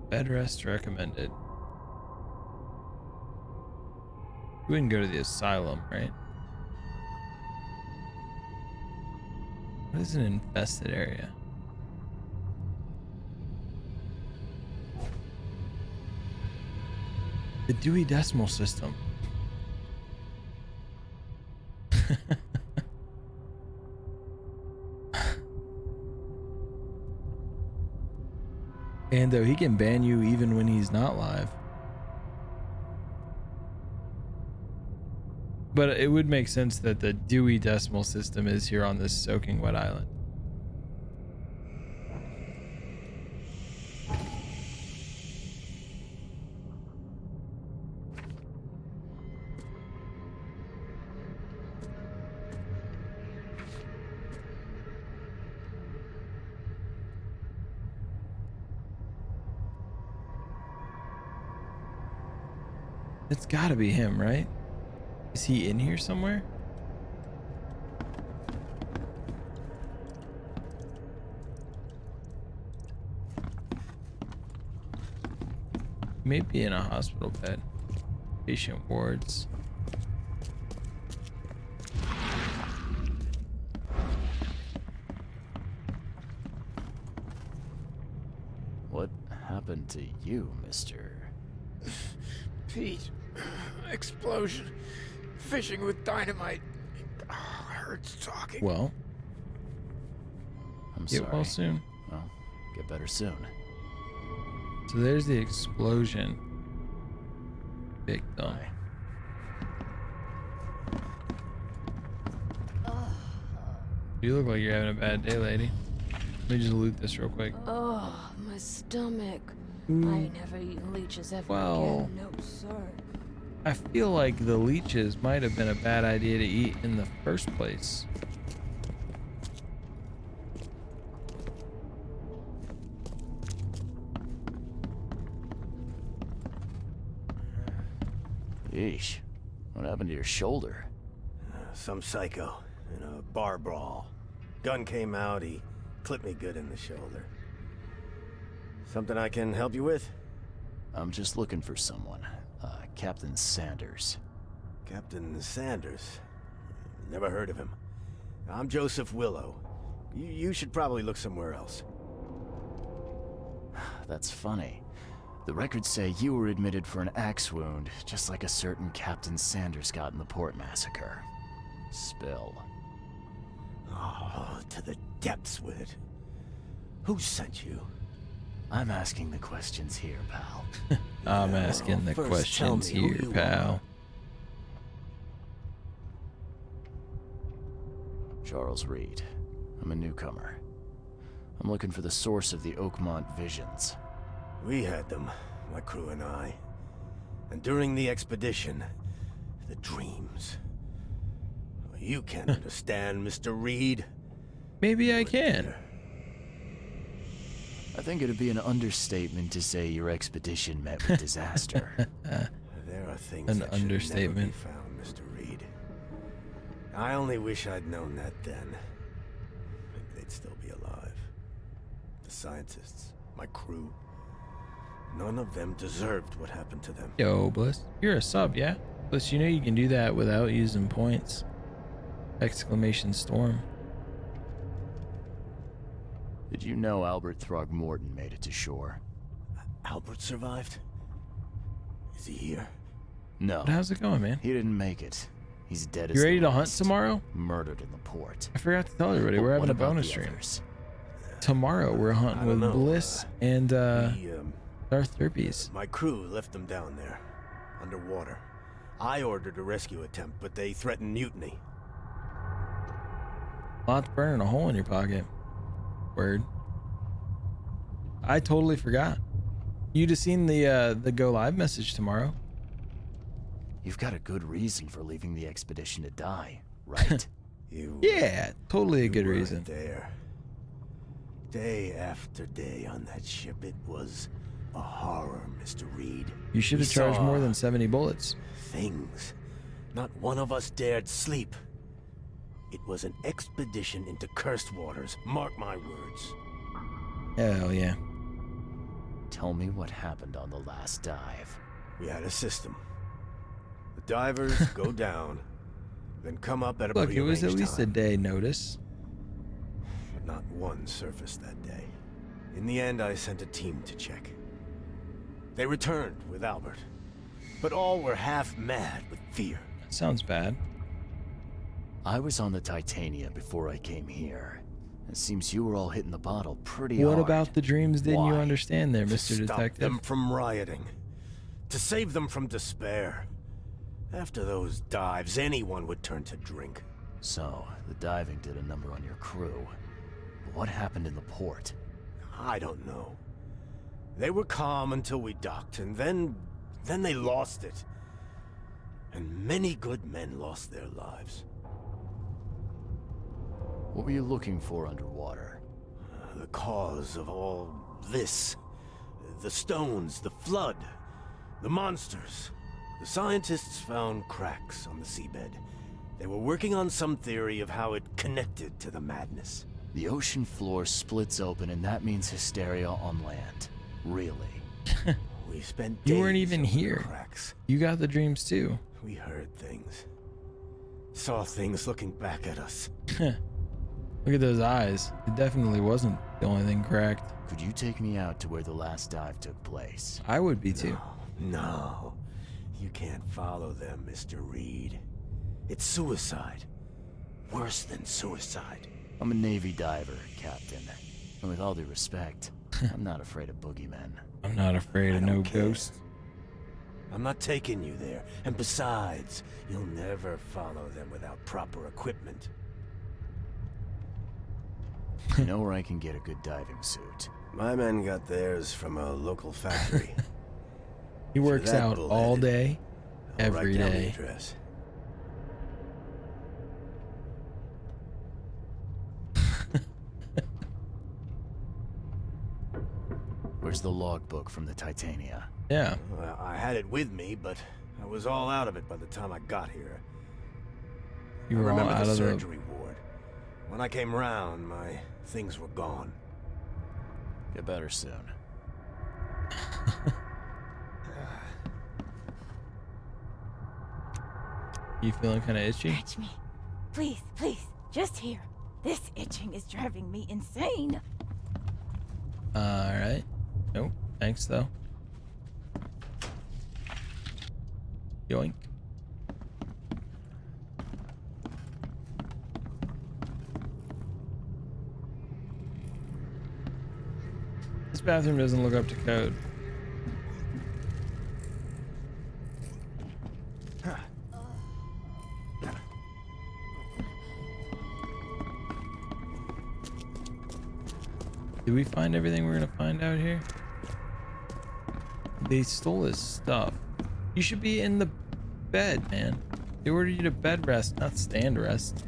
Speaker 1: Bed rest recommended. We wouldn't go to the asylum, right? What is an infested area? The Dewey Decimal System. And though he can ban you even when he's not live. But it would make sense that the Dewey Decimal System is here on this soaking wet island. It's gotta be him, right? Is he in here somewhere? May be in a hospital bed. Patient wards.
Speaker 2: What happened to you, mister?
Speaker 7: Pete, explosion. Fishing with dynamite. Hurts talking.
Speaker 1: Well,
Speaker 2: I'm
Speaker 1: get
Speaker 2: sorry.
Speaker 1: well soon.
Speaker 2: Well, get better soon.
Speaker 1: So there's the explosion. Victim. You look like you're having a bad day, lady. Let me just loot this real quick.
Speaker 4: Oh, my stomach. I never eat leeches ever
Speaker 1: Well,
Speaker 4: again. No, sir.
Speaker 1: I feel like the leeches might have been a bad idea to eat in the first place.
Speaker 2: Yeesh. What happened to your shoulder?
Speaker 10: Some psycho in a bar brawl. Gun came out, he clipped me good in the shoulder. Something I can help you with?
Speaker 2: I'm just looking for someone. Captain Sanders.
Speaker 10: Captain Sanders? Never heard of him. I'm Joseph Willow. You should probably look somewhere else.
Speaker 2: That's funny. The records say you were admitted for an axe wound, just like a certain Captain Sanders got in the Port Massacre. Spill.
Speaker 10: Oh, to the depths with it. Who sent you?
Speaker 2: I'm asking the questions here, pal.
Speaker 1: I'm asking the
Speaker 10: first
Speaker 1: questions
Speaker 10: tell me who
Speaker 1: here,
Speaker 10: you
Speaker 1: pal.
Speaker 2: Charles Reed. I'm a newcomer. I'm looking for the source of the Oakmont visions.
Speaker 10: We had them, my crew and I. And during the expedition, the dreams. You can't understand, Mr. Reed.
Speaker 1: Maybe I can.
Speaker 2: I think it'd be an understatement to say your expedition met with disaster.
Speaker 10: There are things
Speaker 1: An
Speaker 10: that should
Speaker 1: understatement.
Speaker 10: never be found, Mr. Reed. I only wish I'd known that then. They'd still be alive. The scientists, my crew. None of them deserved what happened to them.
Speaker 1: Yo, Bliss. You're a sub, yeah? Bliss, you know you can do that without using points. Exclamation storm.
Speaker 2: Did you know Albert Throgmorton made it to shore?
Speaker 10: Albert survived? Is he here?
Speaker 2: No.
Speaker 1: But how's it going, man?
Speaker 2: He didn't make it. He's dead as
Speaker 1: You ready
Speaker 2: the
Speaker 1: to hunt
Speaker 2: rest.
Speaker 1: tomorrow?
Speaker 2: Murdered in the port.
Speaker 1: I forgot to tell everybody, we're
Speaker 2: But
Speaker 1: having
Speaker 2: what
Speaker 1: a
Speaker 2: about
Speaker 1: bonus
Speaker 2: the
Speaker 1: stream.
Speaker 2: others?
Speaker 1: Tomorrow we're hunting with Bliss and
Speaker 10: We,
Speaker 1: Darth Therpies.
Speaker 10: My crew left them down there, underwater. I ordered a rescue attempt, but they threatened mutiny.
Speaker 1: Lots burning a hole in your pocket. Word. I totally forgot. You'd have seen the go live message tomorrow.
Speaker 2: You've got a good reason for leaving the expedition to die, right?
Speaker 1: Yeah, totally a good
Speaker 10: were
Speaker 1: reason.
Speaker 10: There. Day after day on that ship, it was a horror, Mr. Reed.
Speaker 1: You should have
Speaker 10: We
Speaker 1: charged
Speaker 10: saw
Speaker 1: more than 70 bullets.
Speaker 10: things. Not one of us dared sleep. It was an expedition into cursed waters, mark my words.
Speaker 1: Hell yeah.
Speaker 2: Tell me what happened on the last dive.
Speaker 10: We had a system. The divers go down, then come up at a
Speaker 1: Look, it was at
Speaker 10: prearranged
Speaker 1: least a
Speaker 10: time.
Speaker 1: day notice.
Speaker 10: But not one surfaced that day. In the end, I sent a team to check. They returned with Albert, but all were half mad with fear.
Speaker 1: That sounds bad.
Speaker 2: I was on the Titania before I came here. It seems you were all hitting the bottle pretty
Speaker 1: What
Speaker 2: hard.
Speaker 1: about the dreams didn't you
Speaker 2: Why?
Speaker 1: understand there,
Speaker 10: To
Speaker 1: Mr.
Speaker 10: stop
Speaker 1: Detective?
Speaker 10: them from rioting. To save them from despair. After those dives, anyone would turn to drink.
Speaker 2: So, the diving did a number on your crew. But what happened in the port?
Speaker 10: I don't know. They were calm until we docked, and then they lost it. And many good men lost their lives.
Speaker 2: What were you looking for underwater?
Speaker 10: The cause of all this. The stones, the flood, the monsters. The scientists found cracks on the seabed. They were working on some theory of how it connected to the madness.
Speaker 2: The ocean floor splits open and that means hysteria on land. Really?
Speaker 10: We spent
Speaker 1: You weren't
Speaker 10: days
Speaker 1: even
Speaker 10: over the
Speaker 1: here.
Speaker 10: cracks.
Speaker 1: You got the dreams too.
Speaker 10: We heard things. Saw things looking back at us.
Speaker 1: Look at those eyes. It definitely wasn't the only thing cracked.
Speaker 2: Could you take me out to where the last dive took place?
Speaker 1: I would be too.
Speaker 10: No. You can't follow them, Mr. Reed. It's suicide. Worse than suicide.
Speaker 2: I'm a Navy diver, Captain. And with all due respect, I'm not afraid of boogeymen.
Speaker 1: I'm not afraid of no ghosts.
Speaker 10: I'm not taking you there. And besides, you'll never follow them without proper equipment.
Speaker 2: You know where I can get a good diving suit?
Speaker 10: My men got theirs from a local factory.
Speaker 1: He works
Speaker 10: that
Speaker 1: out
Speaker 10: bullhead,
Speaker 1: all day,
Speaker 10: I'll
Speaker 1: every
Speaker 10: write down the
Speaker 1: day.
Speaker 10: address.
Speaker 2: Where's the logbook from the Titania?
Speaker 1: Yeah.
Speaker 10: Well, I had it with me, but I was all out of it by the time I got here.
Speaker 1: You were
Speaker 10: I
Speaker 1: all
Speaker 10: remember
Speaker 1: out
Speaker 10: the
Speaker 1: of the.
Speaker 10: surgery ward. When I came round, my things were gone.
Speaker 2: Get better soon.
Speaker 1: You feeling kind of itchy?
Speaker 12: Scratch me. Please, please, just here. This itching is driving me insane.
Speaker 1: All right. Nope. Thanks though. Yoink. This bathroom doesn't look up to code. Did we find everything we're gonna find out here? They stole his stuff. You should be in the bed, man. They ordered you to bed rest, not stand rest.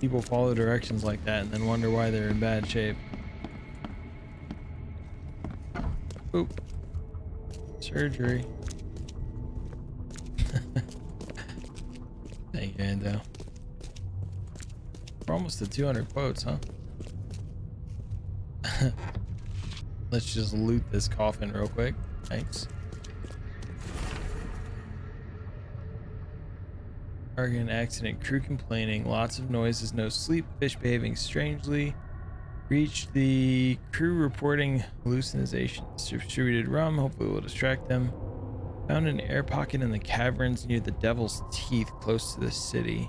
Speaker 1: People follow directions like that and then wonder why they're in bad shape. Oop. Surgery. Thank you, Ando. We're almost to 200 quotes, huh? Let's just loot this coffin real quick. Thanks. Argon accident, crew complaining, lots of noises, no sleep, fish behaving strangely. Reached the crew reporting hallucinations, distributed rum, hopefully will distract them. Found an air pocket in the caverns near the Devil's Teeth close to the city.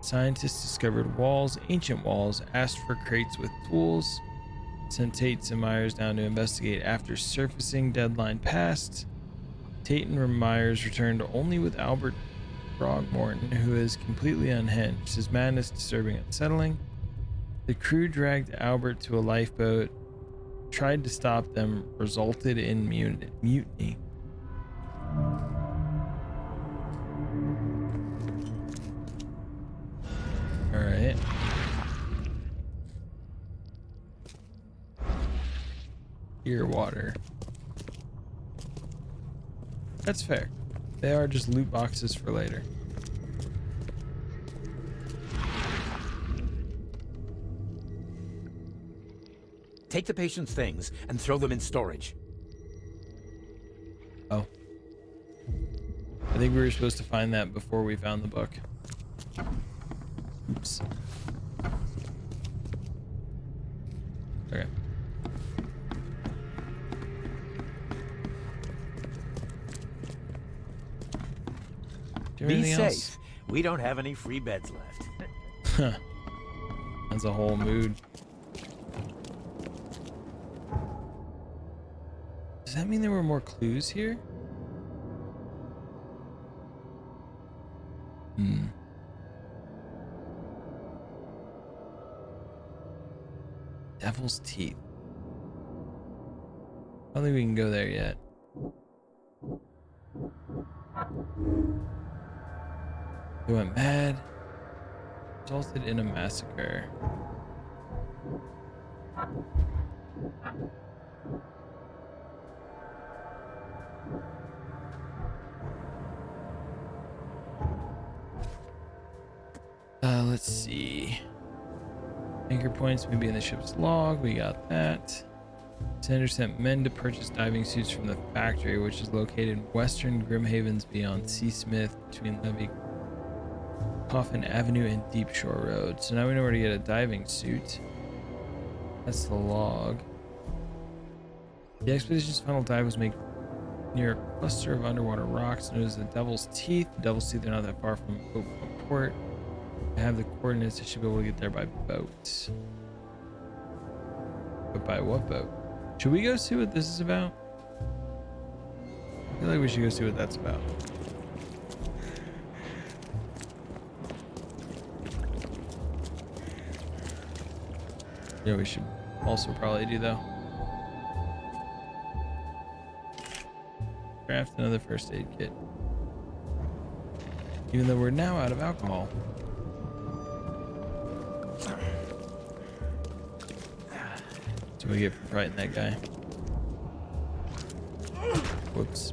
Speaker 1: Scientists discovered walls, ancient walls, asked for crates with tools. Sent Tate and Myers down to investigate after surfacing. Deadline passed. Tate and Myers returned only with Albert Throgmorton, who is completely unhinged. His madness disturbing and unsettling. The crew dragged Albert to a lifeboat, tried to stop them, resulted in mutiny. All right. Ear water. That's fair. They are just loot boxes for later.
Speaker 6: Take the patient's things and throw them in storage.
Speaker 1: Oh. I think we were supposed to find that before we found the book. Oops. Okay.
Speaker 6: Be safe. We don't have any free beds left.
Speaker 1: Huh. That's a whole mood. Does that mean there were more clues here? Hmm. Devil's Teeth. I don't think we can go there yet. They went mad. Resulted in a massacre. Let's see. Anchor points may be in the ship's log. We got that. Sender sent men to purchase diving suits from the factory, which is located in western Grimhaven's beyond Seasmith between Levy Coffin Avenue and Deep Shore Road. So now we know where to get a diving suit. That's the log. The expedition's final dive was made near a cluster of underwater rocks known as the Devil's Teeth. The Devil's Teeth are not that far from Oakmont Port. I have the coordinates. I should be able to get there by boat. But by what boat? Should we go see what this is about? I feel like we should go see what that's about. Yeah, we should also probably do though. Craft another first aid kit. Even though we're now out of alcohol. That's what we get for fighting that guy. Whoops.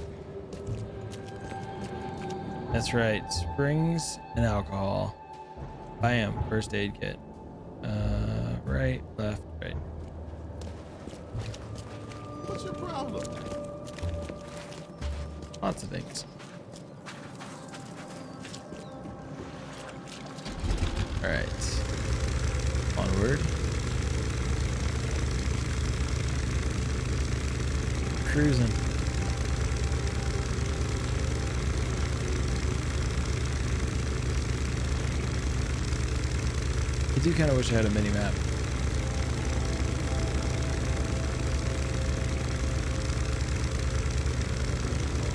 Speaker 1: That's right. Springs and alcohol. Bam. First aid kit. Right, left, right.
Speaker 11: What's your problem?
Speaker 1: Lots of things. All right. Onward. Cruising. I do kind of wish I had a mini map.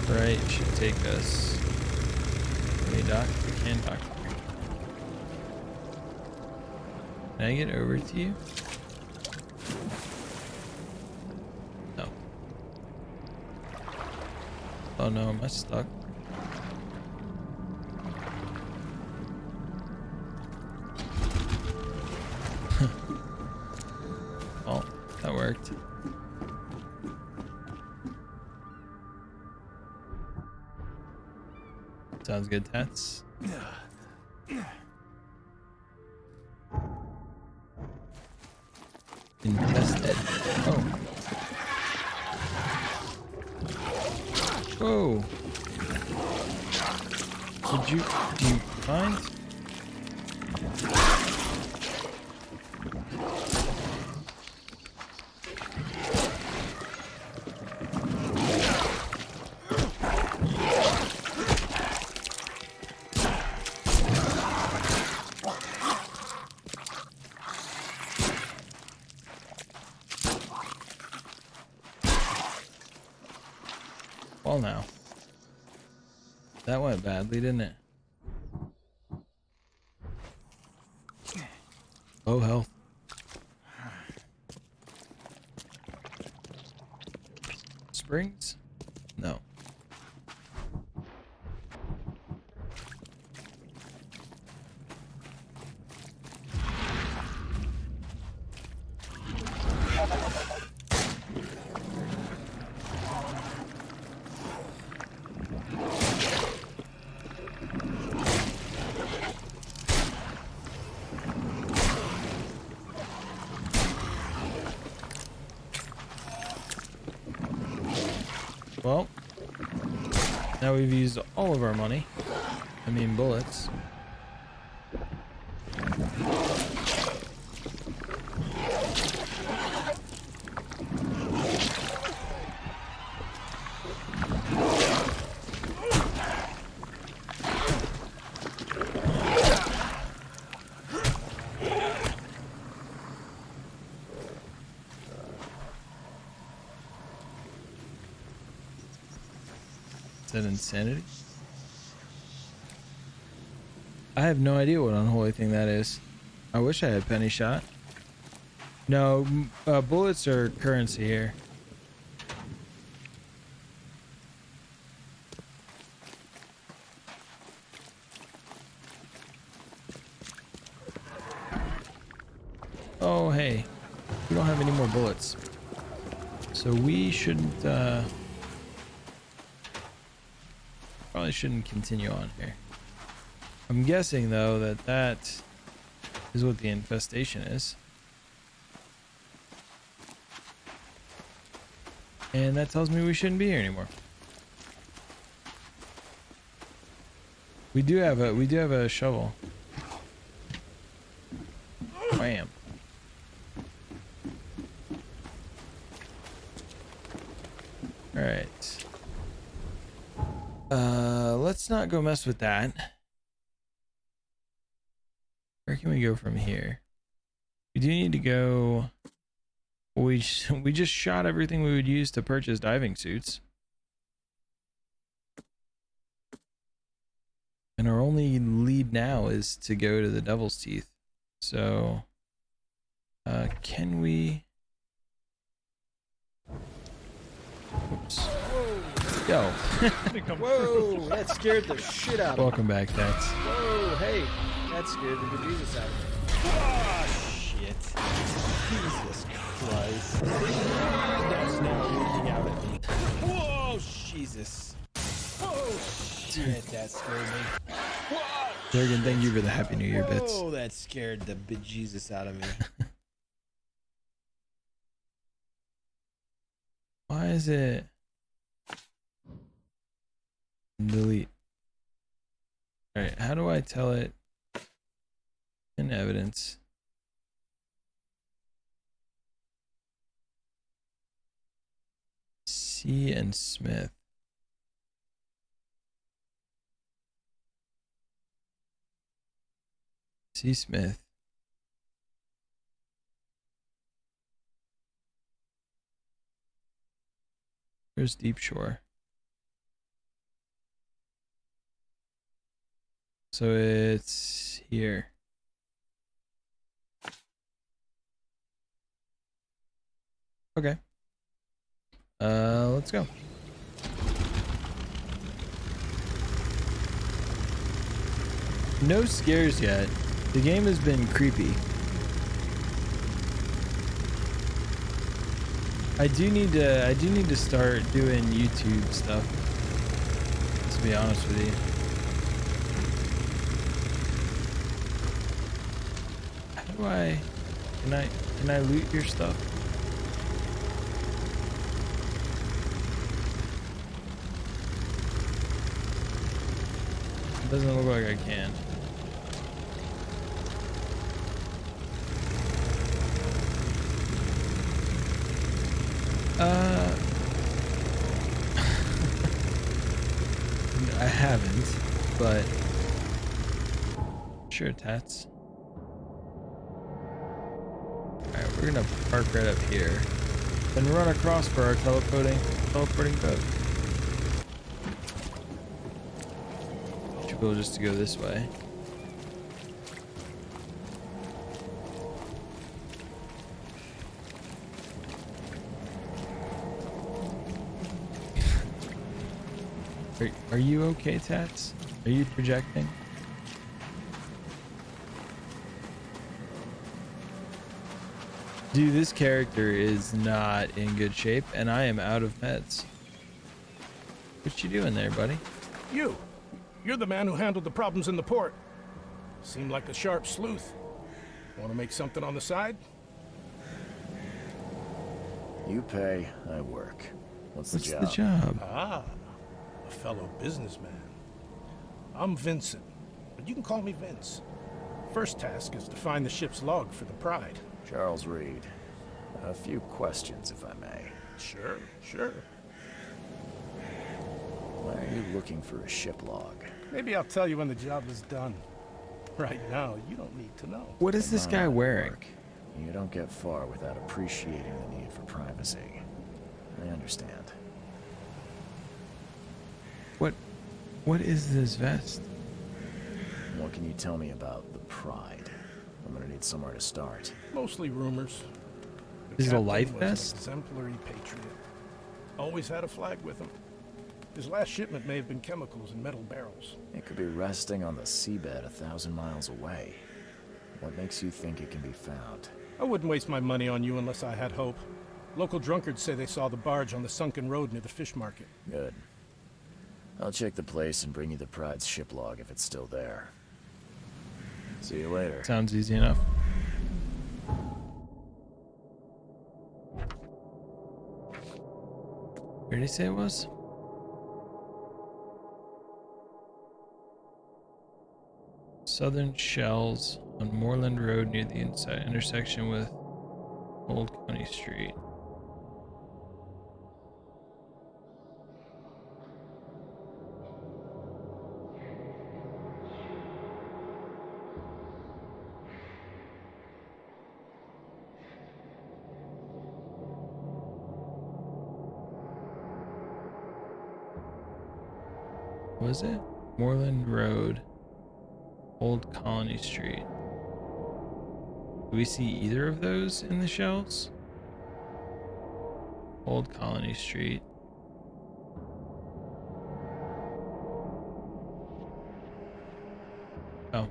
Speaker 1: Right, should take us. Can we dock? We can dock. Can I get over to you? No. Oh no, am I stuck? Oh, that worked. Sounds good, Tats. Infested. Oh. Whoa. Do you find? Well, now. That went badly, didn't it? Oh, health. Springs? No. Well, now we've used all of our money. I mean bullets. Is that insanity? I have no idea what unholy thing that is. I wish I had penny shot. No, bullets are currency here. Oh, hey. We don't have any more bullets. So we shouldn't, probably shouldn't continue on here. I'm guessing, though, that is what the infestation is. And that tells me we shouldn't be here anymore. We do have a shovel. Wham. All right. Let's not go mess with that. Where can we go from here? We do need to go. We just shot everything we would use to purchase diving suits. And our only lead now is to go to the Devil's Teeth. So, can we? Oops. Yo.
Speaker 13: Whoa, that scared the shit out of me.
Speaker 1: Welcome back, Tats.
Speaker 13: Whoa, hey, that scared the bejesus out of me. Oh, shit. Jesus Christ. That's now looking out at me. Whoa, Jesus. Oh, shit, that scared me.
Speaker 1: Durgan, thank you for the Happy New Year bits.
Speaker 13: Oh, that scared the bejesus out of me.
Speaker 1: Why is it? Delete. Alright, how do I tell it in evidence? C and Smith. C. Smith. There's Deep Shore. So it's here. Okay. Let's go. No scares yet. The game has been creepy. I do need to start doing YouTube stuff. To be honest with you. How do I can I loot your stuff? It doesn't look like I can. I haven't, but sure, Tats. Alright, we're gonna park right up here and run across for our teleporting boat. Should be able just to go this way. Are you okay, Tats? Are you projecting? Dude, this character is not in good shape, and I am out of meds. What you doing there, buddy?
Speaker 15: You're the man who handled the problems in the port. Seemed like a sharp sleuth. Want to make something on the side?
Speaker 2: You pay, I work. What's the job?
Speaker 1: The job?
Speaker 15: Ah, a fellow businessman. I'm Vincent, but you can call me Vince. First task is to find the ship's log for the Pride.
Speaker 2: Charles Reed. A few questions, if I may.
Speaker 15: Sure.
Speaker 2: Why are you looking for a ship log?
Speaker 15: Maybe I'll tell you when the job is done. Right now, you don't need to know.
Speaker 1: What is this guy wearing?
Speaker 2: You don't get far without appreciating the need for privacy. I understand.
Speaker 1: What is this vest?
Speaker 2: What can you tell me about the Pride? I'm gonna need somewhere to start.
Speaker 15: Mostly rumors.
Speaker 1: Is it a life
Speaker 15: was
Speaker 1: vest?
Speaker 15: An exemplary patriot. Always had a flag with him. His last shipment may have been chemicals in metal barrels.
Speaker 2: It could be resting on the seabed 1,000 miles away. What makes you think it can be found?
Speaker 15: I wouldn't waste my money on you unless I had hope. Local drunkards say they saw the barge on the sunken road near the fish market.
Speaker 2: Good. I'll check the place and bring you the Pride's ship log if it's still there. See you later.
Speaker 1: Sounds easy enough. Where did he say it was? Southern Shells on Moreland Road near the intersection with Old County Street. Was it? Moreland Road, Old Colony Street. Do we see either of those in the shells? Old Colony Street. Oh.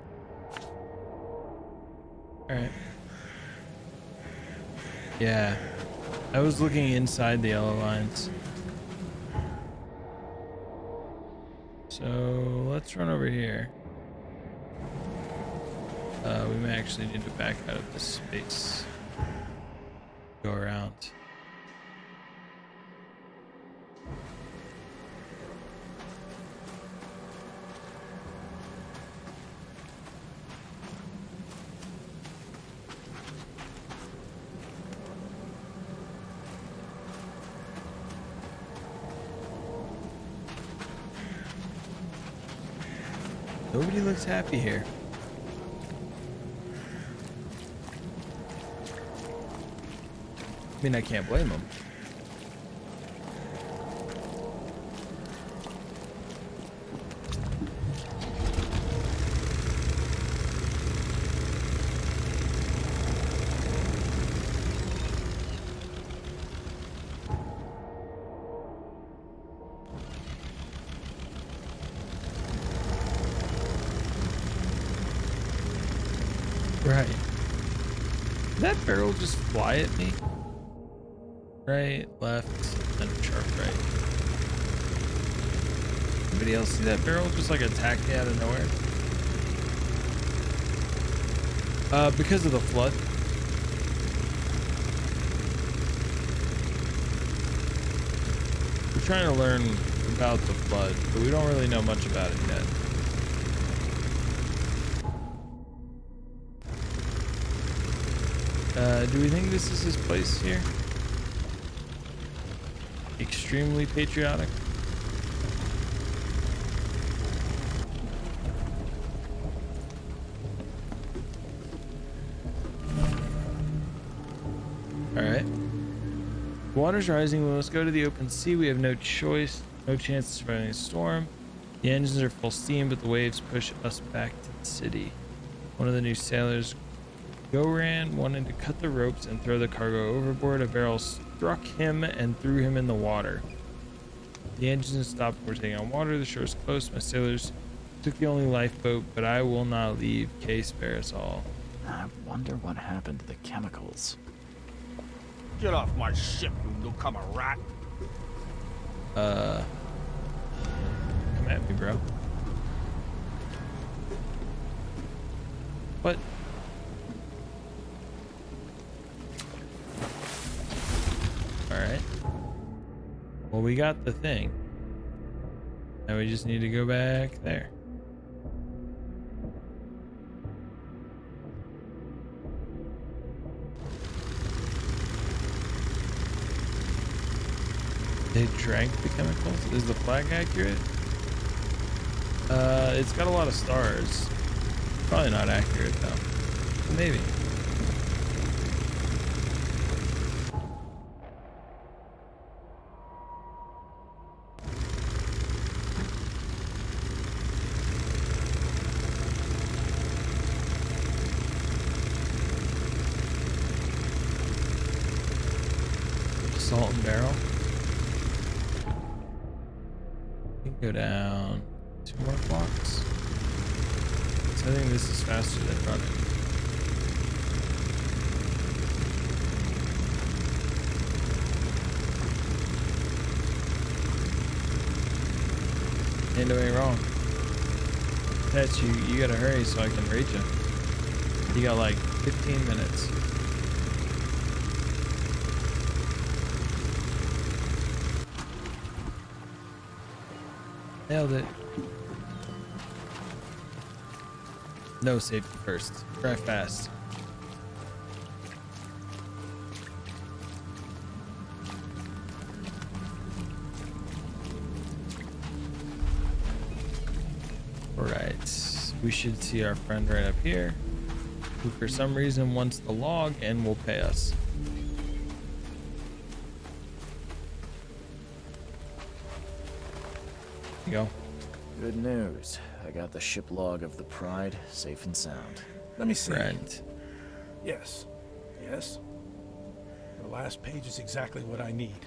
Speaker 1: Alright. Yeah. I was looking inside the yellow lines. So let's run over here. We may actually need to back out of this space. Go around. Nobody looks happy here. I mean, I can't blame them. Right. Did that barrel just fly at me? Right, left, and sharp right. Anybody else see that barrel just like attack me out of nowhere? Because of the flood. We're trying to learn about the flood, but we don't really know much about it yet. Do we think this is his place here? Extremely patriotic. All right. Water's rising. We must go to the open sea. We have no choice, no chance of surviving a storm. The engines are full steam, but the waves push us back to the city. One of the new sailors, Goran, wanted to cut the ropes and throw the cargo overboard. A barrel struck him and threw him in the water. The engines stopped before taking on water. The shore is close. My sailors took the only lifeboat, but I will not leave. Kay, spare us all.
Speaker 2: I wonder what happened to the chemicals.
Speaker 23: Get off my ship, you newcomer rat.
Speaker 1: Come at me, bro. What? Alright. Well, we got the thing. Now we just need to go back there. They drank the chemicals? Is the flag accurate? It's got a lot of stars. Probably not accurate though. Maybe. Salt and barrel. We can go down 2 more blocks. So I think this is faster than running. Ain't doing wrong. That's you gotta hurry so I can rate you. You got like 15 minutes. Nailed it. No safety first. Drive fast. Alright. We should see our friend right up here, who for some reason wants the log and will pay us. There you go.
Speaker 2: Good news. I got the ship log of the Pride safe and sound.
Speaker 15: Let me see.
Speaker 1: Friend.
Speaker 15: Yes. Yes. The last page is exactly what I need.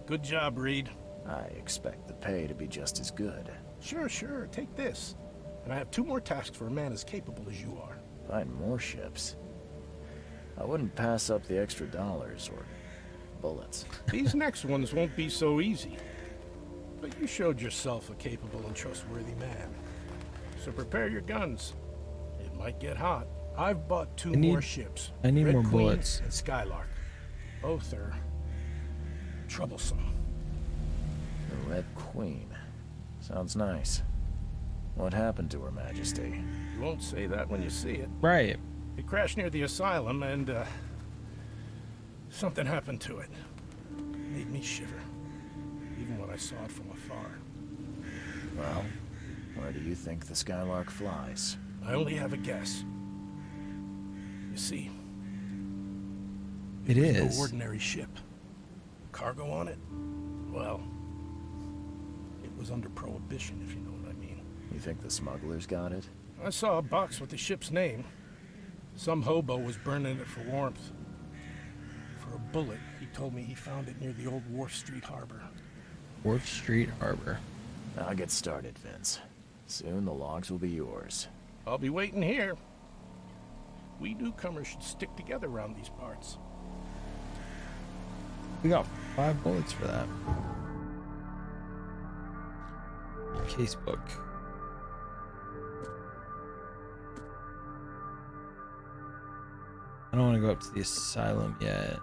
Speaker 15: Good job, Reed.
Speaker 2: I expect the pay to be just as good.
Speaker 15: Sure, sure. Take this. And I have 2 more tasks for a man as capable as you are.
Speaker 2: Find more ships. I wouldn't pass up the extra dollars or bullets.
Speaker 15: These next ones won't be so easy. But you showed yourself a capable and trustworthy man. So prepare your guns. It might get hot. I've bought 2 more ships.
Speaker 1: I need
Speaker 15: Red
Speaker 1: more
Speaker 15: Queen
Speaker 1: bullets.
Speaker 15: and Skylark. Both are troublesome.
Speaker 2: The Red Queen. Sounds nice. What happened to Her Majesty?
Speaker 15: You won't say that when you see it.
Speaker 1: Right.
Speaker 15: It crashed near the asylum and, something happened to it. Made me shiver. Even when I saw it from afar.
Speaker 2: Well, where do you think the Skylark flies?
Speaker 15: I only have a guess. You see,
Speaker 1: It
Speaker 15: was
Speaker 1: is.
Speaker 15: no ordinary ship. Cargo on it? Well, it was under prohibition, if you know what I mean.
Speaker 2: You think the smugglers got it?
Speaker 15: I saw a box with the ship's name. Some hobo was burning it for warmth. For a bullet, he told me he found it near the old Wharf Street Harbor.
Speaker 1: Wharf Street Harbor.
Speaker 2: I'll get started, Vince. Soon the logs will be yours.
Speaker 15: I'll be waiting here. We newcomers should stick together around these parts.
Speaker 1: We got 5 bullets for that. Casebook. I don't want to go up to the asylum yet.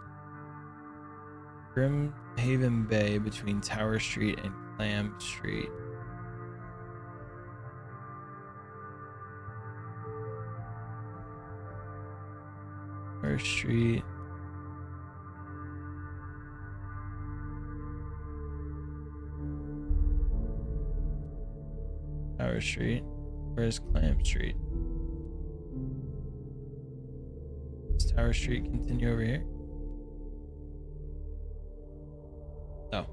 Speaker 1: Grimhaven Bay between Tower Street and Clam Street. Tower Street. Tower Street. Where's Clam Street? Does Tower Street continue over here? No.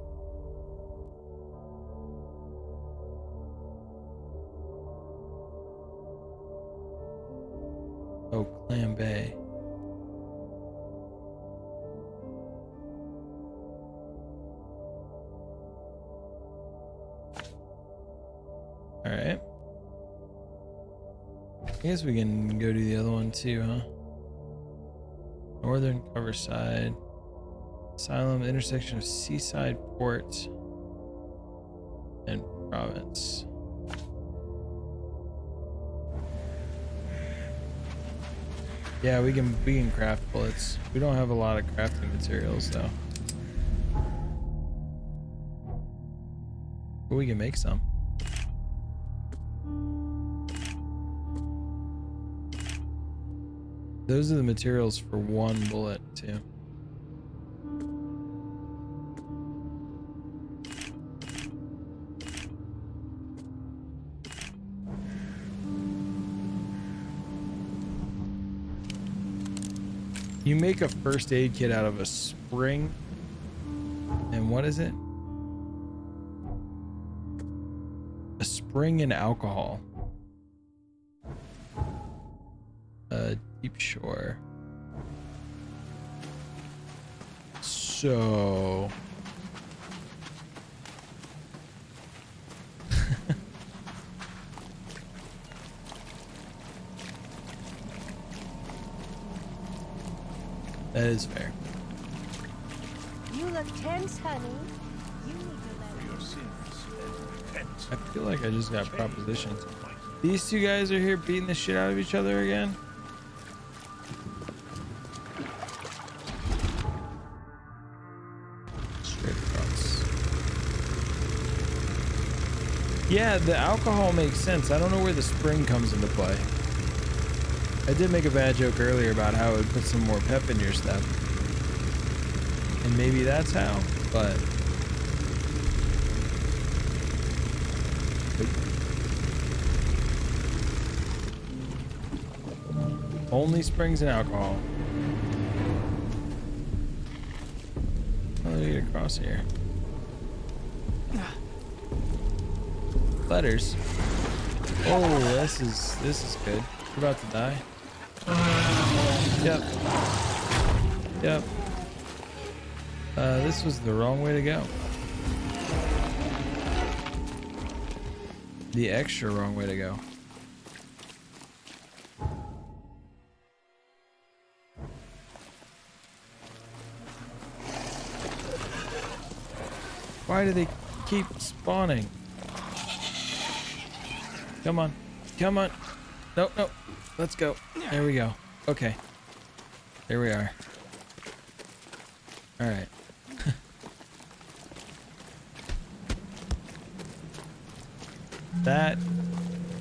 Speaker 1: Oh, Clam Bay. Alright. I guess we can go to the other one too, huh? Northern Coverside. Asylum, intersection of Seaside Port and Province. Yeah, we can craft bullets. We don't have a lot of crafting materials though. But we can make some. Those are the materials for 1 bullet too. You make a first aid kit out of a spring. And what is it? A spring and alcohol. Deep Shore. So that is fair.
Speaker 14: You look tense, honey. You need to let
Speaker 1: I feel like I just got propositions. These 2 guys are here beating the shit out of each other again. Straight across. Yeah, the alcohol makes sense. I don't know where the spring comes into play. I did make a bad joke earlier about how it would put some more pep in your step. And maybe that's how, but... Only springs and alcohol. How do I get across here? Letters. Oh, this is good. We're about to die. Yep. Yep. This was the wrong way to go. The extra wrong way to go. Why do they keep spawning? Come on. Come on. Nope, nope. Let's go. There we go. Okay. There we are. All right. That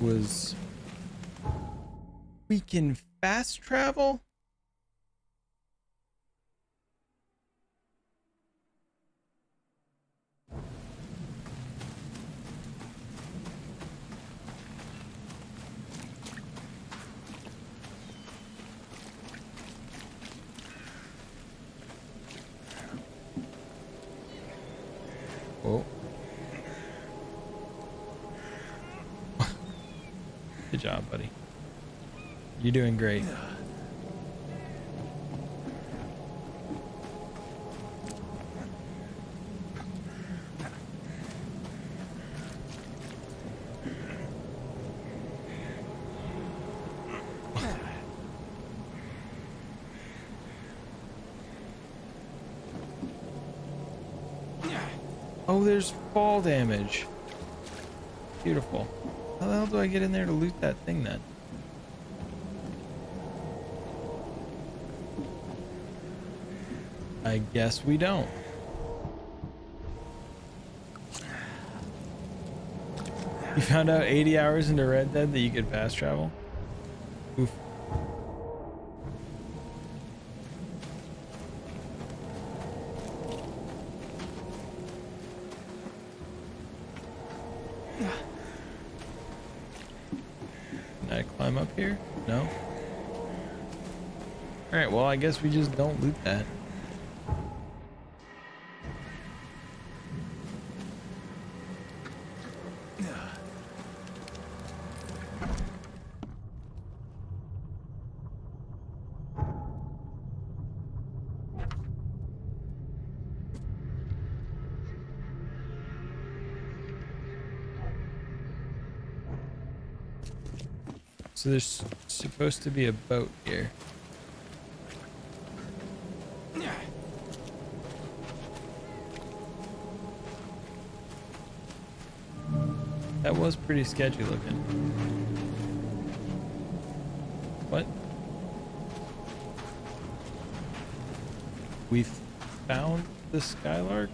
Speaker 1: was... We can fast travel? Oh. Good job, buddy. You're doing great. Oh, there's fall damage. Beautiful. How the hell do I get in there to loot that thing then? I guess we don't. You found out 80 hours into Red Dead that you could fast travel? Oof. Can I climb up here? No? Alright, well I guess we just don't loot that. So there's supposed to be a boat here. That was pretty sketchy looking. What? We found the Skylark?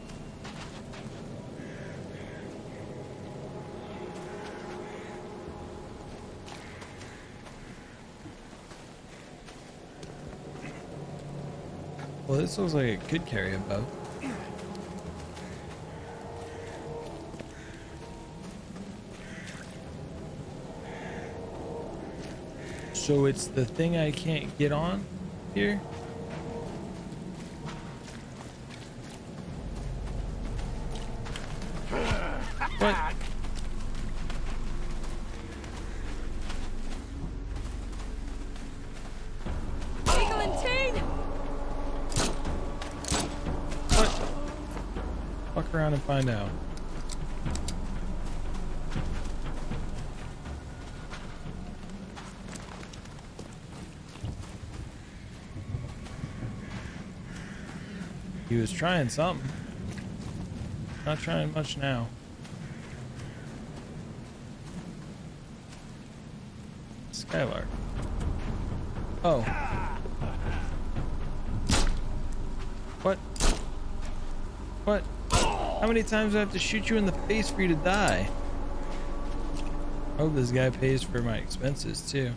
Speaker 1: Well, this looks like it could carry a boat. So it's the thing I can't get on here? What? Fuck around and find out. He was trying something. Not trying much now. Skylark. Oh. What? What? How many times do I have to shoot you in the face for you to die? Oh, this guy pays for my expenses too.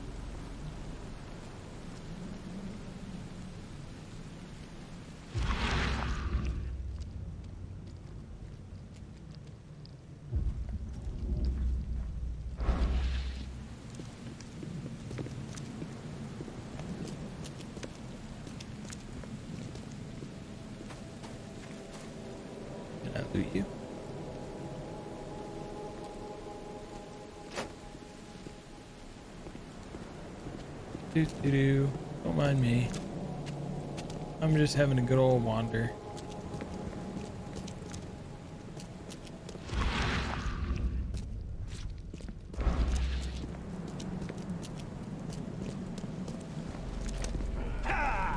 Speaker 1: Can I loot you? Don't mind me. I'm just having a good old wander.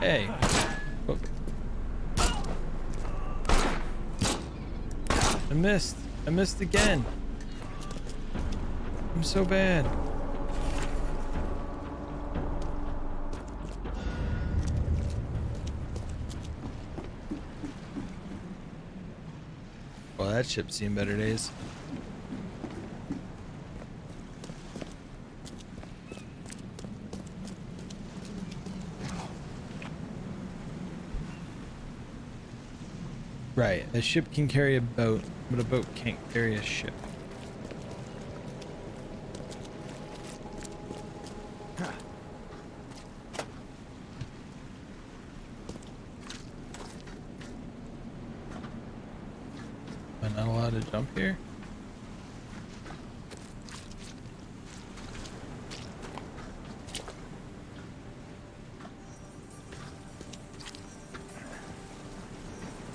Speaker 1: Hey. Look. I missed. I missed again. I'm so bad. Well, that ship's seen better days. Right, a ship can carry a boat, but a boat can't carry a ship. Am I not allowed to jump here?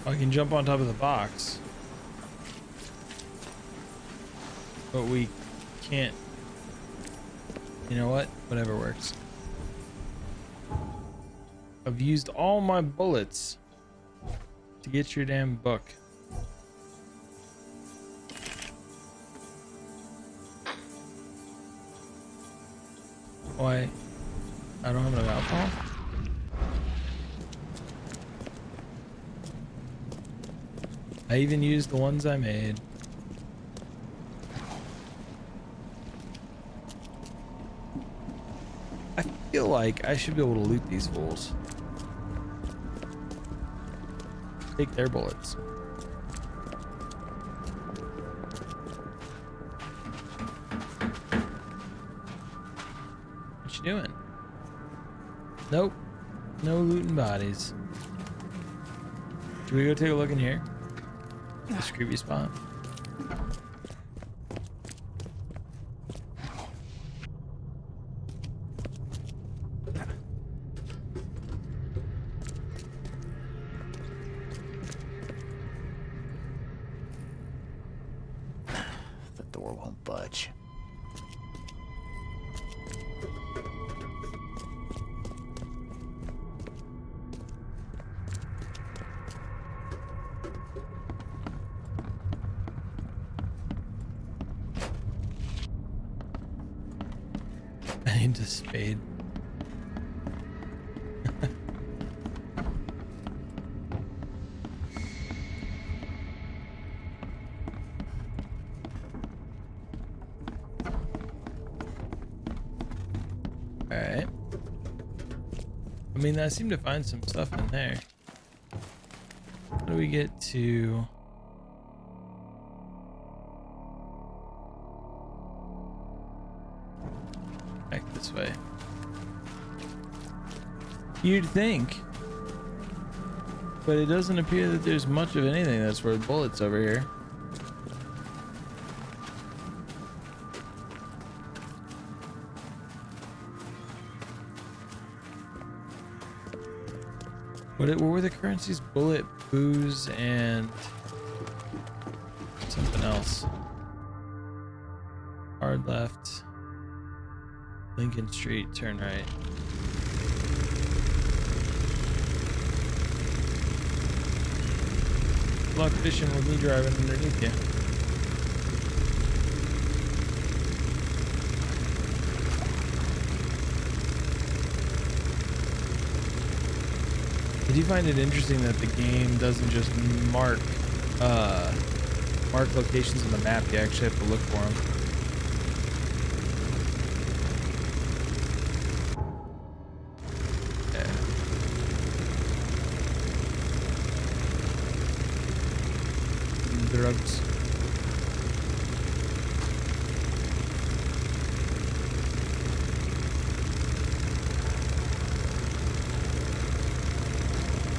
Speaker 1: I can jump on top of the box, but we can't. You know what? Whatever works. I've used all my bullets to get your damn book. Why? I don't have enough alcohol? I even used the ones I made. I feel like I should be able to loot these fools. Take their bullets. What you doing? Nope. No looting bodies. Should we go take a look in here? This creepy spot.
Speaker 2: The door won't budge.
Speaker 1: I need a spade. Alright. I mean, I seem to find some stuff in there. How do we get to... back this way? You'd think. But it doesn't appear that there's much of anything that's worth bullets over here. What were the currencies? Bullet, booze, and something else. Hard left. Lincoln Street, turn right. Luck fishing with me driving underneath you. I do find it interesting that the game doesn't just mark locations on the map. You actually have to look for them. drugs.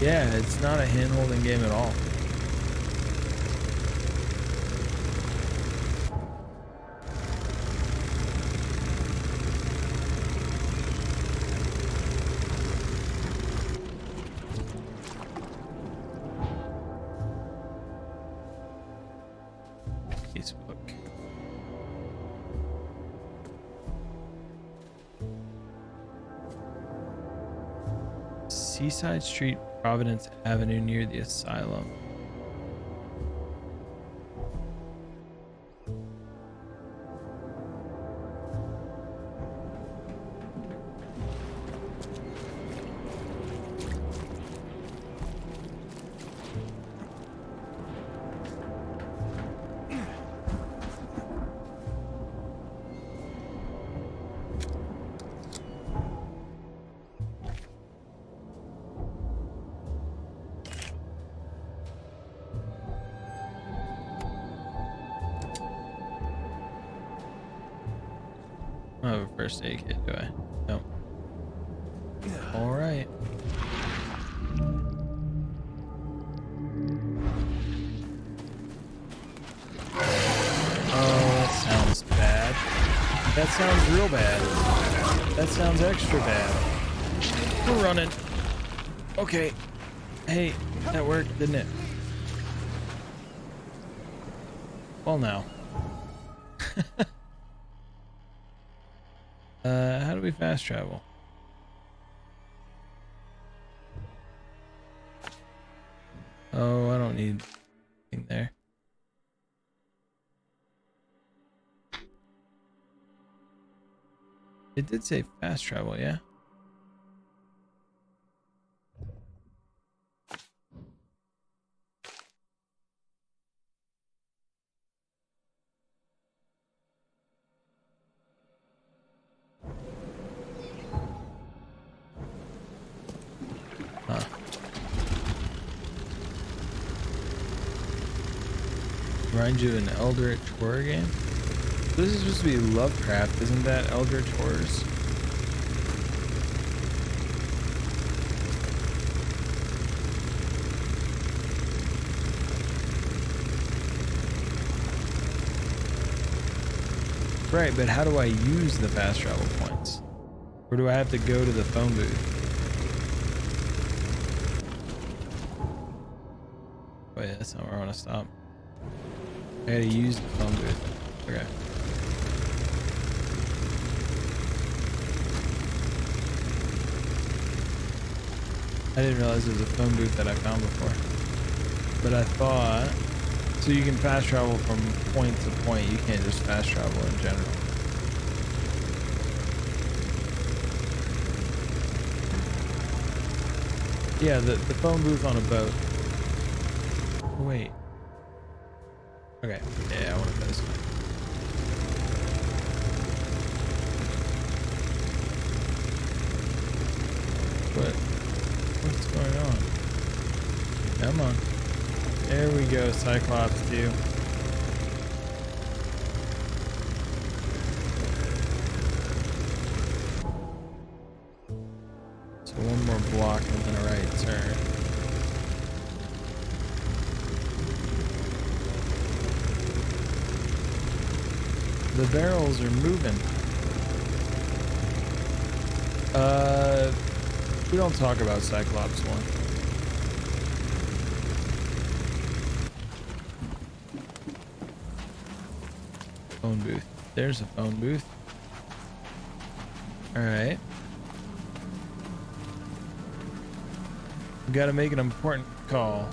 Speaker 1: Yeah, it's not a hand-holding game at all. Facebook. Seaside Street, Providence Avenue near the asylum. I don't have a first aid kit, do I? No. All right. Oh, that sounds bad. That sounds real bad. That sounds extra bad. We're running. Okay. Hey, that worked, didn't it? Well, now. How do we fast travel? Oh, I don't need anything there. It did say fast travel, yeah? Huh. Remind you of an Eldritch horror game? This is supposed to be Lovecraft, isn't that Eldritch Horrors? Right, but how do I use the fast travel points? Or do I have to go to the phone booth? Wait, that's not where I want to stop. I gotta use the phone booth. Okay. I didn't realize there was a phone booth that I found before. But I thought... So you can fast travel from point to point. You can't just fast travel in general. Yeah, the phone booth on a boat. Wait. Okay. Yeah, I want to go this way. What's going on? Come on. There we go, Cyclops 2. So one more block and then a right turn. The barrels are moving. We don't talk about Cyclops 1. Phone booth. There's a phone booth. Alright. We gotta make an important call.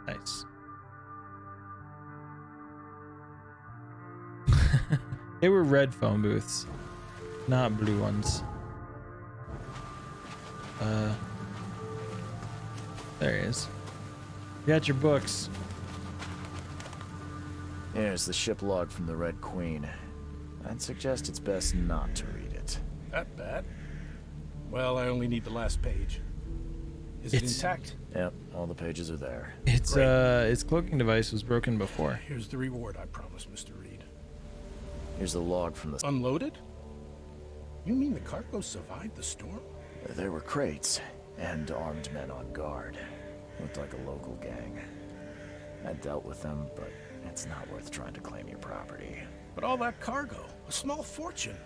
Speaker 1: Nice. They were red phone booths, not blue ones. There he is. You got your books.
Speaker 2: Here's the ship log from the Red Queen. I'd suggest it's best not to read it.
Speaker 15: That bad? Well, I only need the last page. Is it intact?
Speaker 2: Yep, all the pages are there.
Speaker 1: Its cloaking device was broken before.
Speaker 15: Here's the reward I promised, Mr. Reed.
Speaker 2: Here's the log from the...
Speaker 15: Unloaded? You mean the cargo survived the storm?
Speaker 2: There were crates and armed men on guard. Looked like a local gang. I dealt with them, but it's not worth trying to claim your property.
Speaker 15: But all that cargo, a small fortune.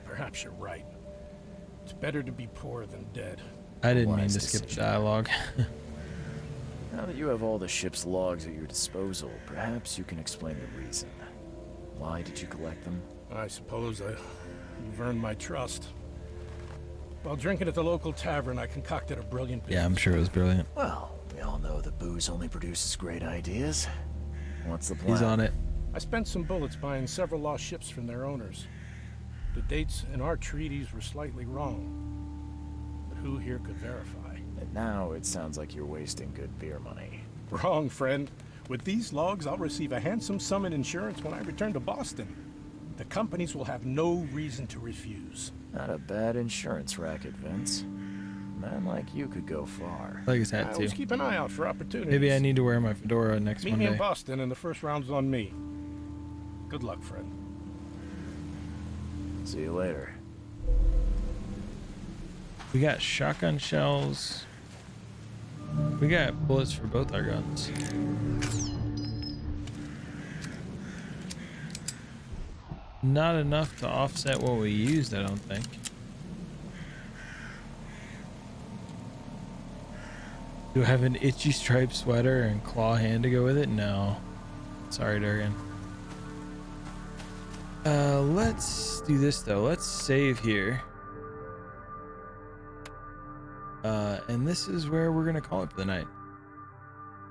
Speaker 15: Perhaps you're right. It's better to be poor than dead.
Speaker 1: I didn't mean to skip the dialogue.
Speaker 2: Now that you have all the ship's logs at your disposal, perhaps you can explain the reason. Why did you collect them?
Speaker 15: I suppose you've earned my trust. While drinking at the local tavern, I concocted a brilliant business.
Speaker 1: Yeah, I'm sure it was brilliant.
Speaker 2: Well, we all know that booze only produces great ideas. What's the plan?
Speaker 1: He's on it.
Speaker 15: I spent some bullets buying several lost ships from their owners. The dates in our treaties were slightly wrong, but who here could verify?
Speaker 2: And now it sounds like you're wasting good beer money.
Speaker 15: Wrong, friend. With these logs, I'll receive a handsome sum in insurance when I return to Boston. The companies will have no reason to refuse.
Speaker 2: Not a bad insurance racket, Vince. A man like you could go far.
Speaker 1: I like his hat,
Speaker 15: I
Speaker 1: too.
Speaker 15: always keep an eye out for opportunities.
Speaker 1: Maybe I need to wear my fedora next
Speaker 15: Meet me
Speaker 1: Monday.
Speaker 15: in Boston, and the first round's on me. Good luck, friend.
Speaker 2: See you later.
Speaker 1: We got shotgun shells. We got bullets for both our guns. Not enough to offset what we used, I don't think. Do I have an itchy striped sweater and claw hand to go with it? No. Sorry, Durgan. Let's do this though. Let's save here. And this is where we're gonna call it for the night.